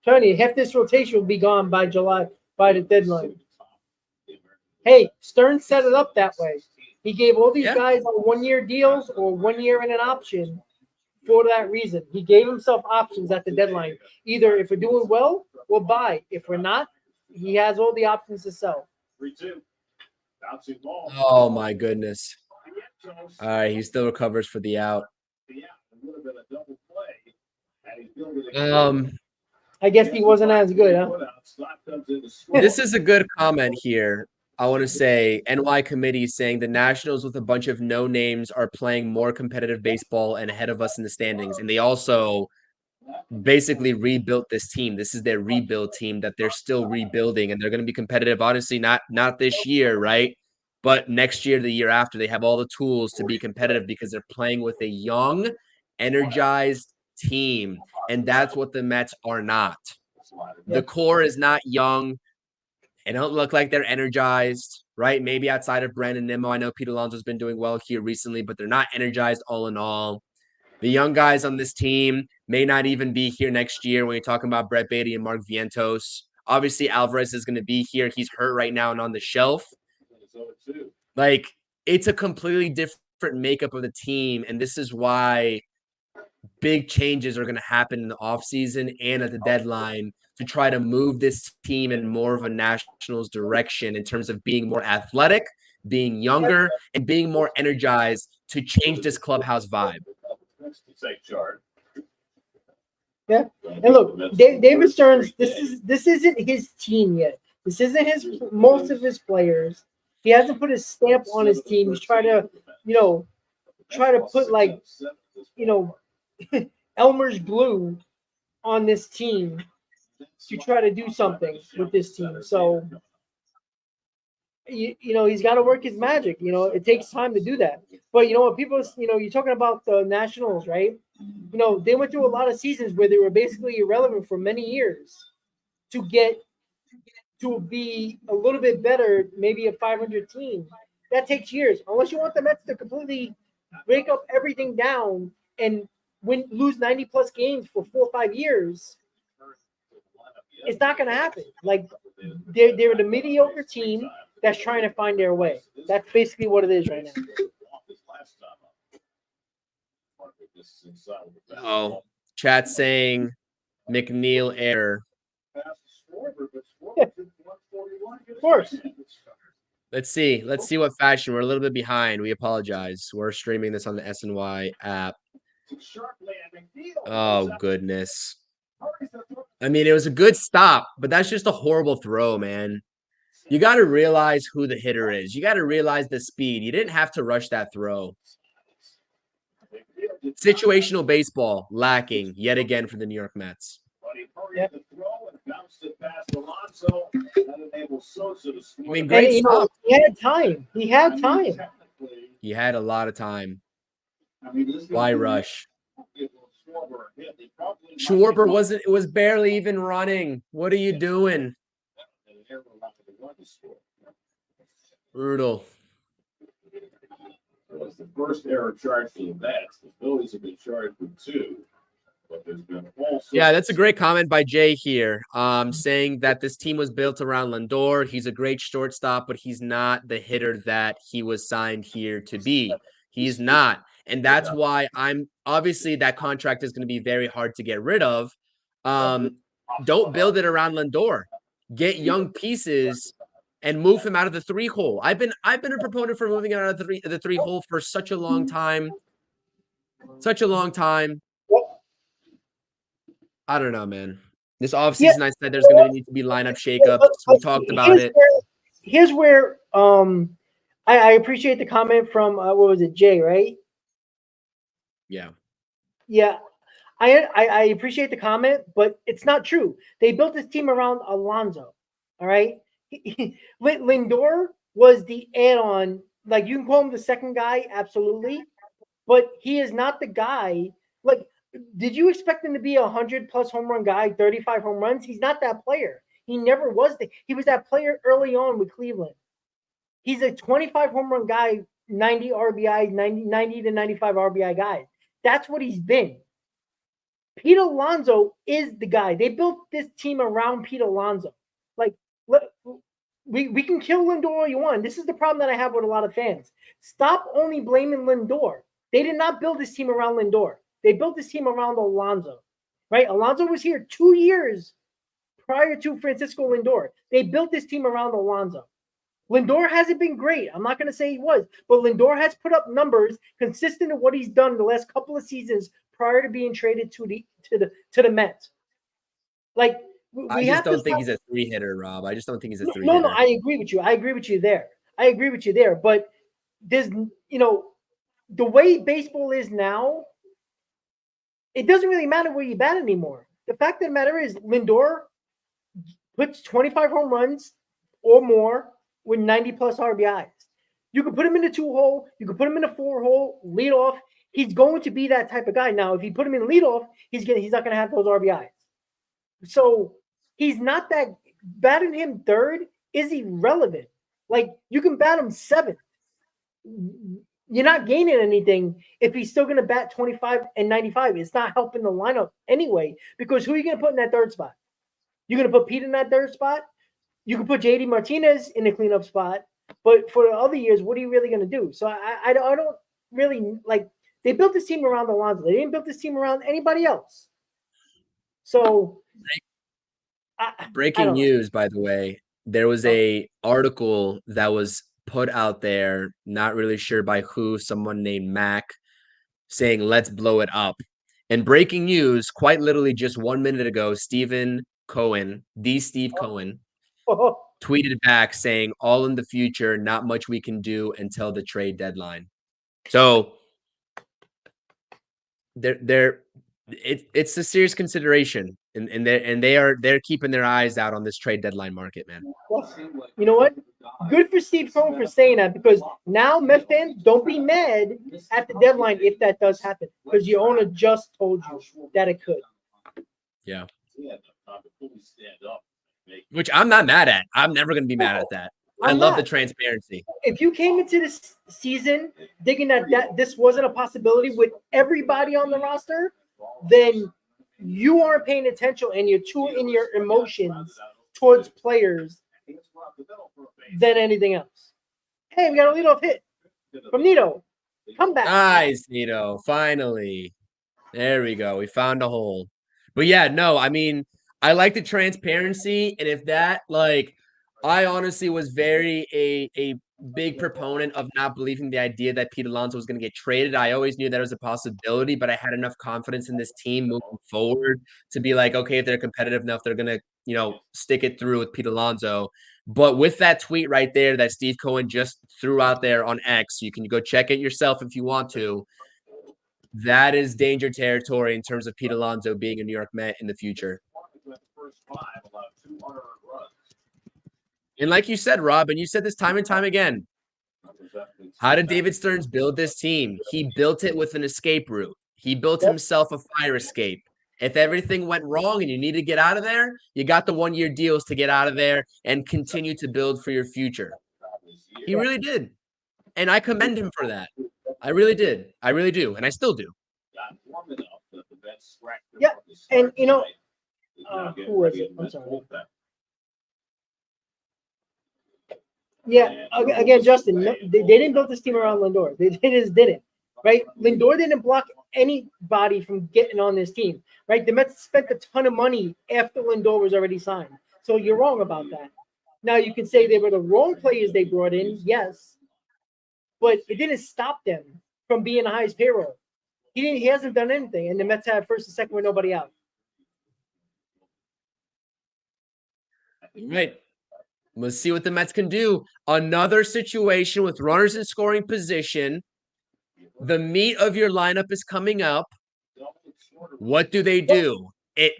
Tony, half this rotation will be gone by July, by the deadline. Hey, Stern set it up that way. He gave all these Yeah. guys on 1-year deals or 1 year and an option for that reason. He gave himself options at the deadline. Either if we're doing well, we'll buy. If we're not, he has all the options to sell. 3-2. Bouncing ball. Oh my goodness. All right, he still recovers for the out. Yeah, it would have been a double play. Had he billed it again. I guess he wasn't as good, huh? Scott comes in to score. This is a good comment here. I want to say NY committee saying the Nationals with a bunch of no names are playing more competitive baseball and ahead of us in the standings. And they also basically rebuilt this team. This is their rebuild team that they're still rebuilding, and they're going to be competitive. Honestly, not this year, right? But next year, the year after, they have all the tools to be competitive because they're playing with a young, energized team. And that's what the Mets are not. The core is not young. They don't look like they're energized, right? Maybe outside of Brandon Nimmo. I know Pete Alonso's been doing well here recently, but they're not energized all in all. The young guys on this team may not even be here next year when you're talking about Brett Beatty and Mark Vientos. Obviously, Alvarez is going to be here. He's hurt right now and on the shelf. Like, it's a completely different makeup of the team, and this is why big changes are going to happen in the offseason and at the deadline to try to move this team in more of a Nationals direction in terms of being more athletic, being younger, and being more energized to change this clubhouse vibe. Yeah, and look, David Stearns. This isn't his team yet. This isn't most of his players. He hasn't put his stamp on his team. He's trying to, put like, Elmer's glue on this team to try to do something with this team. So, he's got to work his magic. It takes time to do that. But what people, you're talking about the Nationals, right? They went through a lot of seasons where they were basically irrelevant for many years to get to be a little bit better, maybe a 500 team. That takes years. Unless you want the Mets to completely break up everything down and lose 90-plus games for 4 or 5 years, it's not going to happen. Like, they're the mediocre team that's trying to find their way. That's basically what it is right now. Oh, chat saying McNeil error. Yeah. Of course. Let's see what fashion. We're a little bit behind. We apologize. We're streaming this on the SNY app. Oh, goodness. I mean, it was a good stop, but that's just a horrible throw, man. You got to realize who the hitter is. You got to realize the speed. You didn't have to rush that throw. Situational baseball lacking yet again for the New York Mets. Yep. I mean, great stop. He had time. He had a lot of time. Why rush? Schwarber was barely even running. What are you doing? Brutal. It was the first error charged to the Mets. The Phillies have been charged with 2. But there's been yeah, that's a great comment by Jay here, saying that this team was built around Lindor. He's a great shortstop, but he's not the hitter that he was signed here to be. He's not. And that's why obviously that contract is going to be very hard to get rid of. Don't build it around Lindor. Get young pieces and move him out of the 3-hole. I've been a proponent for moving out of the 3-hole for such a long time. I don't know, man. This offseason, I said there's going to need to be lineup shakeups. We talked about it. Here's where I appreciate the comment from what was it, Jay, right? Yeah. Yeah. I appreciate the comment, but it's not true. They built this team around Alonso. All right. Lindor was the add-on. Like, you can call him the second guy, absolutely, but he is not the guy. Like, did you expect him to be a 100-plus home run guy, 35 home runs? He's not that player. He never was. He was that player early on with Cleveland. He's a 25 home run guy, 90 RBI, 90 to 95 RBI guy. That's what he's been. Pete Alonso is the guy. They built this team around Pete Alonso. Like, we can kill Lindor all you want. This is the problem that I have with a lot of fans. Stop only blaming Lindor. They did not build this team around Lindor. They built this team around Alonso, right? Alonso was here 2 years prior to Francisco Lindor. They built this team around Alonso. Lindor hasn't been great. I'm not going to say he was, but Lindor has put up numbers consistent with what he's done the last couple of seasons prior to being traded to the Mets. Like I we just have to don't think stop. he's a 3-hitter, Rob. I just don't think he's a No, 3-hitter. I agree with you. I agree with you there. But there's, the way baseball is now, it doesn't really matter where you bat anymore. The fact of the matter is Lindor puts 25 home runs or more with 90 plus RBIs. You can put him in the 2-hole, you can put him in the 4-hole, lead off. He's going to be that type of guy. Now, if you put him in lead off, he's not gonna have those RBIs. So he's not that. Batting him third is irrelevant. Like, you can bat him 7th. You're not gaining anything if he's still going to bat 25 and 95. It's not helping the lineup anyway, because who are you going to put in that third spot? You're going to put Pete in that third spot? You can put JD Martinez in the cleanup spot, but for the other years, what are you really going to do? So I don't really like. They built this team around Alonso. They didn't build this team around anybody else. So Breaking news, by the way, there was a article that was put out there, not really sure by who, someone named Mac, saying, let's blow it up. And breaking news, quite literally just 1 minute ago, Steve Cohen, tweeted back saying, all in the future, not much we can do until the trade deadline. So it's a serious consideration, and they're keeping their eyes out on this trade deadline market, man. Well, you know what? Good for Steve Cohen for saying that, because now Met fans, don't be mad at the deadline if that does happen, because your owner just told you that it could. Yeah. Which I'm not mad at. I'm never going to be mad at that. I love the transparency. If you came into this season thinking that this wasn't a possibility with everybody on the roster, then you aren't paying attention and you're too in your emotions towards players than anything else. Hey, we got a leadoff hit from Nito. Come back. Nice, Nito. Finally. There we go. We found a hole. But yeah, no, I mean, I like the transparency. And if that, like, I honestly was very a big proponent of not believing the idea that Pete Alonso was going to get traded. I always knew that was a possibility, but I had enough confidence in this team moving forward to be like, okay, if they're competitive enough, they're going to, stick it through with Pete Alonso. But with that tweet right there that Steve Cohen just threw out there on X, you can go check it yourself if you want to. That is danger territory in terms of Pete Alonso being a New York Met in the future. And like you said, Rob, and you said this time and time again, how did David Stearns build this team? He built it with an escape route. He built himself a fire escape. If everything went wrong and you need to get out of there, you got the 1-year deals to get out of there and continue to build for your future. He really did. And I commend him for that. I really did. I really do. And I still do. Yeah. And, who was it? I'm sorry. Yeah. Again, Justin, they didn't build this team around Lindor. They just didn't. Right? Lindor didn't block anybody from getting on this team. Right? The Mets spent a ton of money after Lindor was already signed. So you're wrong about that. Now, you can say they were the wrong players they brought in. Yes. But it didn't stop them from being the highest payroll. He hasn't done anything, and the Mets have first and second with nobody out. Right. Let's see what the Mets can do. Another situation with runners in scoring position. The meat of your lineup is coming up. What do they do?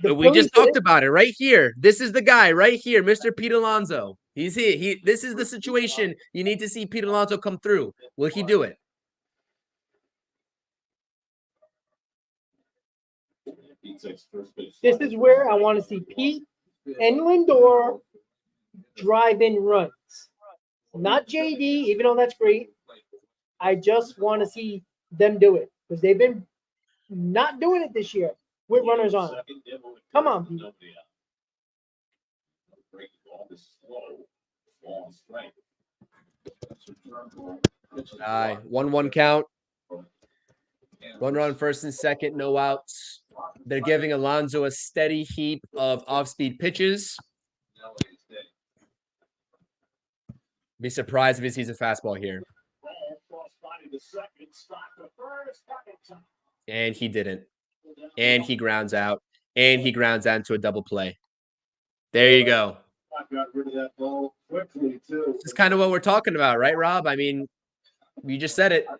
We just talked about it right here. This is the guy right here, Mr. Pete Alonso. He's here. This is the situation. You need to see Pete Alonso come through. Will he do it? This is where I want to see Pete and Lindor drive in runs. Not JD, even though that's great. I just want to see them do it because they've been not doing it this year with runners on. Come on, Pete. Ball and strike. 1-1 count. 1 run, first and second, no outs. They're giving Alonso a steady heap of off-speed pitches. Be surprised if he sees a fastball here. And he didn't. And he grounds out. And he grounds out into a double play. There you go. I got rid of that ball quickly, too. This is kind of what we're talking about, right, Rob? I mean, you just said it. I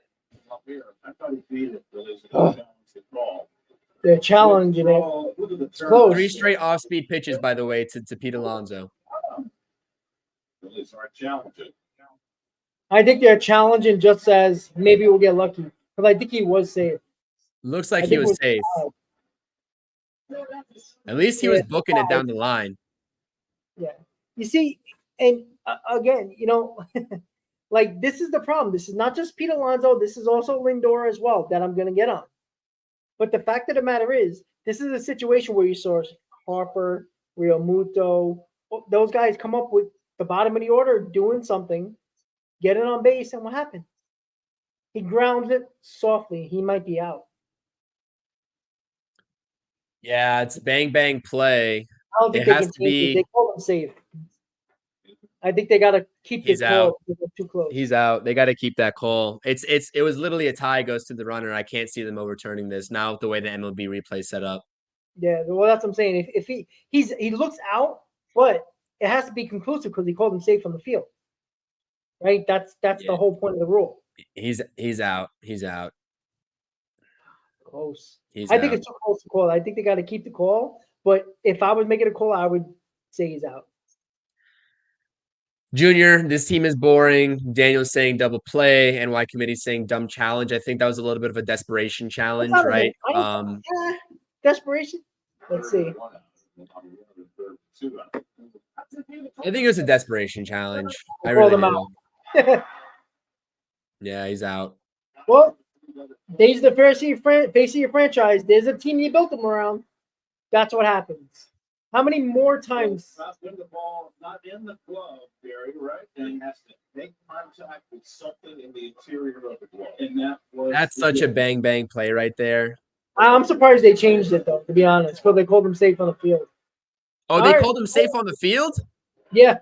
thought he beat it. They're challenging it. It's close. 3 straight off-speed pitches, by the way, to Pete Alonso. Phillies are challenging. I think they're challenging just as maybe we'll get lucky. Because I think he was safe. Looks like he was safe. At least he was booking it down the line. Yeah. You see, and again, you know, like this is the problem. This is not just Pete Alonso. This is also Lindor as well that I'm going to get on. But the fact of the matter is, this is a situation where you saw Harper, Real Muto, those guys come up with the bottom of the order doing something, get it on base, and what happened? He grounds it softly. He might be out. Yeah, it's bang, bang play. I don't think they can change it. They call him safe. I think they got to keep this call. Too close. He's out. They got to keep that call. It was literally a tie goes to the runner. I can't see them overturning this now with the way the MLB replay set up. Yeah, well, that's what I'm saying. If he looks out, but it has to be conclusive because he called him safe on the field, right? That's the whole point of the rule. He's out. He's out. Close. I think it's too close to call. I think they got to keep the call. But if I was making a call, I would say he's out. Junior, this team is boring. Daniel's saying double play. NY committee saying dumb challenge. I think that was a little bit of a desperation challenge, right? Desperation. Let's see. I think it was a desperation challenge. I really do. Yeah, he's out. Well, he's the face of your franchise. There's a team you built him around. That's what happens. How many more times? Not when the ball not in the glove, Barry, right? And he has to make contact with something in the interior of the glove. And that's such a bang bang play right there. I'm surprised they changed it though, to be honest, because they called him safe on the field. Oh, they called him safe on the field? Yeah.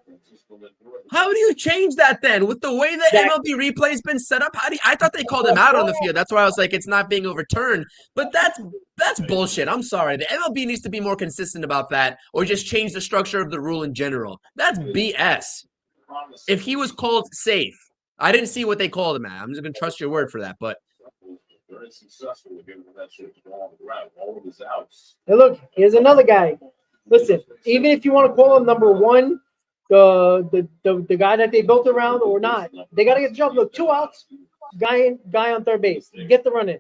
How do you change that then? With the way the MLB replay's been set up, I thought they called him out on the field. That's why I was like, it's not being overturned. But that's bullshit. I'm sorry. The MLB needs to be more consistent about that, or just change the structure of the rule in general. That's BS. If he was called safe, I didn't see what they called him at. I'm just gonna trust your word for that. But very successful with giving that shit to all the ground. All of his outs. Hey, look, here's another guy. Listen, even if you want to call him number one, the guy that they built around or not, they got to get the job. Look, 2 outs, guy on third base. Get the run in.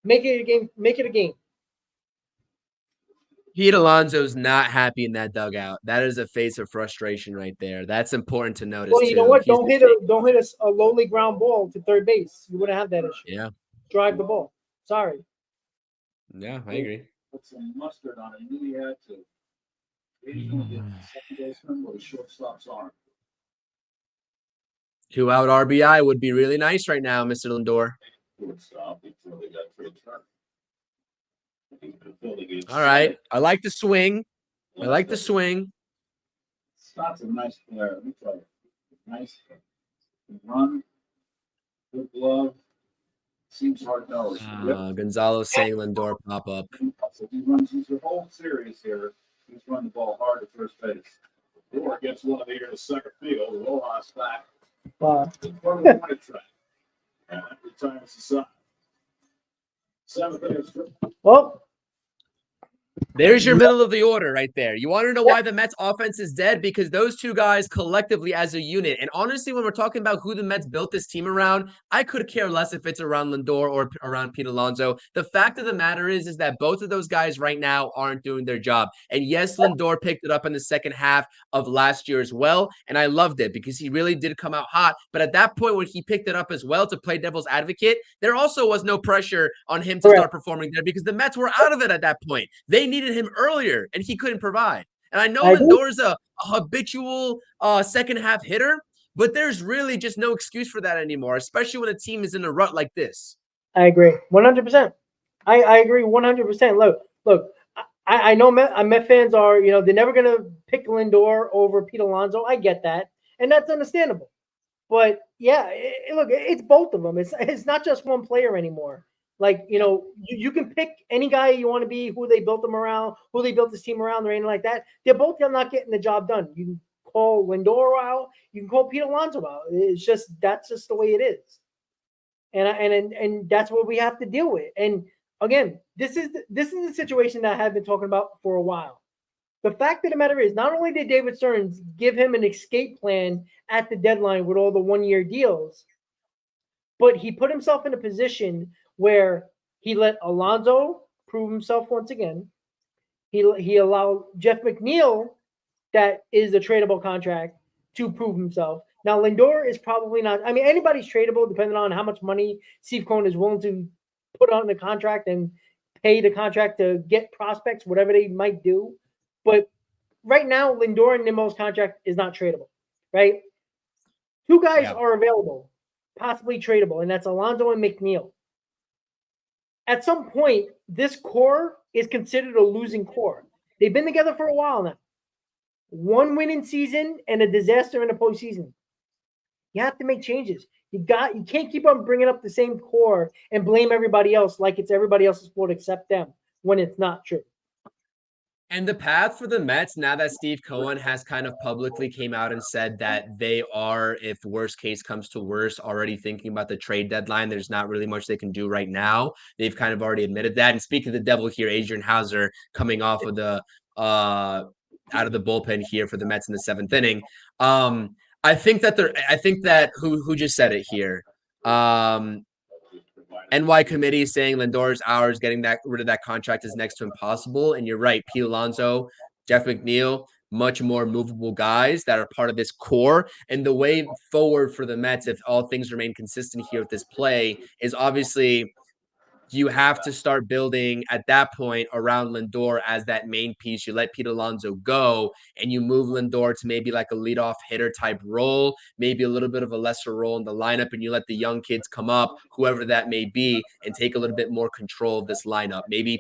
Make it a game. Make it a game. Pete Alonso's not happy in that dugout. That is a face of frustration right there. That's important to notice. Well, you know what? Don't hit a lowly ground ball to third base. You wouldn't have that issue. Yeah. Drive the ball. Sorry. Yeah, I agree. Put some mustard on it. He knew he had to. He's going to get second baseman with a shortstop's arm. 2 out RBI would be really nice right now, Mr. Lindor. All right. I like the swing. Scott's a nice player. Let me tell you. Nice run. Good glove. Seems hard nose. Gonzalo saying Lindor pop up. So he runs the whole series here. He's run the ball hard at first base. Lindor gets one of the air to second field. Rojas back. Wow. And that retires the side. 7th inning. Well, there's your middle of the order right there. You want to know why the Mets offense is dead? Because those 2 guys collectively as a unit. And honestly, when we're talking about who the Mets built this team around, I could care less if it's around Lindor or around Pete Alonso. The fact of the matter is that both of those guys right now aren't doing their job. And yes, Lindor picked it up in the second half of last year as well. And I loved it because he really did come out hot. But at that point, when he picked it up as well to play devil's advocate, there also was no pressure on him to start performing there because the Mets were out of it at that point. They needed him earlier, and he couldn't provide. And I know I agree. Lindor's a habitual second half hitter, but there's really just no excuse for that anymore, especially when a team is in a rut like this. I agree 100%. I agree 100%. Look. I know Met fans are, they're never going to pick Lindor over Pete Alonso. I get that. And that's understandable. But yeah, look, it's both of them. It's not just one player anymore. Like, you can pick any guy you want to be, who they built them around, who they built this team around, or anything like that. They're both not getting the job done. You can call Lindor out, you can call Pete Alonso out. That's just the way it is. And that's what we have to deal with. And again, this is the situation that I have been talking about for a while. The fact of the matter is, not only did David Stearns give him an escape plan at the deadline with all the one-year deals, but he put himself in a position where he let Alonso prove himself once again. He allowed Jeff McNeil, that is a tradable contract, to prove himself. Now, Lindor is probably not. I mean, anybody's tradable depending on how much money Steve Cohen is willing to put on the contract and pay the contract to get prospects, whatever they might do. But right now, Lindor and Nimmo's contract is not tradable, right? Two guys are available, possibly tradable, and that's Alonso and McNeil. At some point, this core is considered a losing core. They've been together for a while now. One winning season and a disaster in the postseason. You have to make changes. You can't keep on bringing up the same core and blame everybody else like it's everybody else's fault except them, when it's not true. And the path for the Mets, now that Steve Cohen has kind of publicly came out and said that they are, if worst case comes to worst, already thinking about the trade deadline. There's not really much they can do right now. They've kind of already admitted that. And speaking of the devil here, Adrian Hauser coming off of the out of the bullpen here for the Mets in the seventh inning. I think that who just said it here. NY committee is saying Lindor's ours, getting rid of that contract is next to impossible. And you're right, Pete Alonso, Jeff McNeil, much more movable guys that are part of this core. And the way forward for the Mets, if all things remain consistent here with this play, is obviously you have to start building at that point around Lindor as that main piece. You let Pete Alonso go and you move Lindor to maybe like a leadoff hitter type role, maybe a little bit of a lesser role in the lineup, and you let the young kids come up, whoever that may be, and take a little bit more control of this lineup. Maybe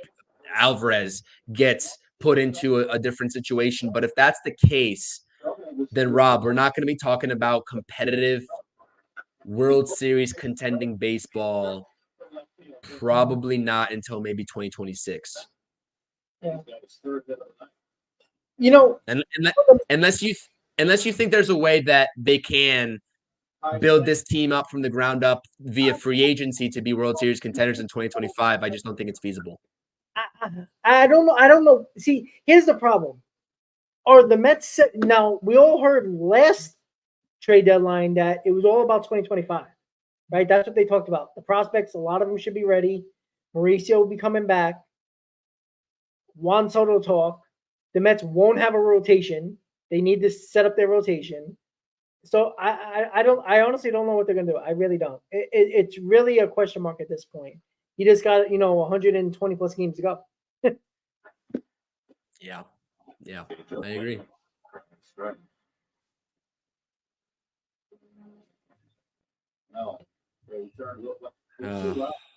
Alvarez gets put into a different situation. But if that's the case, then Rob, we're not going to be talking about competitive World Series contending baseball. Probably not until maybe 2026. Yeah. Unless you think there's a way that they can build this team up from the ground up via free agency to be World Series contenders in 2025, I just don't think it's feasible. I don't know. I don't know. See, here's the problem. Are the Mets now? We all heard last trade deadline that it was all about 2025. Right, that's what they talked about. The prospects, a lot of them should be ready. Mauricio will be coming back. Juan Soto talk. The Mets won't have a rotation. They need to set up their rotation. So I honestly don't know what they're gonna do. I really don't. It's really a question mark at this point. You just got 120 plus games to go. Yeah, I agree.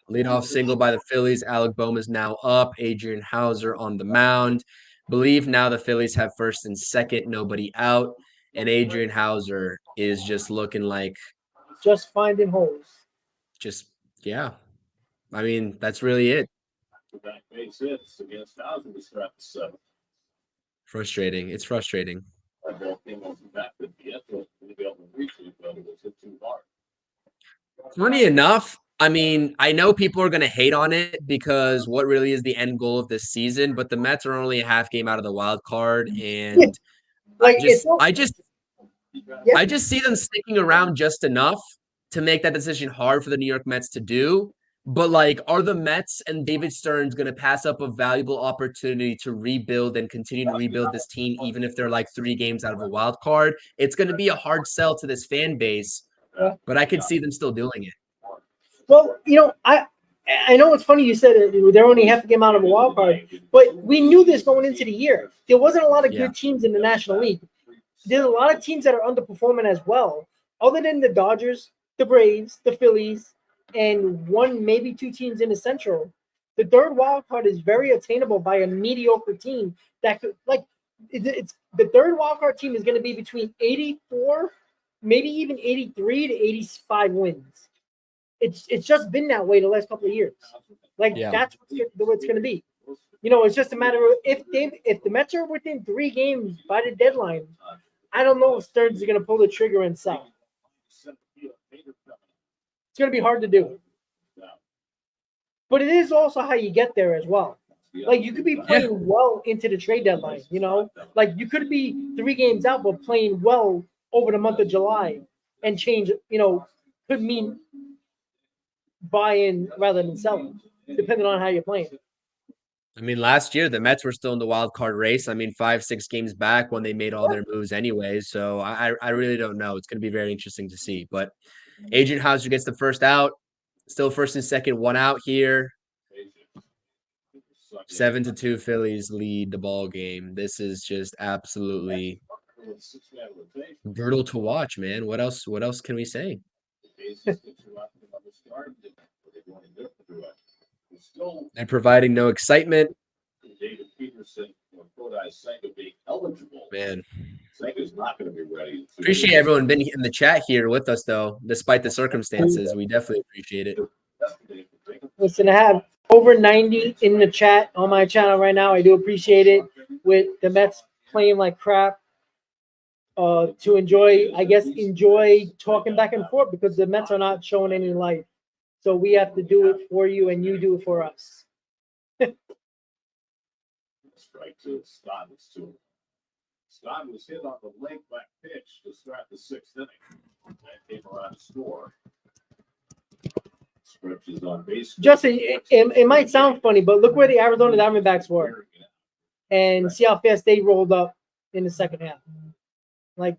Leadoff single by the Phillies. Alec Bohm is now up. Adrian Hauser on the mound. Believe now the Phillies have first and second, nobody out. And Adrian Hauser is just looking like just finding holes. Yeah. I mean, that's really it. Back base hits against Hauser to start the seventh. Frustrating. It's frustrating. That ball came off the back of the end, to be able to reach it, but it was hit too hard. Funny enough, I mean, I know people are going to hate on it because what really is the end goal of this season, but the Mets are only a half game out of the wild card. And I just see them sticking around just enough to make that decision hard for the New York Mets to do. But are the Mets and David Stearns going to pass up a valuable opportunity to rebuild and continue to rebuild this team, even if they're 3 games out of a wild card? It's going to be a hard sell to this fan base, but I could see them still doing it. Well, I know it's funny you said they're only half a game out of a wild card, but we knew this going into the year. There wasn't a lot of good teams in the National League. There's a lot of teams that are underperforming as well, other than the Dodgers, the Braves, the Phillies, and one, maybe two teams in the Central. The third wild card is very attainable by a mediocre team that could, like, it's the third wild card team is going to be between 84, maybe even 83 to 85 wins. It's just been that way the last couple of years. Like that's what it's going to be. You know, it's just a matter of if the Mets are within 3 games by the deadline. I don't know if Stearns is going to pull the trigger and sell. It's going to be hard to do. But it is also how you get there as well. Like you could be playing well into the trade deadline, you know? Like you could be 3 games out, but playing well over the month of July and change, you know, could mean buying rather than selling, depending on how you're playing. I mean, last year the Mets were still in the wild card race. I mean, 5-6 games back when they made all their moves anyway. So I really don't know. It's going to be very interesting to see. But Agent Hauser gets the first out. Still first and second, 1 out here. 7-2 Phillies lead the ball game. This is just absolutely brutal to watch, man. What else can we say? And providing no excitement. Man. Appreciate everyone being in the chat here with us, though, despite the circumstances. We definitely appreciate it. Listen, I have over 90 in the chat on my channel right now. I do appreciate it. With the Mets playing like crap, to enjoy talking back and forth because the Mets are not showing any life. So we have to do it for you, and you do it for us. Strike to Scott was hit on the late back pitch to start the 6th inning. That came around to score. Scripps is on base. Justin, it might sound funny, but look where the Arizona Diamondbacks were, and see how fast they rolled up in the second half. Like,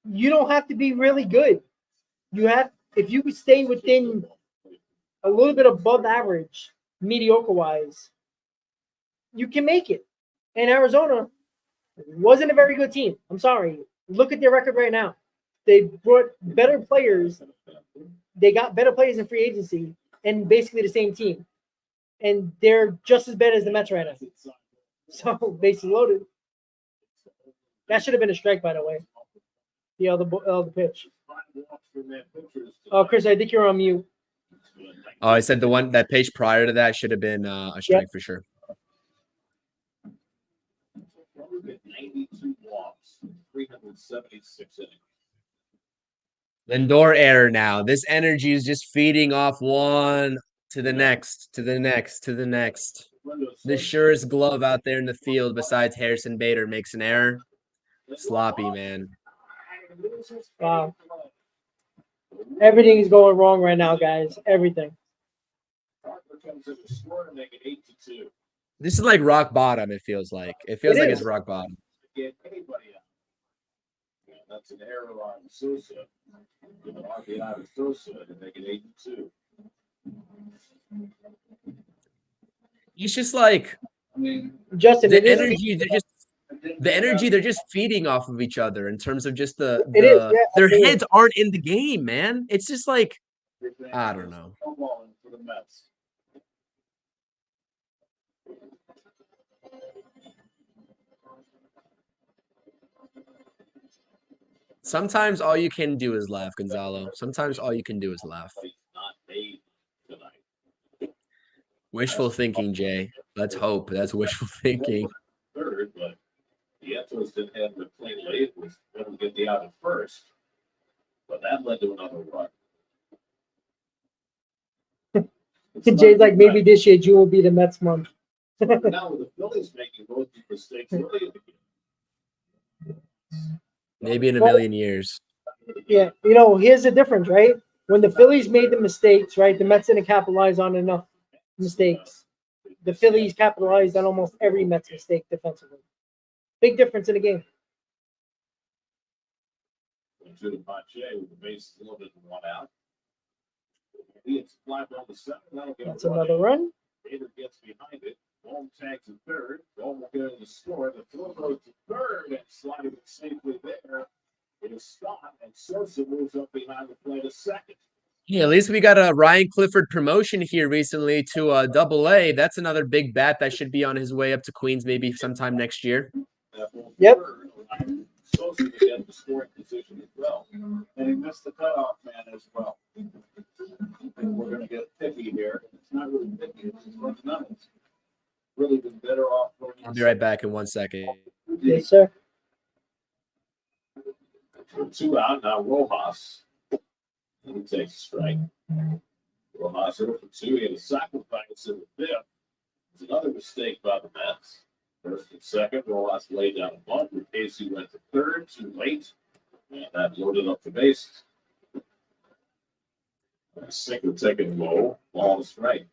you don't have to be really good. If you could stay within a little bit above average, mediocre wise, you can make it. And Arizona wasn't a very good team. I'm sorry. Look at their record right now. They brought better players. They got better players in free agency and basically the same team. And they're just as bad as the Mets right now. So, bases loaded. That should have been a strike, by the way. The other pitch. Oh, Chris, I think you're on mute. Oh, I said that page prior to that should have been a strike for sure. 92 walks, 376 innings. Lindor error now. This energy is just feeding off one to the next, to the next, to the next. The surest glove out there in the field besides Harrison Bader makes an error. Sloppy, man. Wow. Everything is going wrong right now, guys. Everything. This is like rock bottom, it feels like. It feels like it's rock bottom. That's an error on Sosa. Give an RBI to Sosa to make it 8-2. It's just like Justin, the energy they're just feeding off of each other in terms of just their heads aren't in the game, man. It's just like I don't know. Sometimes all you can do is laugh, Gonzalo. Sometimes all you can do is laugh. Wishful thinking, Jay. Let's hope. That's wishful thinking. Third, but Vientos didn't have the clean lead. Was able to get the out at first, but that led to another run. Jay's like, maybe this year June will be the Mets month. Now with the Phillies making both mistakes early in the game. Maybe in a million years. Yeah, here's the difference, right? When the Phillies made the mistakes, right, the Mets didn't capitalize on enough mistakes. The Phillies capitalized on almost every Mets mistake defensively. Big difference in the game. To the Pache with the bases loaded and 1 out. He hits fly ball to center. That'll get That's a run. another run. Bader gets behind it. Ball tags to third. Ball will get in the score. The throw goes to third and sliding it safely there. It is Scott, and Sosa moves up behind the play to second. Yeah, at least we got a Ryan Clifford promotion here recently to Double-A. That's another big bat that should be on his way up to Queens maybe sometime next year. Yep. Sosa will get the scoring position as well. And he missed the cutoff man as well. And we're gonna get picky here. It's not really picky, it's just fundamentals. Really been better off. I'll be right back in 1 second. Yes, sir. 2 out now. Rojas. And he takes a strike. Rojas 0 for 2. He had a sacrifice in the 5th. It's another mistake by the Mets. First and second, Rojas laid down a bunt. Casey went to third, too late, and that loaded up the bases. Sinker taking low, ball to strike.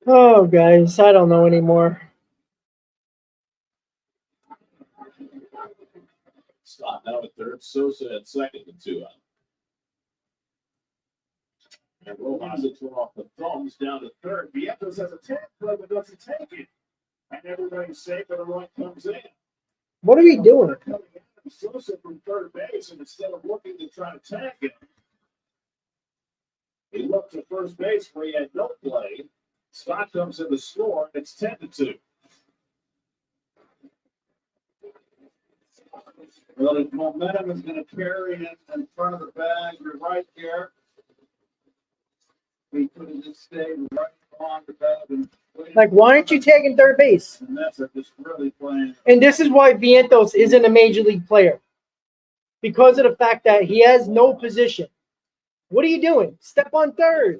Oh, guys, I don't know anymore. Scott now at third, Sosa at second and 2 out. And Rojas is thrown off the thumbs down to third. Vientos has a tag play but doesn't take it. And everybody's safe, and the run comes in. What are we doing? Sosa from third base, and instead of looking to try to tag him, he looked to first base where he had no play. Scott comes in the score, and it's 10-2. Well, the momentum is gonna carry it in front of the bag. You're right here. We could have just stayed right on the bag and. Like, why aren't you taking third base? And that's just really playing. And this is why Vientos isn't a major league player. Because of the fact that he has no position. What are you doing? Step on third.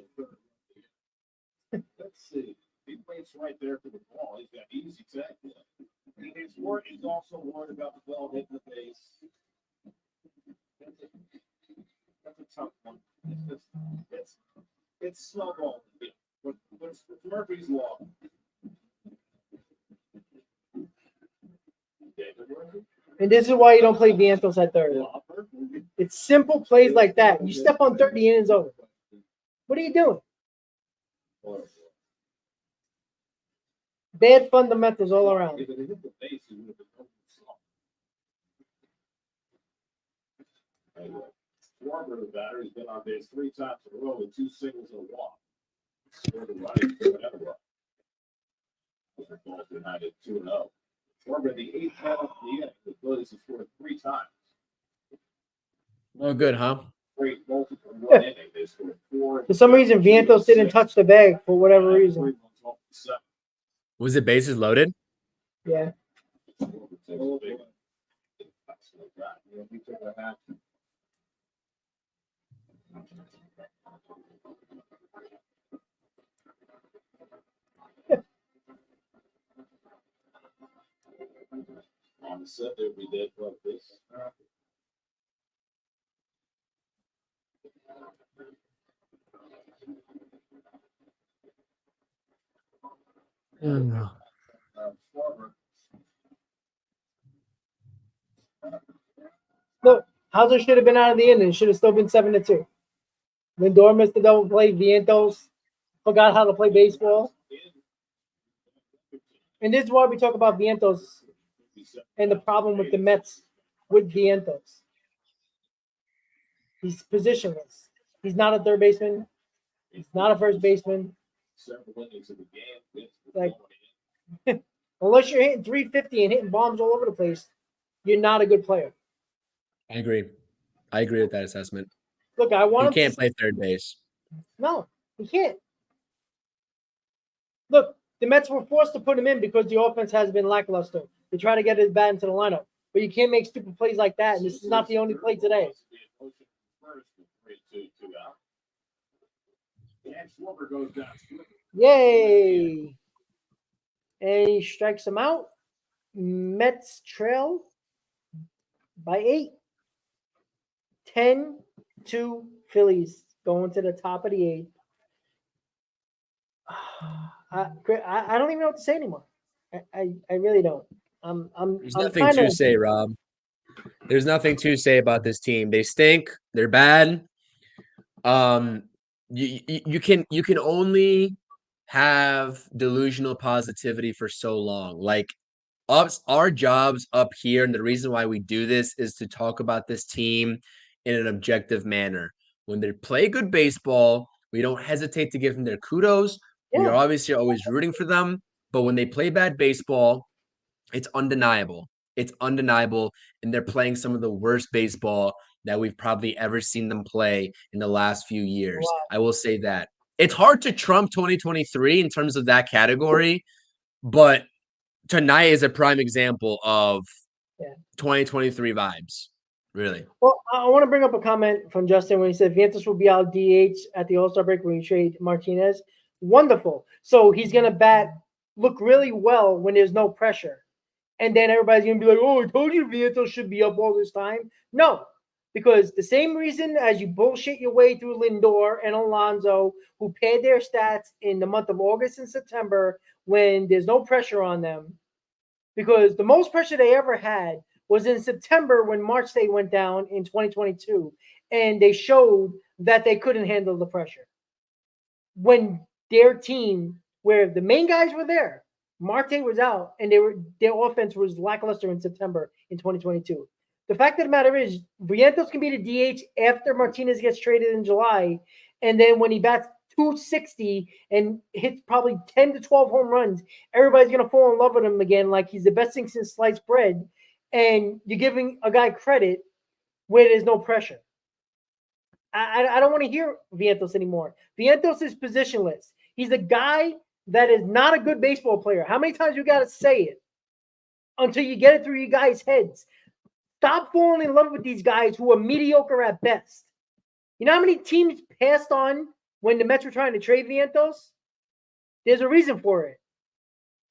Let's see. He waits right there for the ball. He's got easy tag. And he's also worried about the ball hitting the base. That's a tough one. It's snowball. But it's Murphy's Law. And this is why you don't play Vientos at third. It's simple plays like that. You step on third, the inning's over. What are you doing? Bad fundamentals all around. If it hit the base, he would have been open slow. Schwarber, the batter, has been on base 3 times in a row with 2 singles and a walk. Scored a run, scored another run. The ball's behind it 2-0. Schwarber, the 8th man of the inning, the Phillies have scored 3 times. Oh, good, huh? Great multiple one inning. They scored 4. For some reason, Vientos didn't touch the bag for whatever reason. Was it bases loaded? Yeah. On the set, there we did like this. Look, Hauser should have been out of the inning. It should have still been 7-2. Lindor missed the double play. Vientos forgot how to play baseball. And this is why we talk about Vientos and the problem with the Mets with Vientos. He's positionless. He's not a third baseman. He's not a first baseman. Like, unless you're hitting 350 and hitting bombs all over the place, you're not a good player. I agree. I agree with that assessment. Look, I want He him can't play third base. No, he can't. Look, the Mets were forced to put him in because the offense has been lackluster. They try to get his bat into the lineup. But you can't make stupid plays like that, and this is not the only play today. Yay! And he strikes him out. Mets trail by 8. 10-2 Phillies going to the top of the 8th. I don't even know what to say anymore. I really don't. There's nothing to say, Rob. There's nothing to say about this team. They stink. They're bad. you can only have delusional positivity for so long. Like our jobs up here, and the reason why we do this is to talk about this team in an objective manner. When they play good baseball, we don't hesitate to give them their kudos. We are Yeah. obviously always rooting for them, but when they play bad baseball, it's undeniable. It's undeniable, and they're playing some of the worst baseball that we've probably ever seen them play in the last few years. Wow. I will say that. It's hard to trump 2023 in terms of that category, but tonight is a prime example of 2023 vibes. Really. Well, I want to bring up a comment from Justin when he said Vientos will be out DH at the All-Star break when we trade Martinez. Wonderful. So he's going to look really well when there's no pressure. And then everybody's going to be like, oh, I told you Vientos should be up all this time. No, because the same reason as you bullshit your way through Lindor and Alonso, who paid their stats in the month of August and September when there's no pressure on them, because the most pressure they ever had was in September when March Day went down in 2022, and they showed that they couldn't handle the pressure. When their team, where the main guys were there, Marte was out, and their offense was lackluster in September in 2022. The fact of the matter is, Vientos can be the DH after Martinez gets traded in July, and then when he bats 260 and hits probably 10 to 12 home runs, everybody's going to fall in love with him again like he's the best thing since sliced bread, and you're giving a guy credit where there's no pressure. I don't want to hear Vientos anymore. Vientos is positionless. He's a guy that is not a good baseball player. How many times you got to say it until you get it through you guys' heads? Stop falling in love with these guys who are mediocre at best. You know how many teams passed on when the Mets were trying to trade Vientos? There's a reason for it.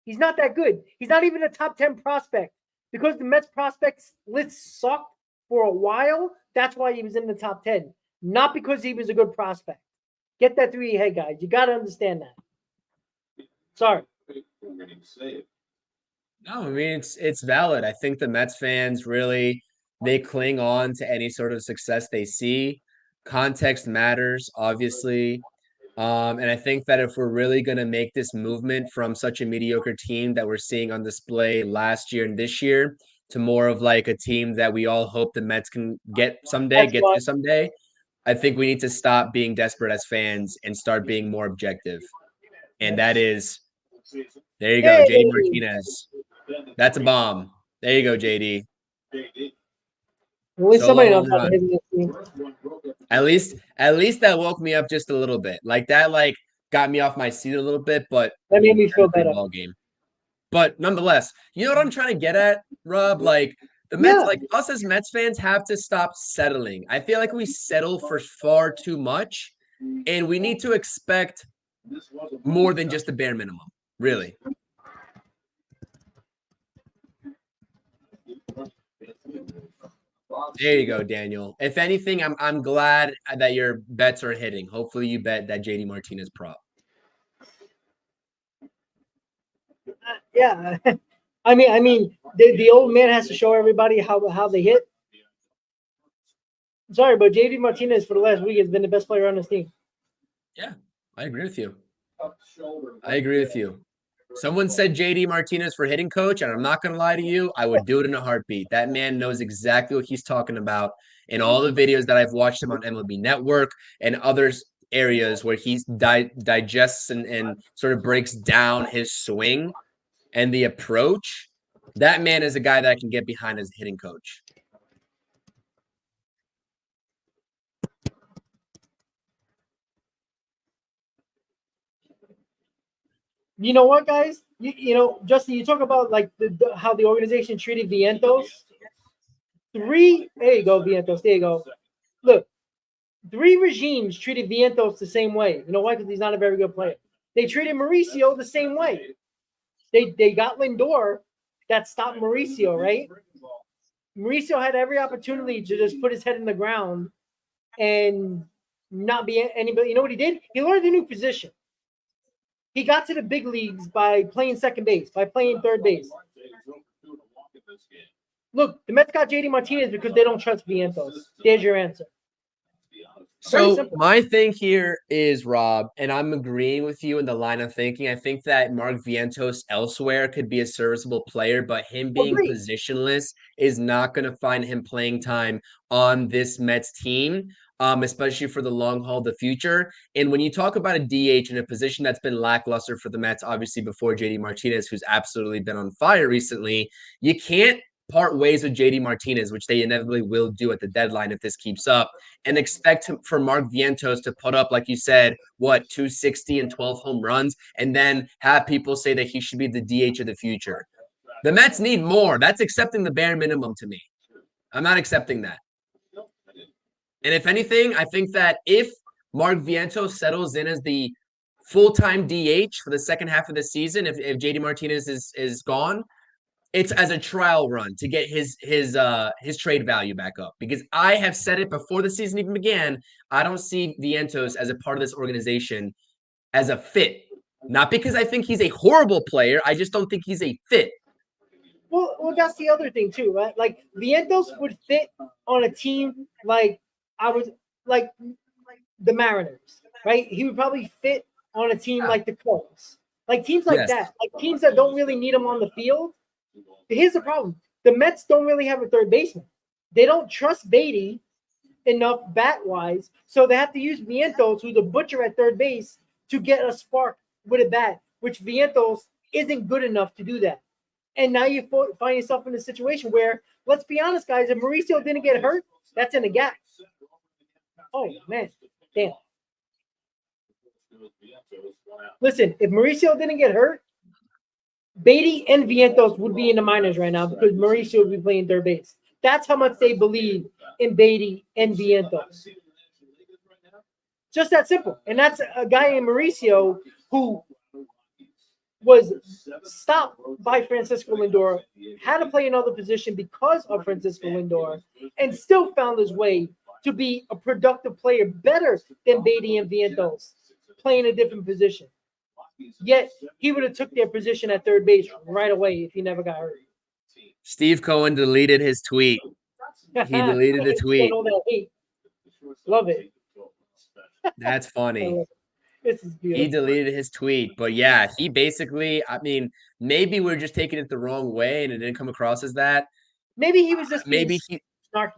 He's not that good. He's not even a top 10 prospect. Because the Mets prospects list sucked for a while, that's why he was in the top 10. Not because he was a good prospect. Get that through your head, guys. You got to understand that. Sorry. No, I mean it's valid. I think the Mets fans really they cling on to any sort of success they see. Context matters, obviously. And I think that if we're really going to make this movement from such a mediocre team that we're seeing on display last year and this year to more of like a team that we all hope the Mets can get to someday, I think we need to stop being desperate as fans and start being more objective. And that is, there you go, JD Martinez. That's a bomb. There you go, JD. At least Solo somebody knows home how to run. hit this team. At least that woke me up just a little bit. Like that, got me off my seat a little bit. But That made me feel better. ball game. But nonetheless, you know what I'm trying to get at, Rob? Like the Mets, like us as Mets fans, have to stop settling. I feel like we settle for far too much, and we need to expect more than just the bare minimum. Really. There you go, Daniel. If anything, I'm glad that your bets are hitting. Hopefully, you bet that JD Martinez prop. Yeah, I mean, the old man has to show everybody how they hit. Sorry, but JD Martinez for the last week has been the best player on this team. Yeah, I agree with you. I agree with you. Someone said JD Martinez for hitting coach, and I'm not going to lie to you. I would do it in a heartbeat. That man knows exactly what he's talking about in all the videos that I've watched him on MLB Network and other areas where he digests and sort of breaks down his swing and the approach. That man is a guy that I can get behind as a hitting coach. You know what, guys? You know, Justin, you talk about like how the organization treated Vientos. There you go, Vientos. There you go. Look, 3 regimes treated Vientos the same way. You know why? Because he's not a very good player. They treated Mauricio the same way. They got Lindor that stopped Mauricio, right? Mauricio had every opportunity to just put his head in the ground and not be anybody. You know what he did? He learned a new position. He got to the big leagues by playing second base, by playing third base. Look, the Mets got JD Martinez because they don't trust Vientos. There's your answer. Very So simple. my thing here is, Rob, and I'm agreeing with you in the line of thinking. I think that Mark Vientos elsewhere could be a serviceable player, but him being Agreed. positionless is not going to find him playing time on this Mets team, especially for the long haul, the future. And when you talk about a DH in a position that's been lackluster for the Mets, obviously before JD Martinez, who's absolutely been on fire recently, you can't part ways with JD Martinez, which they inevitably will do at the deadline if this keeps up, and expect for Mark Vientos to put up, like you said, 260 and 12 home runs, and then have people say that he should be the DH of the future. The Mets need more. That's accepting the bare minimum to me. I'm not accepting that. And if anything, I think that if Mark Vientos settles in as the full-time DH for the second half of the season, if JD Martinez is gone, it's as a trial run to get his trade value back up. Because I have said it before the season even began, I don't see Vientos as a part of this organization as a fit. Not because I think he's a horrible player, I just don't think he's a fit. Well, that's the other thing too, right? Like Vientos would fit on a team like the Mariners, right? He would probably fit on a team like the Cubs, like teams like that, like teams that don't really need him on the field. Here's the problem: the Mets don't really have a third baseman. They don't trust Beatty enough bat-wise, so they have to use Vientos, who's a butcher at third base, to get a spark with a bat, which Vientos isn't good enough to do that. And now you find yourself in a situation where, let's be honest, guys, if Mauricio didn't get hurt, that's in the gap. Oh, man. Damn. Listen, if Mauricio didn't get hurt, Beatty and Vientos would be in the minors right now because Mauricio would be playing third base. That's how much they believe in Beatty and Vientos. Just that simple. And that's a guy in Mauricio who was stopped by Francisco Lindor, had to play another position because of Francisco Lindor, and still found his way to be a productive player, better than Beatty and Vientos, playing a different position. Yet he would have took their position at third base right away if he never got hurt. Steve Cohen deleted his tweet. He deleted the tweet. Love it. That's funny. This is beautiful. He deleted his tweet, but yeah, he basically, I mean, maybe we're just taking it the wrong way and it didn't come across as that. Maybe he was just maybe he snarky.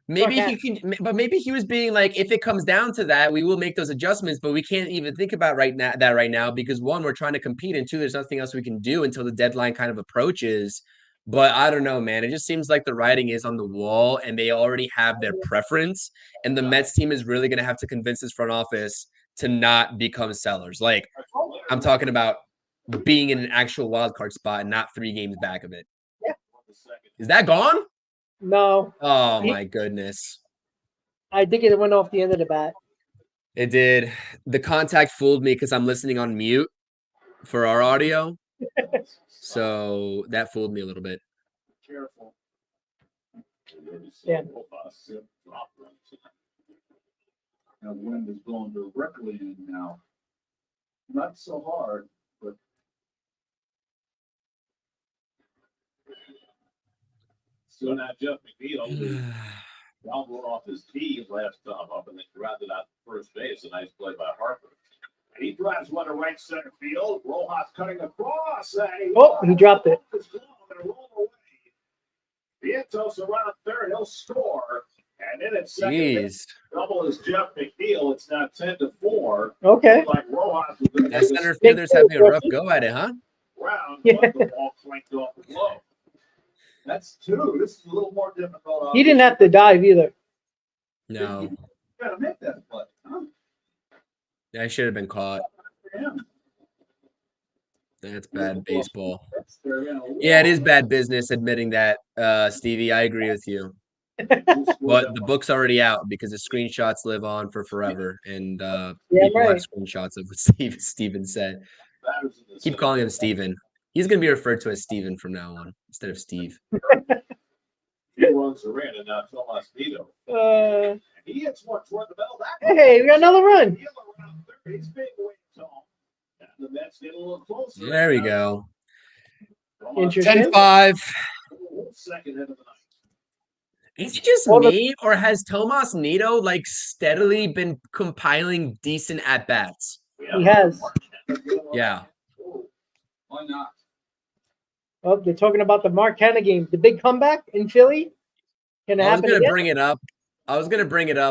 Maybe he can, but maybe he was being like, if it comes down to that, we will make those adjustments, but we can't even think about right now because one, we're trying to compete, and two, there's nothing else we can do until the deadline kind of approaches. But I don't know, man. It just seems like the writing is on the wall, and they already have their preference, and the Mets team is really going to have to convince this front office to not become sellers. Like, I'm talking about being in an actual wild card spot and not 3 games back of it. Yeah. Is that gone? No. Oh, my goodness. I think it went off the end of the bat. It did. The contact fooled me because I'm listening on mute for our audio. So that fooled me a little bit. Careful. Yeah. Now the wind is blowing directly in now. Not so hard, but So now Jeff McNeil fouled off his tee last time up and then grounded out first base. A nice play by Harper. And he drives one to right center field. Rojas cutting across. He dropped it. Vientos around third. He'll score. And then it's second base. Double is Jeff McNeil. It's now 10-4. Okay. Like Rojas that center fielder's having a rough go at it, huh? Round, yeah. but the ball clanked off the glove. that's 2. This is a little more difficult. He didn't have to dive either. No. You gotta make that play. Huh? I should have been caught. Yeah. That's bad baseball. Yeah, it is bad business admitting that, Stevie. I agree with you. But the book's already out because the screenshots live on for forever. And people have screenshots of what Steven said. Keep calling him Steven. He's going to be referred to as Steven from now on instead of Steve. He runs the ran and now Tomas Vito. He hits one toward the bell. Hey, we got another run. He's big away from home. And the Mets get a little closer. There we go. Interesting. 10-5. Second hit of the night. Is it just Well, me, or has Tomas Nido like steadily been compiling decent at bats? he has. Yeah. Why not? Oh, they're talking about the Mark Canna game, the big comeback in Philly. Can it I was happen gonna again? bring it up.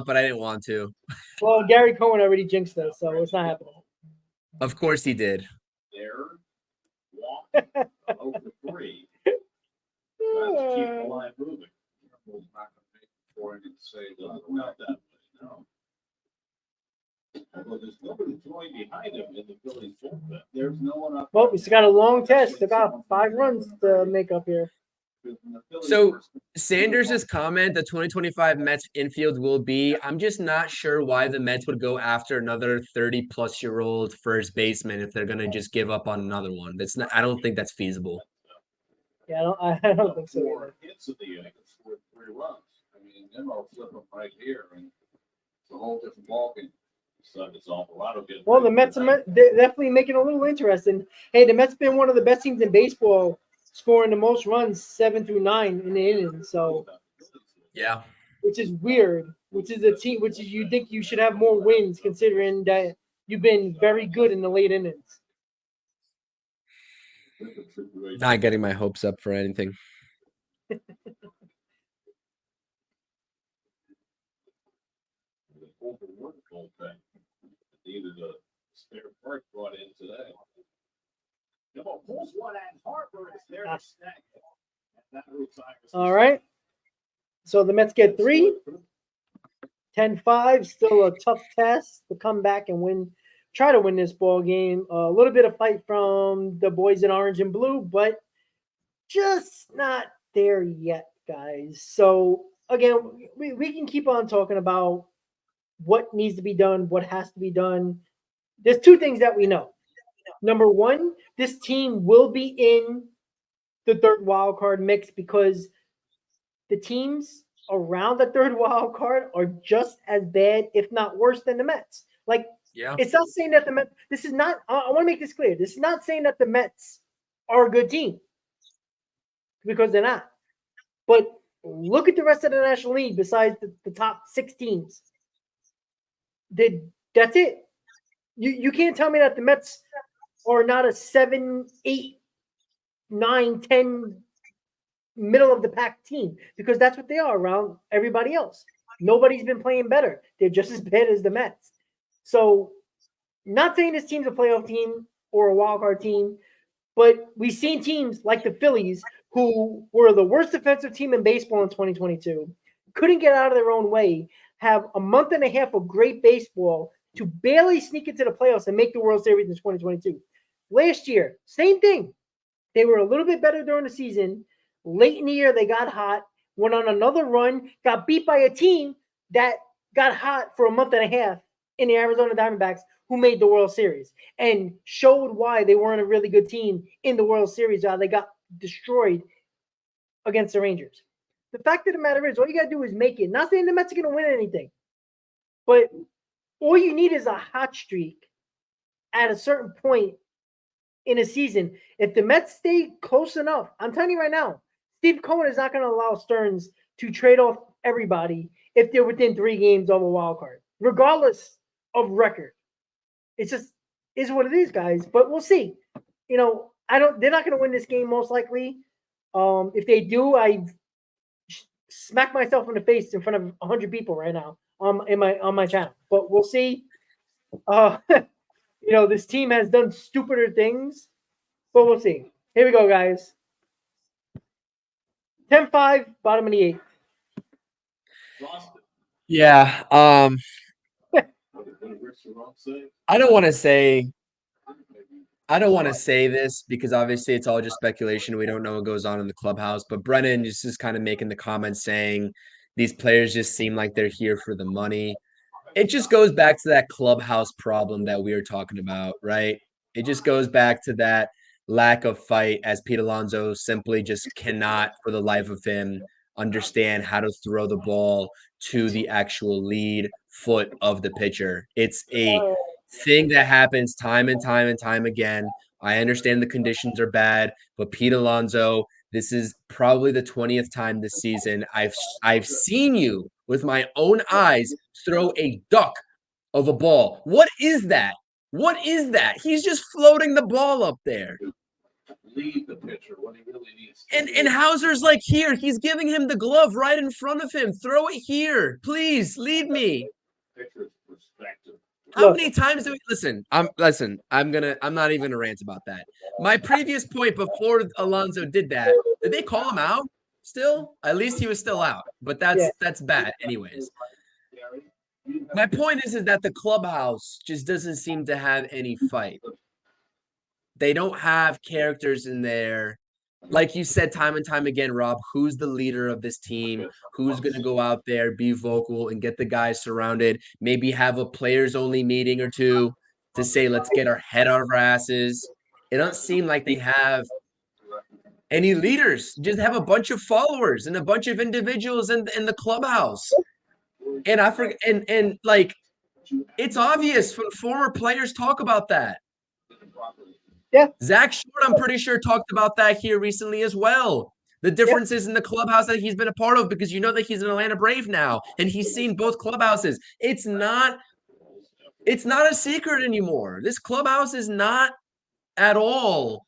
But I didn't want to. Well, Gary Cohen already jinxed us, so it's not happening. Of course he did. There, walk, 0 for 3. That's keep the line moving. Not gonna make it for him to say that. Not that way, no. Although there's nobody throwing behind him in the Phillies bullpen. There's no one up. Well, we still got a long test. They got 5 runs to make up here. So Sanders' comment, the 2025 Mets infield will be, I'm just not sure why the Mets would go after another 30-plus-year-old first baseman if they're gonna just give up on another one. That's not. I don't think that's feasible. Yeah, I don't think so. 4 Either. hits in the inning, scored 3 runs. I mean, then I'll flip them right here, and it's a whole different ballgame. So it's Alvarado getting. Well, the Mets are definitely making it a little interesting. Hey, the Mets been one of the best teams in baseball, scoring the most runs 7 through 9 in the inning. So, Yeah. which is weird. Which is a team. Which is you think you should have more wins considering that you've been very good in the late innings. Not getting my hopes up for anything. Overworked bullpen. Needed a spare part brought in today. Pulls one and Harper is there to snag it. And that retires. All right. So the Mets get 3. 10-5. Still a tough test to come back and win. Try to win this ball game. A little bit of fight from the boys in orange and blue, but just not there yet, guys. So again, we can keep on talking about what needs to be done, what has to be done. There's 2 things that we know. Number 1, this team will be in the 3rd wild card mix because the teams around the 3rd wild card are just as bad, if not worse, than the Mets. Like, Yeah. it's not saying that the Mets. This is not. I want to make this clear. This is not saying that the Mets are a good team because they're not. But look at the rest of the National League besides the top 6 teams. That's it. You can't tell me that the Mets are not a 7, 8, 9, 10 middle of the pack team because that's what they are around everybody else. Nobody's been playing better. They're just as bad as the Mets. So, not saying this team's a playoff team or a wild card team, but we've seen teams like the Phillies who were the worst defensive team in baseball in 2022, couldn't get out of their own way, have a month and a half of great baseball to barely sneak into the playoffs and make the World Series in 2022. Last year, same thing. They were a little bit better during the season. Late in the year, they got hot, went on another run, got beat by a team that got hot for a month and a half in the Arizona Diamondbacks, who made the World Series and showed why they weren't a really good team in the World Series, how they got destroyed against the Rangers. The fact of the matter is, all you got to do is make it. Not saying the Mets are going to win anything, but all you need is a hot streak at a certain point in a season. If the Mets stay close enough, I'm telling you right now, Steve Cohen is not going to allow Stearns to trade off everybody if they're within 3 games of a wild card, regardless of record. It's just is what it is, guys. But we'll see. They're not going to win this game most likely. If they do, I smack myself in the face in front of 100 people right now on my channel. But we'll see. This team has done stupider things, but we'll see. Here we go, guys. 10-5, bottom of the 8th. Yeah. What did Rick Serrano say? I don't want to say this because obviously it's all just speculation. We don't know what goes on in the clubhouse. But Brennan just is kind of making the comments saying these players just seem like they're here for the money. It just goes back to that clubhouse problem that we were talking about, right? It just goes back to that lack of fight as Pete Alonso simply just cannot, for the life of him, understand how to throw the ball to the actual lead foot of the pitcher. It's a thing that happens time and time and time again. I understand the conditions are bad, but Pete Alonso This is probably the 20th time this season I've seen you with my own eyes throw a duck of a ball. What is that? What is that? He's just floating the ball up there. Lead the pitcher when he really needs to. And Hauser's like, here, he's giving him the glove right in front of him. Throw it here. Please lead me. Pitcher's perspective. How many times do we listen? I'm not even gonna rant about that. My previous point before Alonso did that, did they call him out still? At least he was still out, but that's bad anyways. My point is that the clubhouse just doesn't seem to have any fight. They don't have characters in there. Like you said time and time again, Rob, who's the leader of this team? Who's going to go out there, be vocal, and get the guys surrounded? Maybe have a players-only meeting or two to say, let's get our head out of our asses. It doesn't seem like they have any leaders. Just have a bunch of followers and a bunch of individuals in the clubhouse. And I forget, and like, it's obvious when former players talk about that. Yeah. Zach Short, I'm pretty sure, talked about that here recently as well. The differences in the clubhouse that he's been a part of, because you know that he's an Atlanta Brave now, and he's seen both clubhouses. It's not a secret anymore. This clubhouse is not at all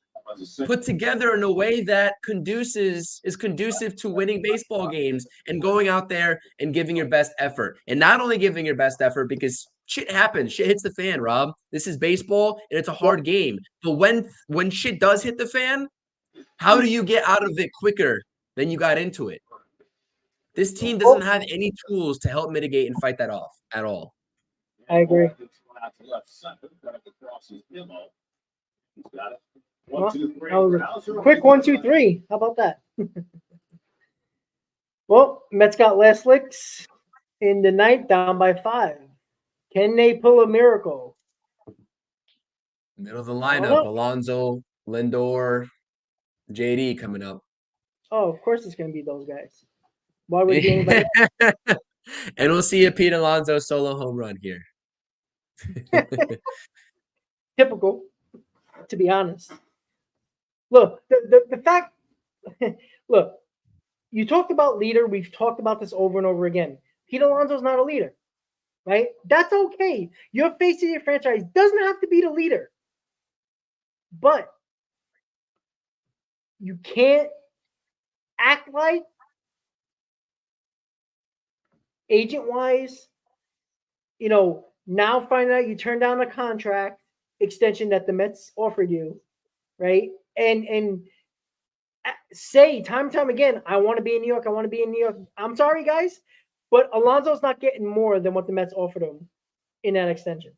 put together in a way that is conducive to winning baseball games and going out there and giving your best effort. And not only giving your best effort, because shit happens. Shit hits the fan, Rob. This is baseball, and it's a hard game. But when shit does hit the fan, how do you get out of it quicker than you got into it? This team doesn't have any tools to help mitigate and fight that off at all. I agree. Well, quick 1, 2, 3. How about that? Well, Mets got last licks in the ninth, down by 5. Can they pull a miracle? Middle of the lineup, Alonso, Lindor, JD coming up. Oh, of course it's going to be those guys. Why would it be anybody else? And we'll see a Pete Alonso solo home run here. Typical, to be honest. Look, the fact, look, you talked about leader. We've talked about this over and over again. Pete Alonso's not a leader, right? That's okay. Your face of your franchise doesn't have to be the leader. But you can't act like agent-wise, now find out you turned down a contract extension that the Mets offered you, right? And say time and time again, I want to be in New York. I want to be in New York. I'm sorry, guys, but Alonso's not getting more than what the Mets offered him in that extension.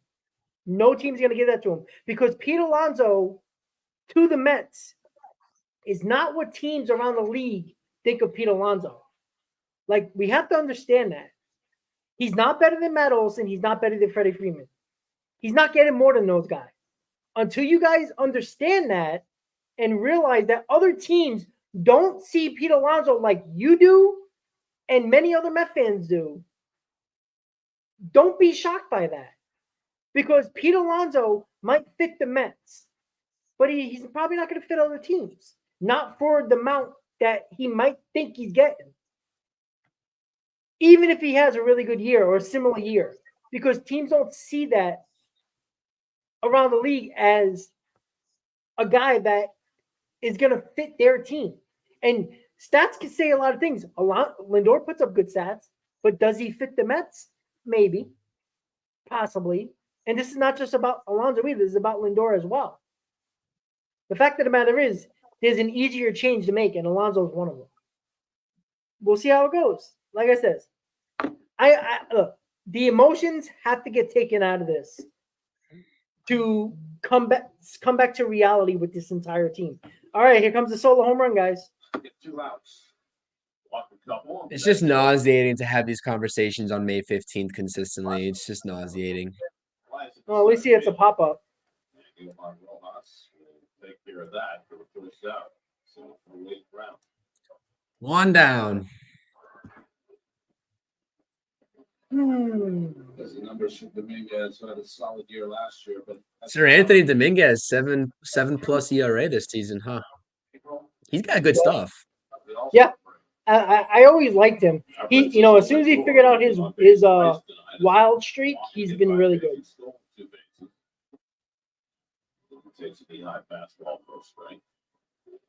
No team's going to give that to him because Pete Alonso to the Mets is not what teams around the league think of Pete Alonso. Like, we have to understand that. He's not better than Matt Olson. He's not better than Freddie Freeman. He's not getting more than those guys. Until you guys understand that and realize that other teams don't see Pete Alonso like you do and many other Met fans do, don't be shocked by that. Because Pete Alonso might fit the Mets, but he's probably not going to fit other teams. Not for the amount that he might think he's getting. Even if he has a really good year or a similar year. Because teams don't see that around the league as a guy that is going to fit their team. And stats can say a lot of things. Lindor puts up good stats, but does he fit the Mets? Maybe. Possibly. And this is not just about Alonso either. This is about Lindor as well. The fact of the matter is, there's an easier change to make, and Alonso is one of them. We'll see how it goes. Like I said, look, the emotions have to get taken out of this to come back to reality with this entire team. All right, here comes the solo home run, guys. Get 2 outs. Walk a couple. It's just nauseating to have these conversations on May 15th consistently. It's just nauseating. Well, at least it's a pop-up. Take care of that for the first out. So we're waiting around. 1 down. Because the numbers from Dominguez had a solid year last year, but Sir Anthony Dominguez, 7+ ERA this season, huh? He's got good stuff. Yeah. I always liked him. He, as soon as he figured out his wild streak, he's been really good. Takes a knee-high fastball for a strike.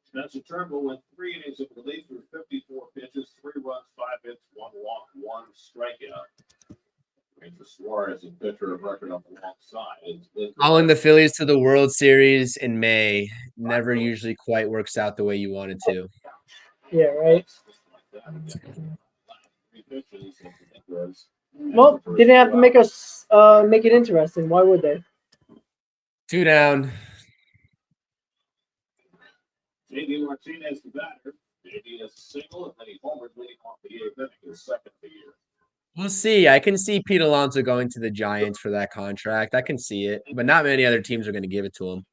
Spencer Turnbull went 3 innings of relief through 54 pitches, 3 runs, 5 hits, 1 walk, 1 strikeout. Ranger Suarez, a pitcher of record on the long side. Calling the Phillies to the World Series in May never usually quite works out the way you want it to. Yeah, right. Well, didn't have to make us make it interesting. Why would they? 2 down. J.D. Martinez, the batter. J.D. has a single, and then he homered leading off the 8th inning, his second of the year. We'll see. I can see Pete Alonso going to the Giants for that contract. I can see it, but not many other teams are going to give it to him.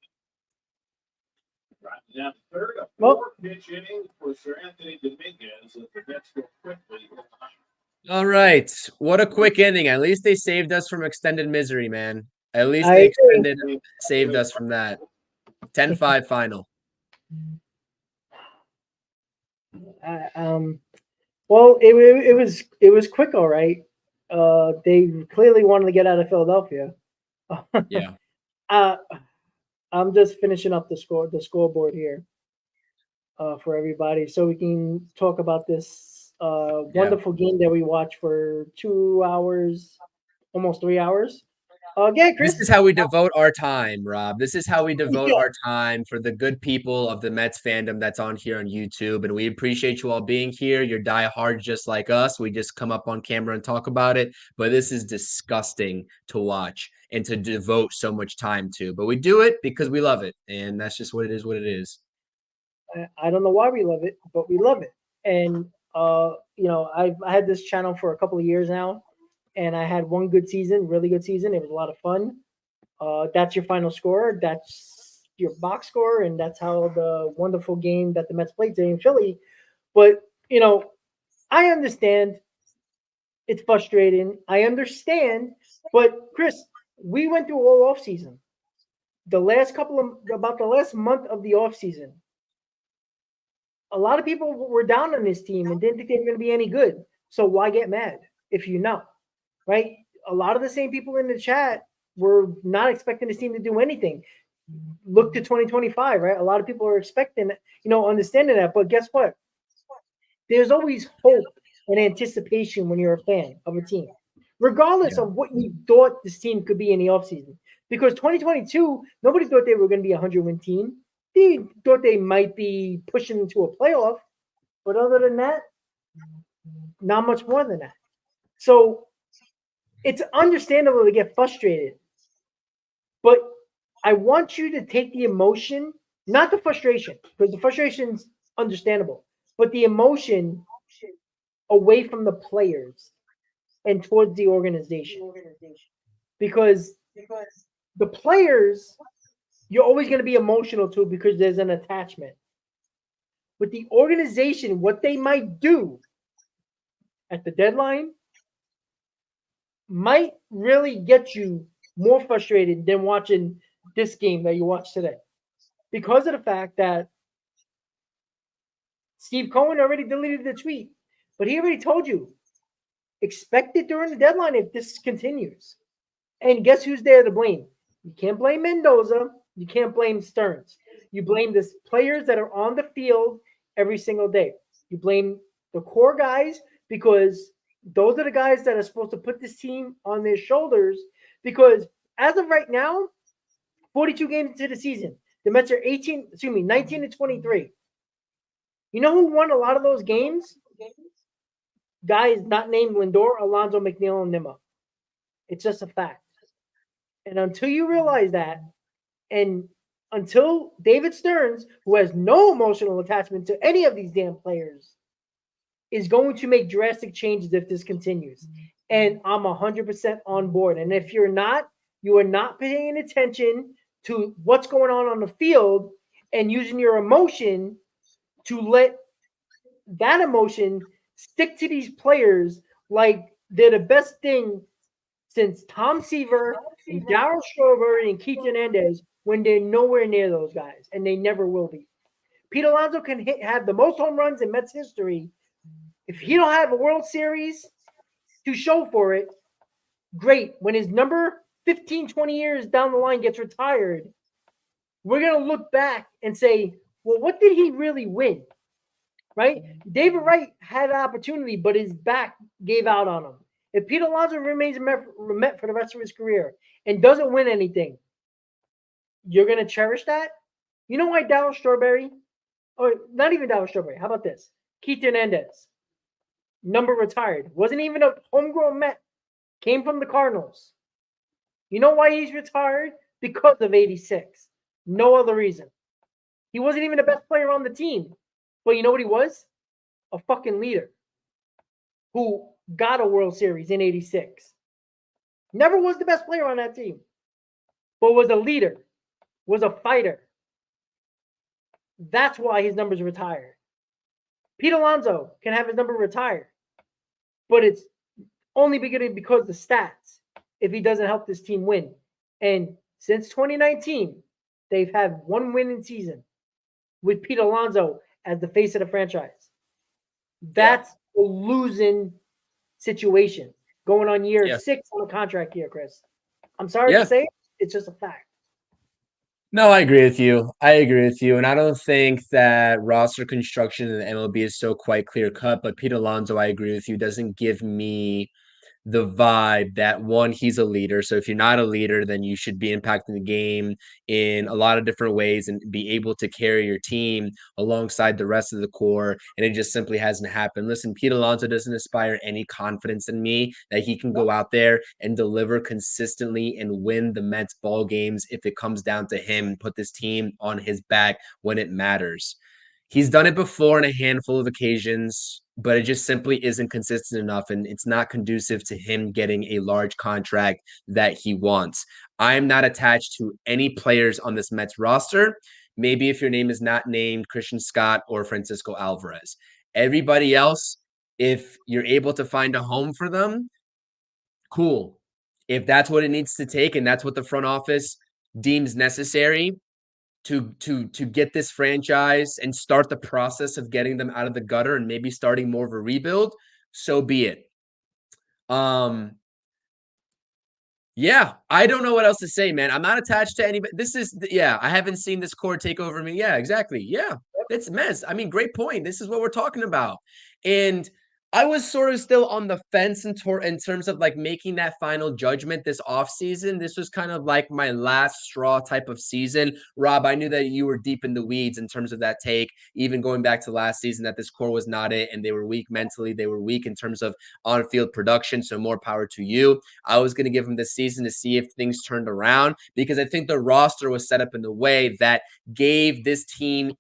Right now, third, a 4-pitch inning for Sir Anthony Dominguez as the Mets go quickly. All right. What a quick inning. At least they saved us from extended misery, man. At least they saved us from that. 10-5 final. Well, it was quick, all right. They clearly wanted to get out of Philadelphia. Yeah. I'm just finishing up the scoreboard here for everybody, so we can talk about this wonderful game that we watched for 2 hours, almost 3 hours. Yeah, Chris. This is how we devote our time, Rob. This is how we devote our time for the good people of the Mets fandom that's on here on YouTube. And we appreciate you all being here. You're diehard just like us. We just come up on camera and talk about it. But this is disgusting to watch and to devote so much time to. But we do it because we love it. And that's just what it is. I don't know why we love it, but we love it. And, I had this channel for a couple of years now. And I had one good season, really good season. It was a lot of fun. That's your final score. That's your box score. And that's how the wonderful game that the Mets played today in Philly. But, I understand it's frustrating. I understand. But, Chris, we went through all offseason. About the last month of the offseason, a lot of people were down on this team and didn't think they were going to be any good. So why get mad if you know? Right? A lot of the same people in the chat were not expecting this team to do anything. Look to 2025, right? A lot of people are expecting, understanding that. But guess what? There's always hope and anticipation when you're a fan of a team, regardless of what you thought this team could be in the offseason. Because 2022, nobody thought they were going to be a 100-win team. They thought they might be pushing into a playoff. But other than that, not much more than that. So it's understandable to get frustrated, but I want you to take the emotion, not the frustration, because the frustration's understandable, but the emotion away from the players and towards the organization. Because the players, you're always going to be emotional to because there's an attachment. But the organization, what they might do at the deadline, might really get you more frustrated than watching this game that you watched today. Because of the fact that Steve Cohen already deleted the tweet, but he already told you, expect it during the deadline if this continues. And guess who's there to blame? You can't blame Mendoza. You can't blame Stearns. You blame the players that are on the field every single day. You blame the core guys because those are the guys that are supposed to put this team on their shoulders, because as of right now, 42 games into the season, the Mets are 19-23. You know who won a lot of those games? Guys not named Lindor, Alonso, McNeil, and Nimmo. It's just a fact. And until you realize that, and until David Stearns, who has no emotional attachment to any of these damn players, is going to make drastic changes if this continues. And I'm 100% on board. And if you're not, you are not paying attention to what's going on the field and using your emotion to let that emotion stick to these players like they're the best thing since Tom Seaver and Darryl Strawberry and Keith Hernandez, when they're nowhere near those guys, and they never will be. Pete Alonso can have the most home runs in Mets history. If he don't have a World Series to show for it, great. When his number 15, 20 years down the line gets retired, we're going to look back and say, well, what did he really win? Right? David Wright had an opportunity, but his back gave out on him. If Pete Alonso remains a Met for the rest of his career and doesn't win anything, you're going to cherish that? You know why Dallas Strawberry, or not even Dallas Strawberry, how about this? Keith Hernandez, number retired, wasn't even a homegrown Met, came from the Cardinals. You know why he's retired? Because of 86. No other reason. He wasn't even the best player on the team. But you know what he was? A fucking leader who got a World Series in 86. Never was the best player on that team, but was a leader, was a fighter. That's why his number's retired. Pete Alonso can have his number retired, but it's only because of the stats if he doesn't help this team win. And since 2019, they've had one winning season with Pete Alonso as the face of the franchise. That's a losing situation going on year 6 on a contract year, Chris. I'm sorry to say it, it's just a fact. No, I agree with you. And I don't think that roster construction in the MLB is so quite clear cut, but Pete Alonso, I agree with you, doesn't give me the vibe that, one, he's a leader. So if you're not a leader, then you should be impacting the game in a lot of different ways and be able to carry your team alongside the rest of the core. And it just simply hasn't happened. Listen, Pete Alonso doesn't inspire any confidence in me that he can go out there and deliver consistently and win the Mets ball games if it comes down to him, put this team on his back when it matters. He's done it before on a handful of occasions, but it just simply isn't consistent enough, and it's not conducive to him getting a large contract that he wants. I'm not attached to any players on this Mets roster. Maybe if your name is not named Christian Scott or Francisco Alvarez. Everybody else, if you're able to find a home for them, cool. If that's what it needs to take and that's what the front office deems necessary to get this franchise and start the process of getting them out of the gutter and maybe starting more of a rebuild, so be it. Yeah, I don't know what else to say, man. I'm not attached to anybody. I haven't seen this core take over me. Yeah, exactly. Yeah, it's mess. I mean, great point. This is what we're talking about. And I was sort of still on the fence in terms of like making that final judgment this offseason. This was kind of like my last straw type of season. Rob, I knew that you were deep in the weeds in terms of that take, even going back to last season, that this core was not it and they were weak mentally. They were weak in terms of on-field production, so more power to you. I was going to give them this season to see if things turned around because I think the roster was set up in a way that gave this team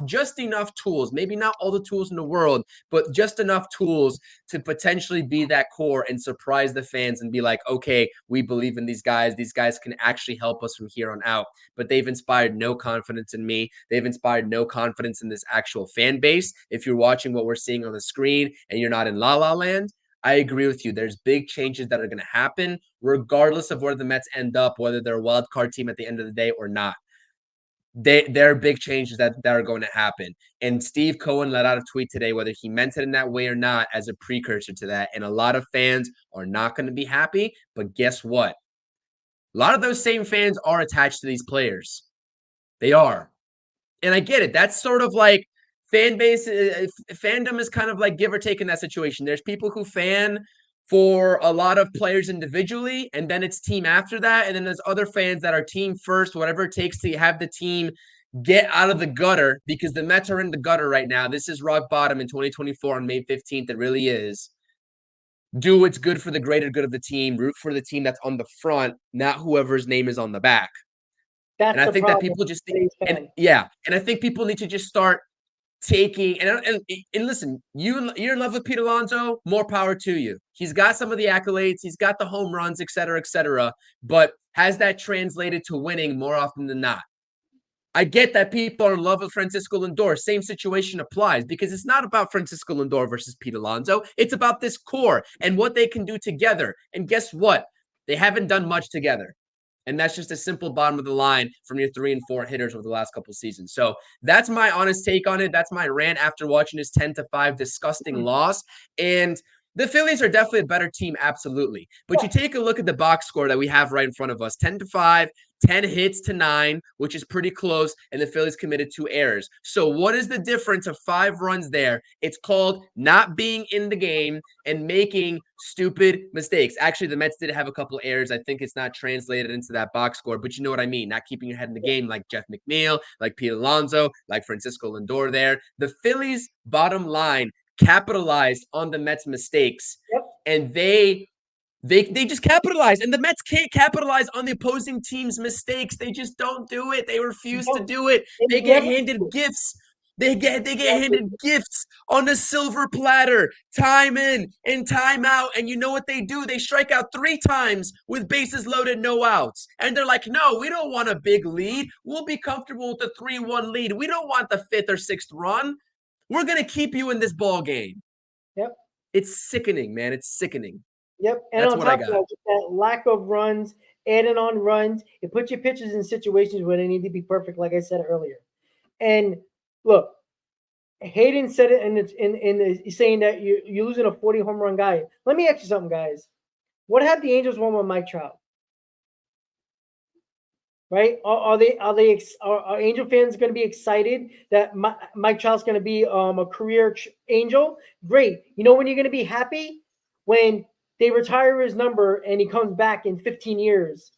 just enough tools, maybe not all the tools in the world, but just enough tools to potentially be that core and surprise the fans and be like, okay, we believe in these guys. These guys can actually help us from here on out. But they've inspired no confidence in me. They've inspired no confidence in this actual fan base. If you're watching what we're seeing on the screen and you're not in La La Land, I agree with you. There's big changes that are going to happen regardless of where the Mets end up, whether they're a wild card team at the end of the day or not. There are big changes that are going to happen. And Steve Cohen let out a tweet today, whether he meant it in that way or not, as a precursor to that. And a lot of fans are not going to be happy. But guess what? A lot of those same fans are attached to these players. They are. And I get it. That's sort of like fan base. Fandom is kind of like give or take in that situation. There's people who fan for a lot of players individually, and then it's team after that. And then there's other fans that are team first, whatever it takes to have the team get out of the gutter, because the Mets are in the gutter right now. This is rock bottom in 2024 on May 15th. It really is. Do what's good for the greater good of the team. Root for the team that's on the front, not whoever's name is on the back. That's and I think that people just and I think people need to just start taking and listen, you're in love with Pete Alonso, more power to you. He's got some of the accolades, he's got the home runs, et cetera, but has that translated to winning more often than not? I get that people are in love with Francisco Lindor. Same situation applies, because it's not about Francisco Lindor versus Pete Alonso. It's about this core and what they can do together. And guess what? They haven't done much together. And that's just a simple bottom of the line from your 3 and 4 hitters over the last couple seasons. So that's my honest take on it. That's my rant after watching this 10-5 disgusting loss. And the Phillies are definitely a better team, absolutely. But you take a look at the box score that we have right in front of us, 10-5, 10 hits to 9, which is pretty close, and the Phillies committed 2 errors. So what is the difference of 5 runs there? It's called not being in the game and making stupid mistakes. Actually, the Mets did have a couple errors. I think it's not translated into that box score, but you know what I mean. Not keeping your head in the game like Jeff McNeil, like Pete Alonso, like Francisco Lindor there. The Phillies' bottom line capitalized on the Mets' mistakes, and they just capitalize, and the Mets can't capitalize on the opposing team's mistakes. They just don't do it. They refuse to do it. They get handed gifts. They get handed gifts on a silver platter, time in and time out. And you know what they do? They strike out 3 times with bases loaded, no outs. And they're like, no, we don't want a big lead. We'll be comfortable with the 3-1 lead. We don't want the 5th or 6th run. We're going to keep you in this ball game. Yep. It's sickening, man. It's sickening. Yep. And That's on what I top of got. that lack of runs, adding on runs, it puts your pitchers in situations where they need to be perfect, like I said earlier. And look, Hayden said it, and it's in saying that you're losing a 40 home run guy. Let me ask you something, guys. What have the Angels won with Mike Trout? Right? Are Angel fans going to be excited that Mike Trout's going to be a career Angel? Great. You know when you're going to be happy? When they retire his number and he comes back in 15 years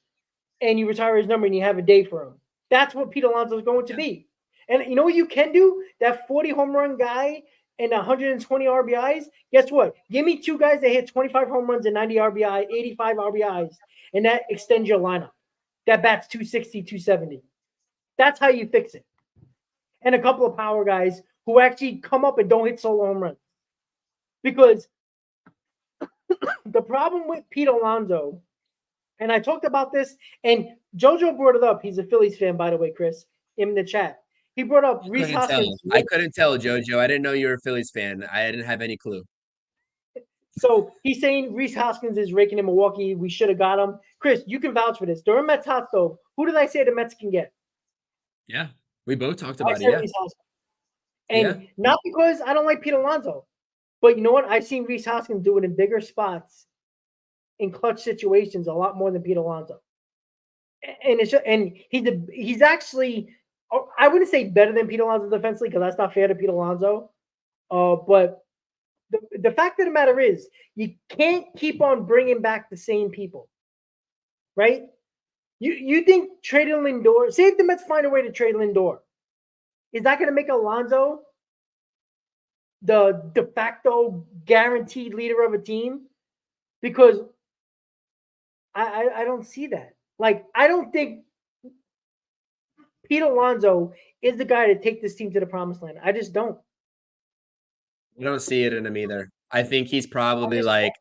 and you retire his number and you have a day for him. That's what Pete Alonso is going to be. And you know what you can do? That 40 home run guy and 120 RBIs, guess what? Give me 2 guys that hit 25 home runs and 90 RBI, 85 RBIs, and that extends your lineup. That bats 260, 270. That's how you fix it. And a couple of power guys who actually come up and don't hit solo home runs. Because the problem with Pete Alonso, and I talked about this, and JoJo brought it up. He's a Phillies fan, by the way, Chris, in the chat. He brought up Rhys Hoskins. I couldn't tell, JoJo. I didn't know you were a Phillies fan. I didn't have any clue. So he's saying Rhys Hoskins is raking in Milwaukee. We should have got him. Chris, you can vouch for this. During Mets Hot Stove, who did I say the Mets can get? Yeah, we both talked about it. Rhys Hoskins. And not because I don't like Pete Alonso, but you know what? I've seen Rhys Hoskins do it in bigger spots, in clutch situations, a lot more than Pete Alonso. And he's actually, I wouldn't say better than Pete Alonso defensively because that's not fair to Pete Alonso. But the fact of the matter is, you can't keep on bringing back the same people, right? You think trading Lindor, say if the Mets find a way to trade Lindor, is that going to make Alonso the de facto guaranteed leader of a team? Because I don't see that. Like, I don't think Pete Alonso is the guy to take this team to the promised land. I just don't. I don't see it in him either. I think he's probably like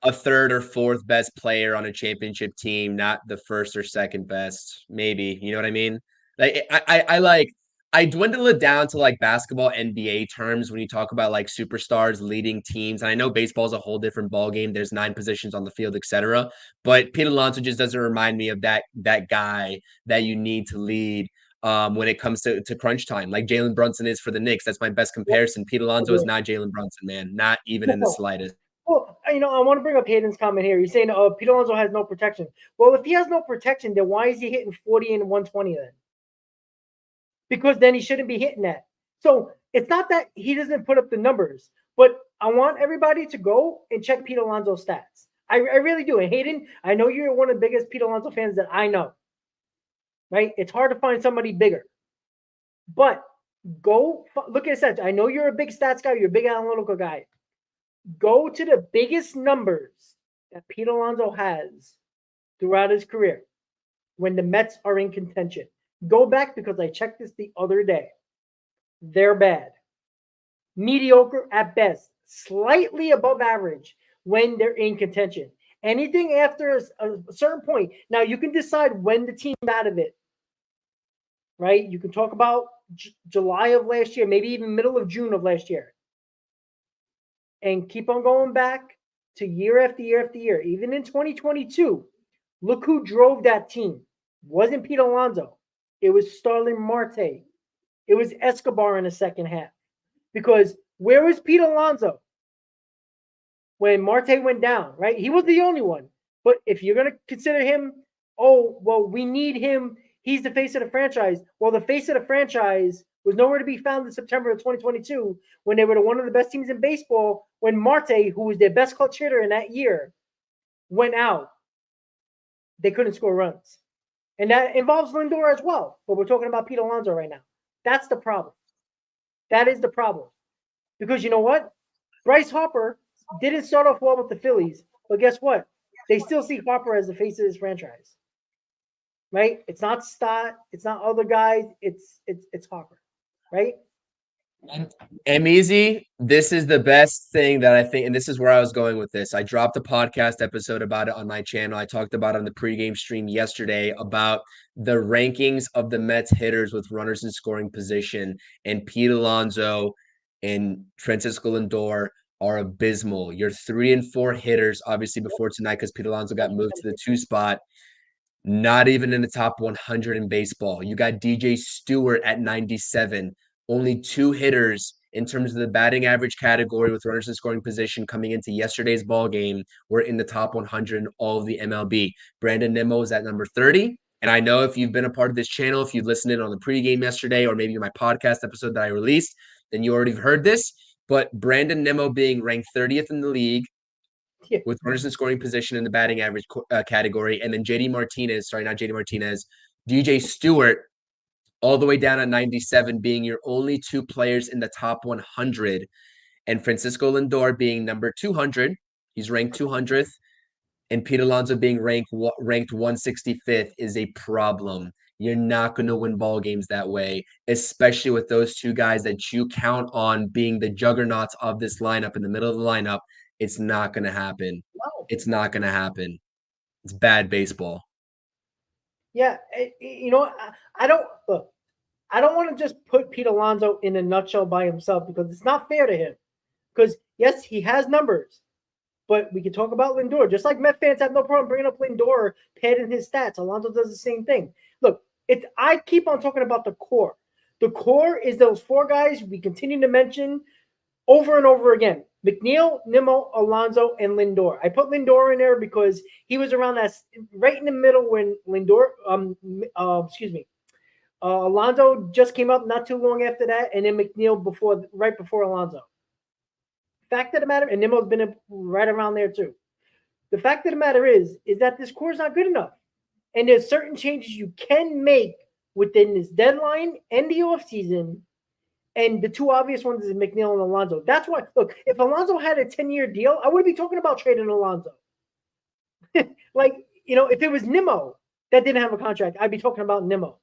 a 3rd or 4th best player on a championship team, not the 1st or 2nd best, maybe. You know what I mean? Like I dwindle it down to like basketball NBA terms when you talk about like superstars leading teams. And I know baseball is a whole different ball game. There's 9 positions on the field, etc. But Pete Alonso just doesn't remind me of that guy that you need to lead when it comes to crunch time, like Jalen Brunson is for the Knicks. That's my best comparison. Pete Alonso is not Jalen Brunson, man. Not even in the slightest. Well, I want to bring up Hayden's comment here. He's saying, Pete Alonso has no protection. Well, if he has no protection, then why is he hitting 40 and 120 then? Because then he shouldn't be hitting that. So it's not that he doesn't put up the numbers, but I want everybody to go and check Pete Alonso's stats. I really do. And Hayden, I know you're one of the biggest Pete Alonso fans that I know. Right? It's hard to find somebody bigger. But go look at his stats. I know you're a big stats guy. You're a big analytical guy. Go to the biggest numbers that Pete Alonso has throughout his career when the Mets are in contention. Go back because I checked this the other day. They're bad. Mediocre at best. Slightly above average when they're in contention. Anything after a certain point. Now, you can decide when the team's out of it. Right? You can talk about July of last year, maybe even middle of June of last year. And keep on going back to year after year after year. Even in 2022, Look who drove that team. Wasn't Pete Alonso. It was Starling Marte. It was Escobar in the second half. Because where was Pete Alonso when Marte went down, right? He was the only one. But if you're going to consider him, oh, well, we need him. He's the face of the franchise. Well, the face of the franchise was nowhere to be found in September of 2022 when they were one of the best teams in baseball when Marte, who was their best clutch hitter in that year, went out. They couldn't score runs. And that involves Lindor as well. But we're talking about Pete Alonso right now. That's the problem. That is the problem. Because you know what? Bryce Harper didn't start off well with the Phillies. But guess what? They still see Harper as the face of this franchise. Right? It's not Stott. It's not other guys. It's Harper. Right? And Easy, this is the best thing that I think, and this is where I was going with this. I dropped a podcast episode about it on my channel. I talked about it on the pregame stream yesterday about the rankings of the Mets hitters with runners in scoring position, and Pete Alonso and Francisco Lindor are abysmal. Your 3 and 4 hitters, obviously before tonight, because Pete Alonso got moved to the 2 spot, not even in the top 100 in baseball. You got DJ Stewart at 97. Only 2 hitters in terms of the batting average category with runners in scoring position coming into yesterday's ball game were in the top 100 in all of the MLB. Brandon Nimmo is at number 30. And I know if you've been a part of this channel, if you listened in on the pregame yesterday or maybe my podcast episode that I released, then you already heard this. But Brandon Nimmo being ranked 30th in the league with runners in scoring position in the batting average category, and then DJ Stewart all the way down at 97, being your only 2 players in the top 100, and Francisco Lindor being number 200. He's ranked 200th, and Pete Alonso being ranked 165th is a problem. You're not going to win ball games that way, especially with those 2 guys that you count on being the juggernauts of this lineup in the middle of the lineup. It's not going to happen. No. It's not going to happen. It's bad baseball. Yeah, you know, I don't want to just put Pete Alonso in a nutshell by himself because it's not fair to him. Because yes, he has numbers, but we can talk about Lindor. Just like Met fans have no problem bringing up Lindor, padding his stats. Alonso does the same thing. Look, I keep on talking about the core. The core is those 4 guys we continue to mention over and over again. McNeil, Nimmo, Alonso, and Lindor. I put Lindor in there because he was around that right in the middle when Alonso just came up not too long after that, and then McNeil right before Alonso. Fact of the matter, and Nimmo's been right around there too. The fact of the matter is that this core is not good enough. And there's certain changes you can make within this deadline and the offseason. And the 2 obvious ones is McNeil and Alonso. That's why, look, if Alonso had a 10-year deal, I would be talking about trading Alonso. Like, you know, if it was Nimmo that didn't have a contract, I'd be talking about Nimmo.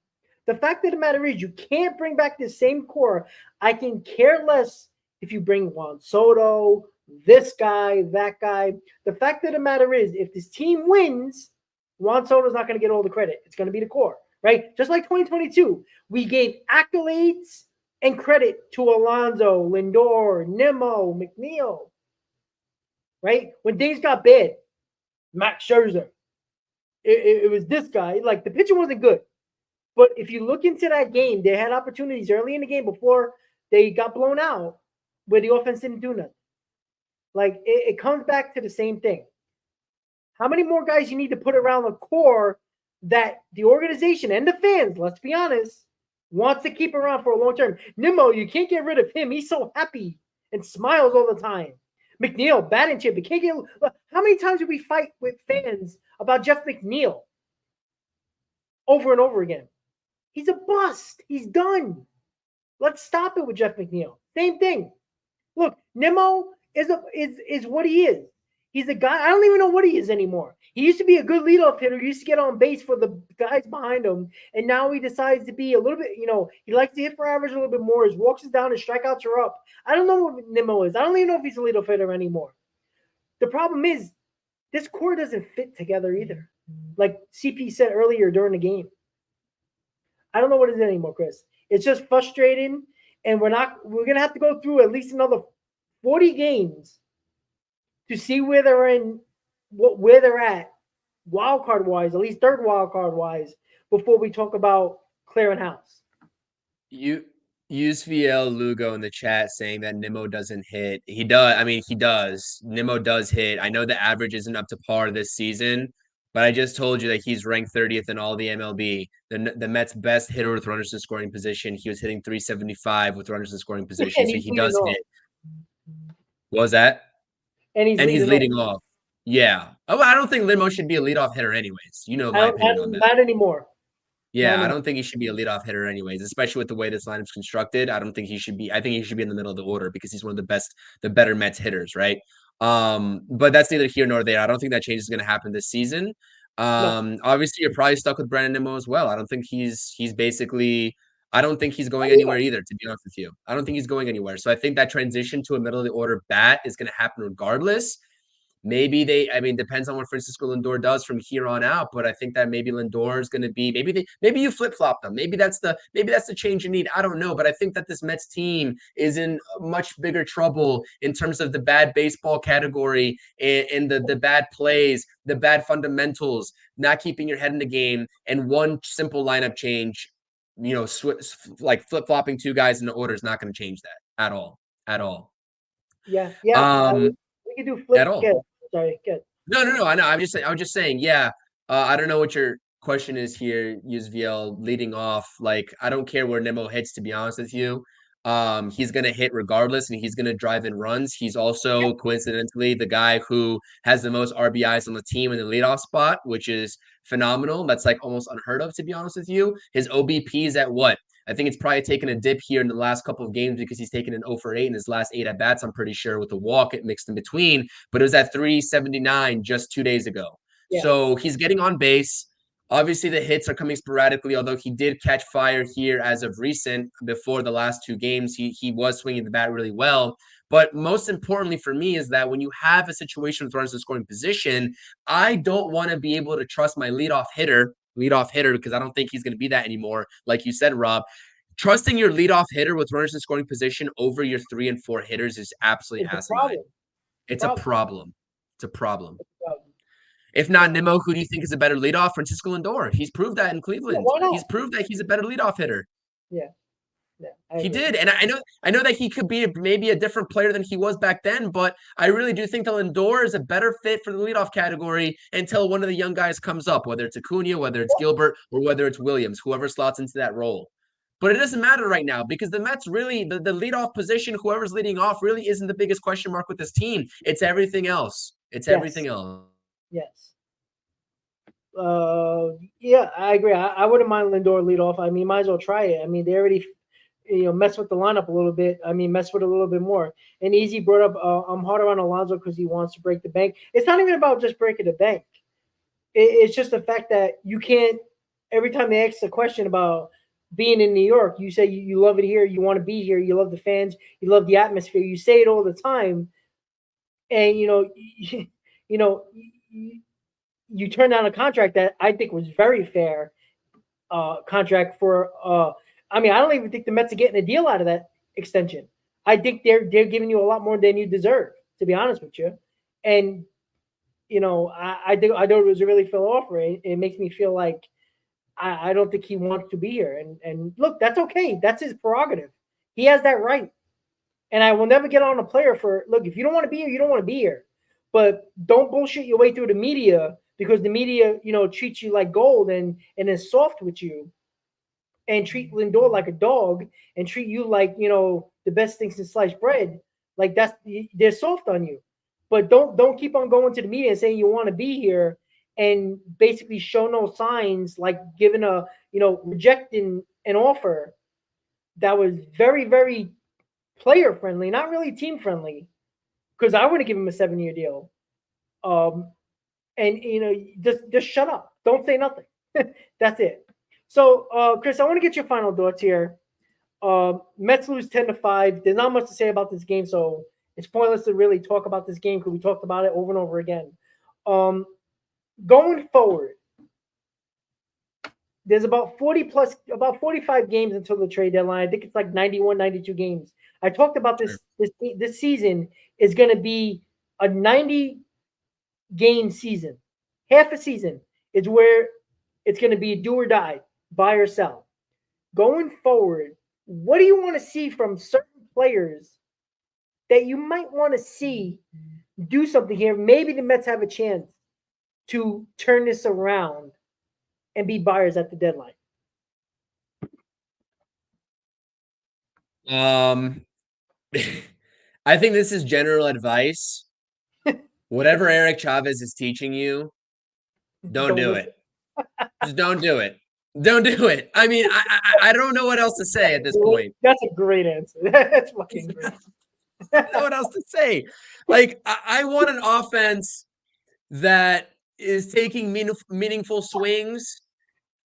The fact of the matter is you can't bring back the same core. I can care less if you bring Juan Soto, this guy, that guy. The fact of the matter is if this team wins, Juan Soto's not going to get all the credit. It's going to be the core, right? Just like 2022, we gave accolades and credit to Alonso, Lindor, Nimmo, McNeil, right? When things got bad, Max Scherzer, it was this guy. Like, the pitcher wasn't good. But if you look into that game, they had opportunities early in the game before they got blown out where the offense didn't do nothing. Like, it comes back to the same thing. How many more guys you need to put around the core that the organization and the fans, let's be honest, wants to keep around for a long term? Nimmo, you can't get rid of him. He's so happy and smiles all the time. McNeil, batting chip. You can't get. How many times did we fight with fans about Jeff McNeil over and over again? He's a bust. He's done. Let's stop it with Jeff McNeil. Same thing. Look, Nimmo is what he is. He's a guy. I don't even know what he is anymore. He used to be a good leadoff hitter. He used to get on base for the guys behind him. And now he decides to be a little bit, he likes to hit for average a little bit more. His walks is down, his strikeouts are up. I don't know what Nimmo is. I don't even know if he's a leadoff hitter anymore. The problem is this core doesn't fit together either. Like CP said earlier during the game. I don't know what it is anymore, Chris. It's just frustrating. And we're going to have to go through at least another 40 games to see where they're at wild card wise, at least third wild card wise, before we talk about clearing house. You use VL Lugo in the chat saying that Nimmo doesn't hit. He does. I mean, he does. Nimmo does hit. I know the average isn't up to par this season, but I just told you that he's ranked 30th in all the MLB. The Mets' best hitter with runners in scoring position. He was hitting 375 with runners in scoring position, And so he's he leading does off. hit. What was that? And he's And he's leading leading off. Yeah. Oh, I don't think Nimmo should be a leadoff hitter anyways. You know my opinion on that. Not anymore. Yeah, I don't think he should be a leadoff hitter anyways, especially with the way this lineup's constructed. I don't think he should be. I think he should be in the middle of the order because he's one of the better Mets hitters, right? But that's neither here nor there. I don't think that change is going to happen this season. No. Obviously, you're probably stuck with Brandon Nimmo as well. I don't think he's basically. I don't think he's going anywhere either, to be honest with you. I don't think he's going anywhere. So I think that transition to a middle of the order bat is going to happen regardless. Maybe depends on what Francisco Lindor does from here on out. But I think that maybe Lindor is going to be maybe you flip flop them. Maybe that's the change you need. I don't know, but I think that this Mets team is in much bigger trouble in terms of the bad baseball category and the bad plays, the bad fundamentals, not keeping your head in the game, and one simple lineup change. Like flip flopping two guys in the order is not going to change that at all. Yeah. We can do flip. At all. Good. Sorry. Good. No. I know. I was just saying. Yeah. I don't know what your question is here, USVL leading off. Like, I don't care where Nimmo hits, to be honest with you. He's gonna hit regardless, and he's gonna drive in runs. He's also coincidentally the guy who has the most RBIs on the team in the leadoff spot, which is phenomenal. That's like almost unheard of, to be honest with you. His OBP is at what? I think it's probably taken a dip here in the last couple of games because he's taken an 0 for 8 in his last 8 at bats, I'm pretty sure, with a walk it mixed in between. But it was at 379 just 2 days ago. Yeah. So he's getting on base. Obviously, the hits are coming sporadically, although he did catch fire here as of recent. Before the last 2 games, he was swinging the bat really well. But most importantly for me is that when you have a situation with runners in scoring position, I don't want to be able to trust my leadoff hitter because I don't think he's going to be that anymore. Like you said, Rob, trusting your leadoff hitter with runners in scoring position over your 3 and 4 hitters is absolutely asinine. It's a problem. If not Nimmo, who do you think is a better leadoff? Francisco Lindor. He's proved that in Cleveland. He's proved that he's a better leadoff hitter. Yeah. He did. And I know that he could be maybe a different player than he was back then, but I really do think that Lindor is a better fit for the leadoff category until one of the young guys comes up, whether it's Acuna, whether it's Gilbert, or whether it's Williams, whoever slots into that role. But it doesn't matter right now because the Mets really, the leadoff position, whoever's leading off really isn't the biggest question mark with this team. It's everything else. Everything else. Yes. Yeah, I agree. I wouldn't mind Lindor lead off. I mean, might as well try it. I mean, they already, mess with the lineup a little bit. I mean, mess with it a little bit more. And Easy brought up, I'm harder on Alonso because he wants to break the bank. It's not even about just breaking the bank. It's just the fact that you can't, every time they ask a question about being in New York, you say you love it here, you want to be here, you love the fans, you love the atmosphere. You say it all the time. And, you turn down a contract that I think was very fair contract for I don't even think the Mets are getting a deal out of that extension. I think they're giving you a lot more than you deserve, to be honest with you. And I thought it was a really fair offer. It makes me feel like I don't think he wants to be here. And look, that's okay. That's his prerogative. He has that right. And I will never get on a player for, look, if you don't want to be here, you don't want to be here. But don't bullshit your way through the media because the media, treats you like gold and is soft with you and treat Lindor like a dog and treat you like, the best things in sliced bread. Like they're soft on you. But don't keep on going to the media and saying you want to be here and basically show no signs like giving rejecting an offer that was very, very player friendly, not really team friendly. Because I would have given him a 7-year deal. Just shut up. Don't say nothing. That's it. So, Chris, I want to get your final thoughts here. Mets lose 10-5. There's not much to say about this game, so it's pointless to really talk about this game because we talked about it over and over again. Going forward, there's about 45 games until the trade deadline. I think it's like 91, 92 games. I talked about this season is going to be a 90-game season, half a season is where it's going to be do or die, buy or sell. Going forward, what do you want to see from certain players that you might want to see do something here? Maybe the Mets have a chance to turn this around and be buyers at the deadline. I think this is general advice. Whatever Eric Chavez is teaching you, don't do it. Just don't do it. Don't do it. I mean, I don't know what else to say at this point. That's a great answer. That's fucking great. I don't know what else to say. Like, I want an offense that is taking meaningful swings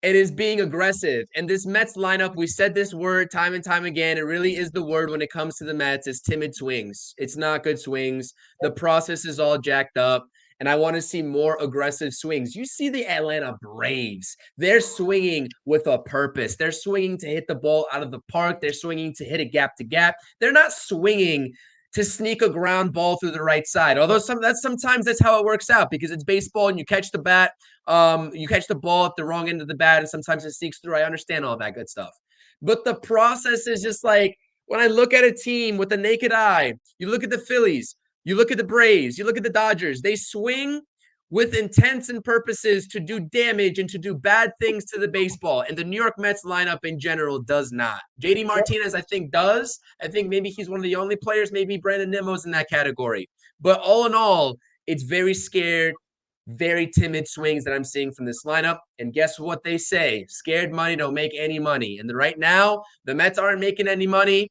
and is being aggressive. And this Mets lineup, we said this word time and time again. It really is the word when it comes to the Mets. It's timid swings. It's not good swings. The process is all jacked up. And I want to see more aggressive swings. You see the Atlanta Braves. They're swinging with a purpose. They're swinging to hit the ball out of the park. They're swinging to hit it gap to gap. They're not swinging to sneak a ground ball through the right side. Although sometimes that's how it works out because it's baseball and you catch the bat, you catch the ball at the wrong end of the bat and sometimes it sneaks through. I understand all that good stuff. But the process is just like when I look at a team with the naked eye, you look at the Phillies, you look at the Braves, you look at the Dodgers, they swing with intents and purposes to do damage and to do bad things to the baseball. And the New York Mets lineup in general does not. JD Martinez, I think, does. I think maybe he's one of the only players, maybe Brandon Nimmo's in that category. But all in all, it's very scared, very timid swings that I'm seeing from this lineup. And guess what they say? Scared money don't make any money. And right now, the Mets aren't making any money.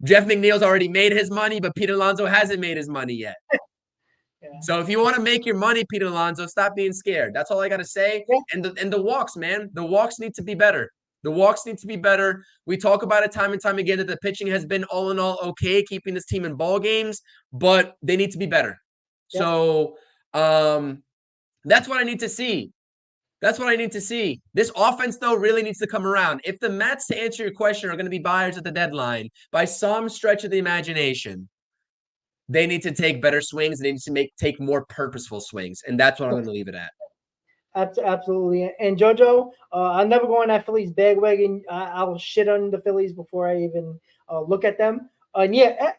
Jeff McNeil's already made his money, but Pete Alonso hasn't made his money yet. Yeah. So if you want to make your money, Pete Alonso, stop being scared. That's all I got to say. Yeah. And the walks, man, the walks need to be better. The walks need to be better. We talk about it time and time again that the pitching has been all in all okay, keeping this team in ball games, but they need to be better. Yeah. So that's what I need to see. That's what I need to see. This offense, though, really needs to come around. If the Mets, to answer your question, are going to be buyers at the deadline, by some stretch of the imagination, they need to take better swings. They need to take more purposeful swings. And that's what I'm going to leave it at. Absolutely. And JoJo, I'll never go on that Phillies bandwagon. I'll shit on the Phillies before I even look at them. And yeah,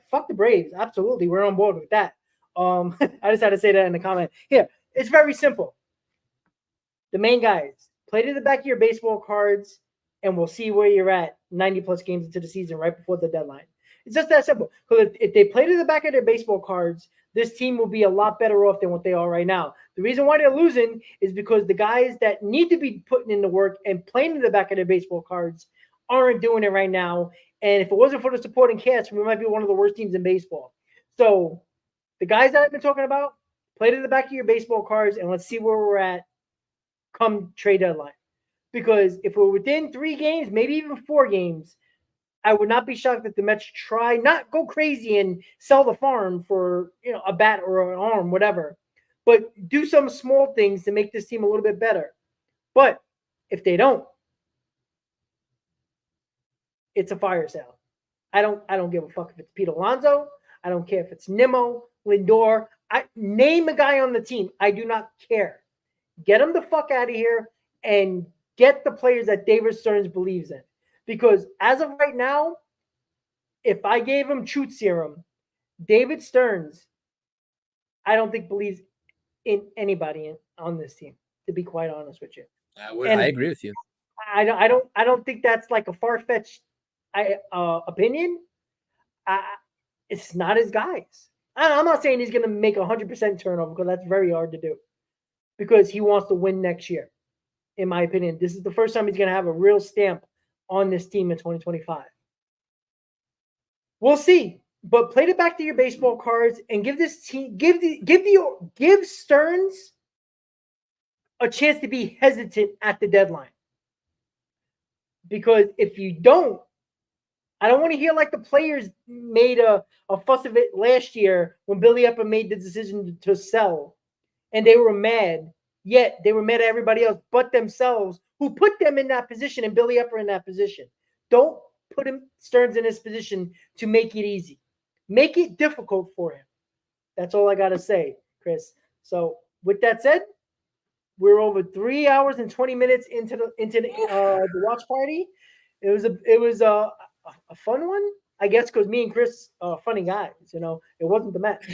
fuck the Braves. Absolutely. We're on board with that. I just had to say that in the comment. Here, it's very simple. The main guys, play to the back of your baseball cards, and we'll see where you're at 90-plus games into the season right before the deadline. It's just that simple. Because if they play to the back of their baseball cards, this team will be a lot better off than what they are right now. The reason why they're losing is because the guys that need to be putting in the work and playing to the back of their baseball cards aren't doing it right now. And if it wasn't for the supporting cast, we might be one of the worst teams in baseball. So the guys that I've been talking about, play to the back of your baseball cards, and let's see where we're at come trade deadline. Because if we're within 3 games, maybe even 4 games, I would not be shocked if the Mets try not go crazy and sell the farm for a bat or an arm, whatever, but do some small things to make this team a little bit better. But if they don't, it's a fire sale. I don't give a fuck if it's Pete Alonso. I don't care if it's Nimmo, Lindor. Name a guy on the team. I do not care. Get them the fuck out of here and get the players that David Stearns believes in. Because as of right now, if I gave him truth serum, David Stearns, I don't think believes in anybody on this team, to be quite honest with you. I agree with you. I don't think that's like a far-fetched opinion. It's not his guys. I'm not saying he's going to make 100% turnover because that's very hard to do because he wants to win next year. In my opinion, this is the first time he's going to have a real stamp on this team in 2025. We'll see, but play it back to your baseball cards and give this team, give Stearns a chance to be hesitant at the deadline. Because if you don't, I don't want to hear like the players made a fuss of it last year when Billy Epper made the decision to sell, and they were mad. Yet they were mad at everybody else but themselves who put them in that position and Billy Epper in that position. Don't put Stearns in his position to make it easy. Make it difficult for him. That's all I got to say, Chris. So with that said, we're over 3 hours and 20 minutes into the watch party. It was a fun one, I guess, because me and Chris are funny guys. You know, it wasn't the Mets.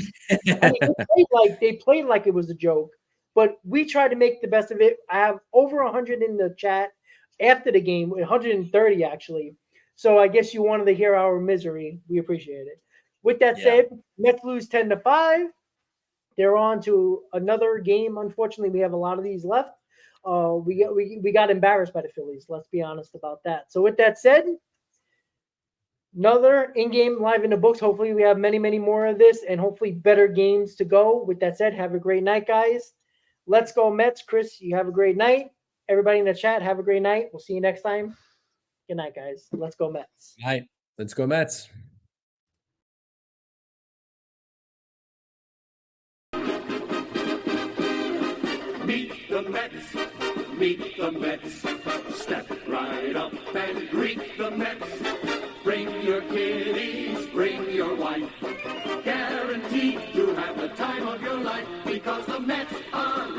I mean, they played like it was a joke, but we tried to make the best of it. I have over 100 in the chat after the game, 130 actually. So I guess you wanted to hear our misery. We appreciate it. With that said, Mets lose 10-5. They're on to another game. Unfortunately, we have a lot of these left. We got embarrassed by the Phillies. Let's be honest about that. So with that said, another in-game live in the books. Hopefully we have many, many more of this and hopefully better games to go. With that said, have a great night, guys. Let's go Mets. Chris, you have a great night. Everybody in the chat, have a great night. We'll see you next time. Good night, guys. Let's go Mets. All right. Let's go Mets. Meet the Mets, meet the Mets. Step right up and greet the Mets. Bring your kiddies, bring your wife. Guaranteed to have the time of your life because the Mets are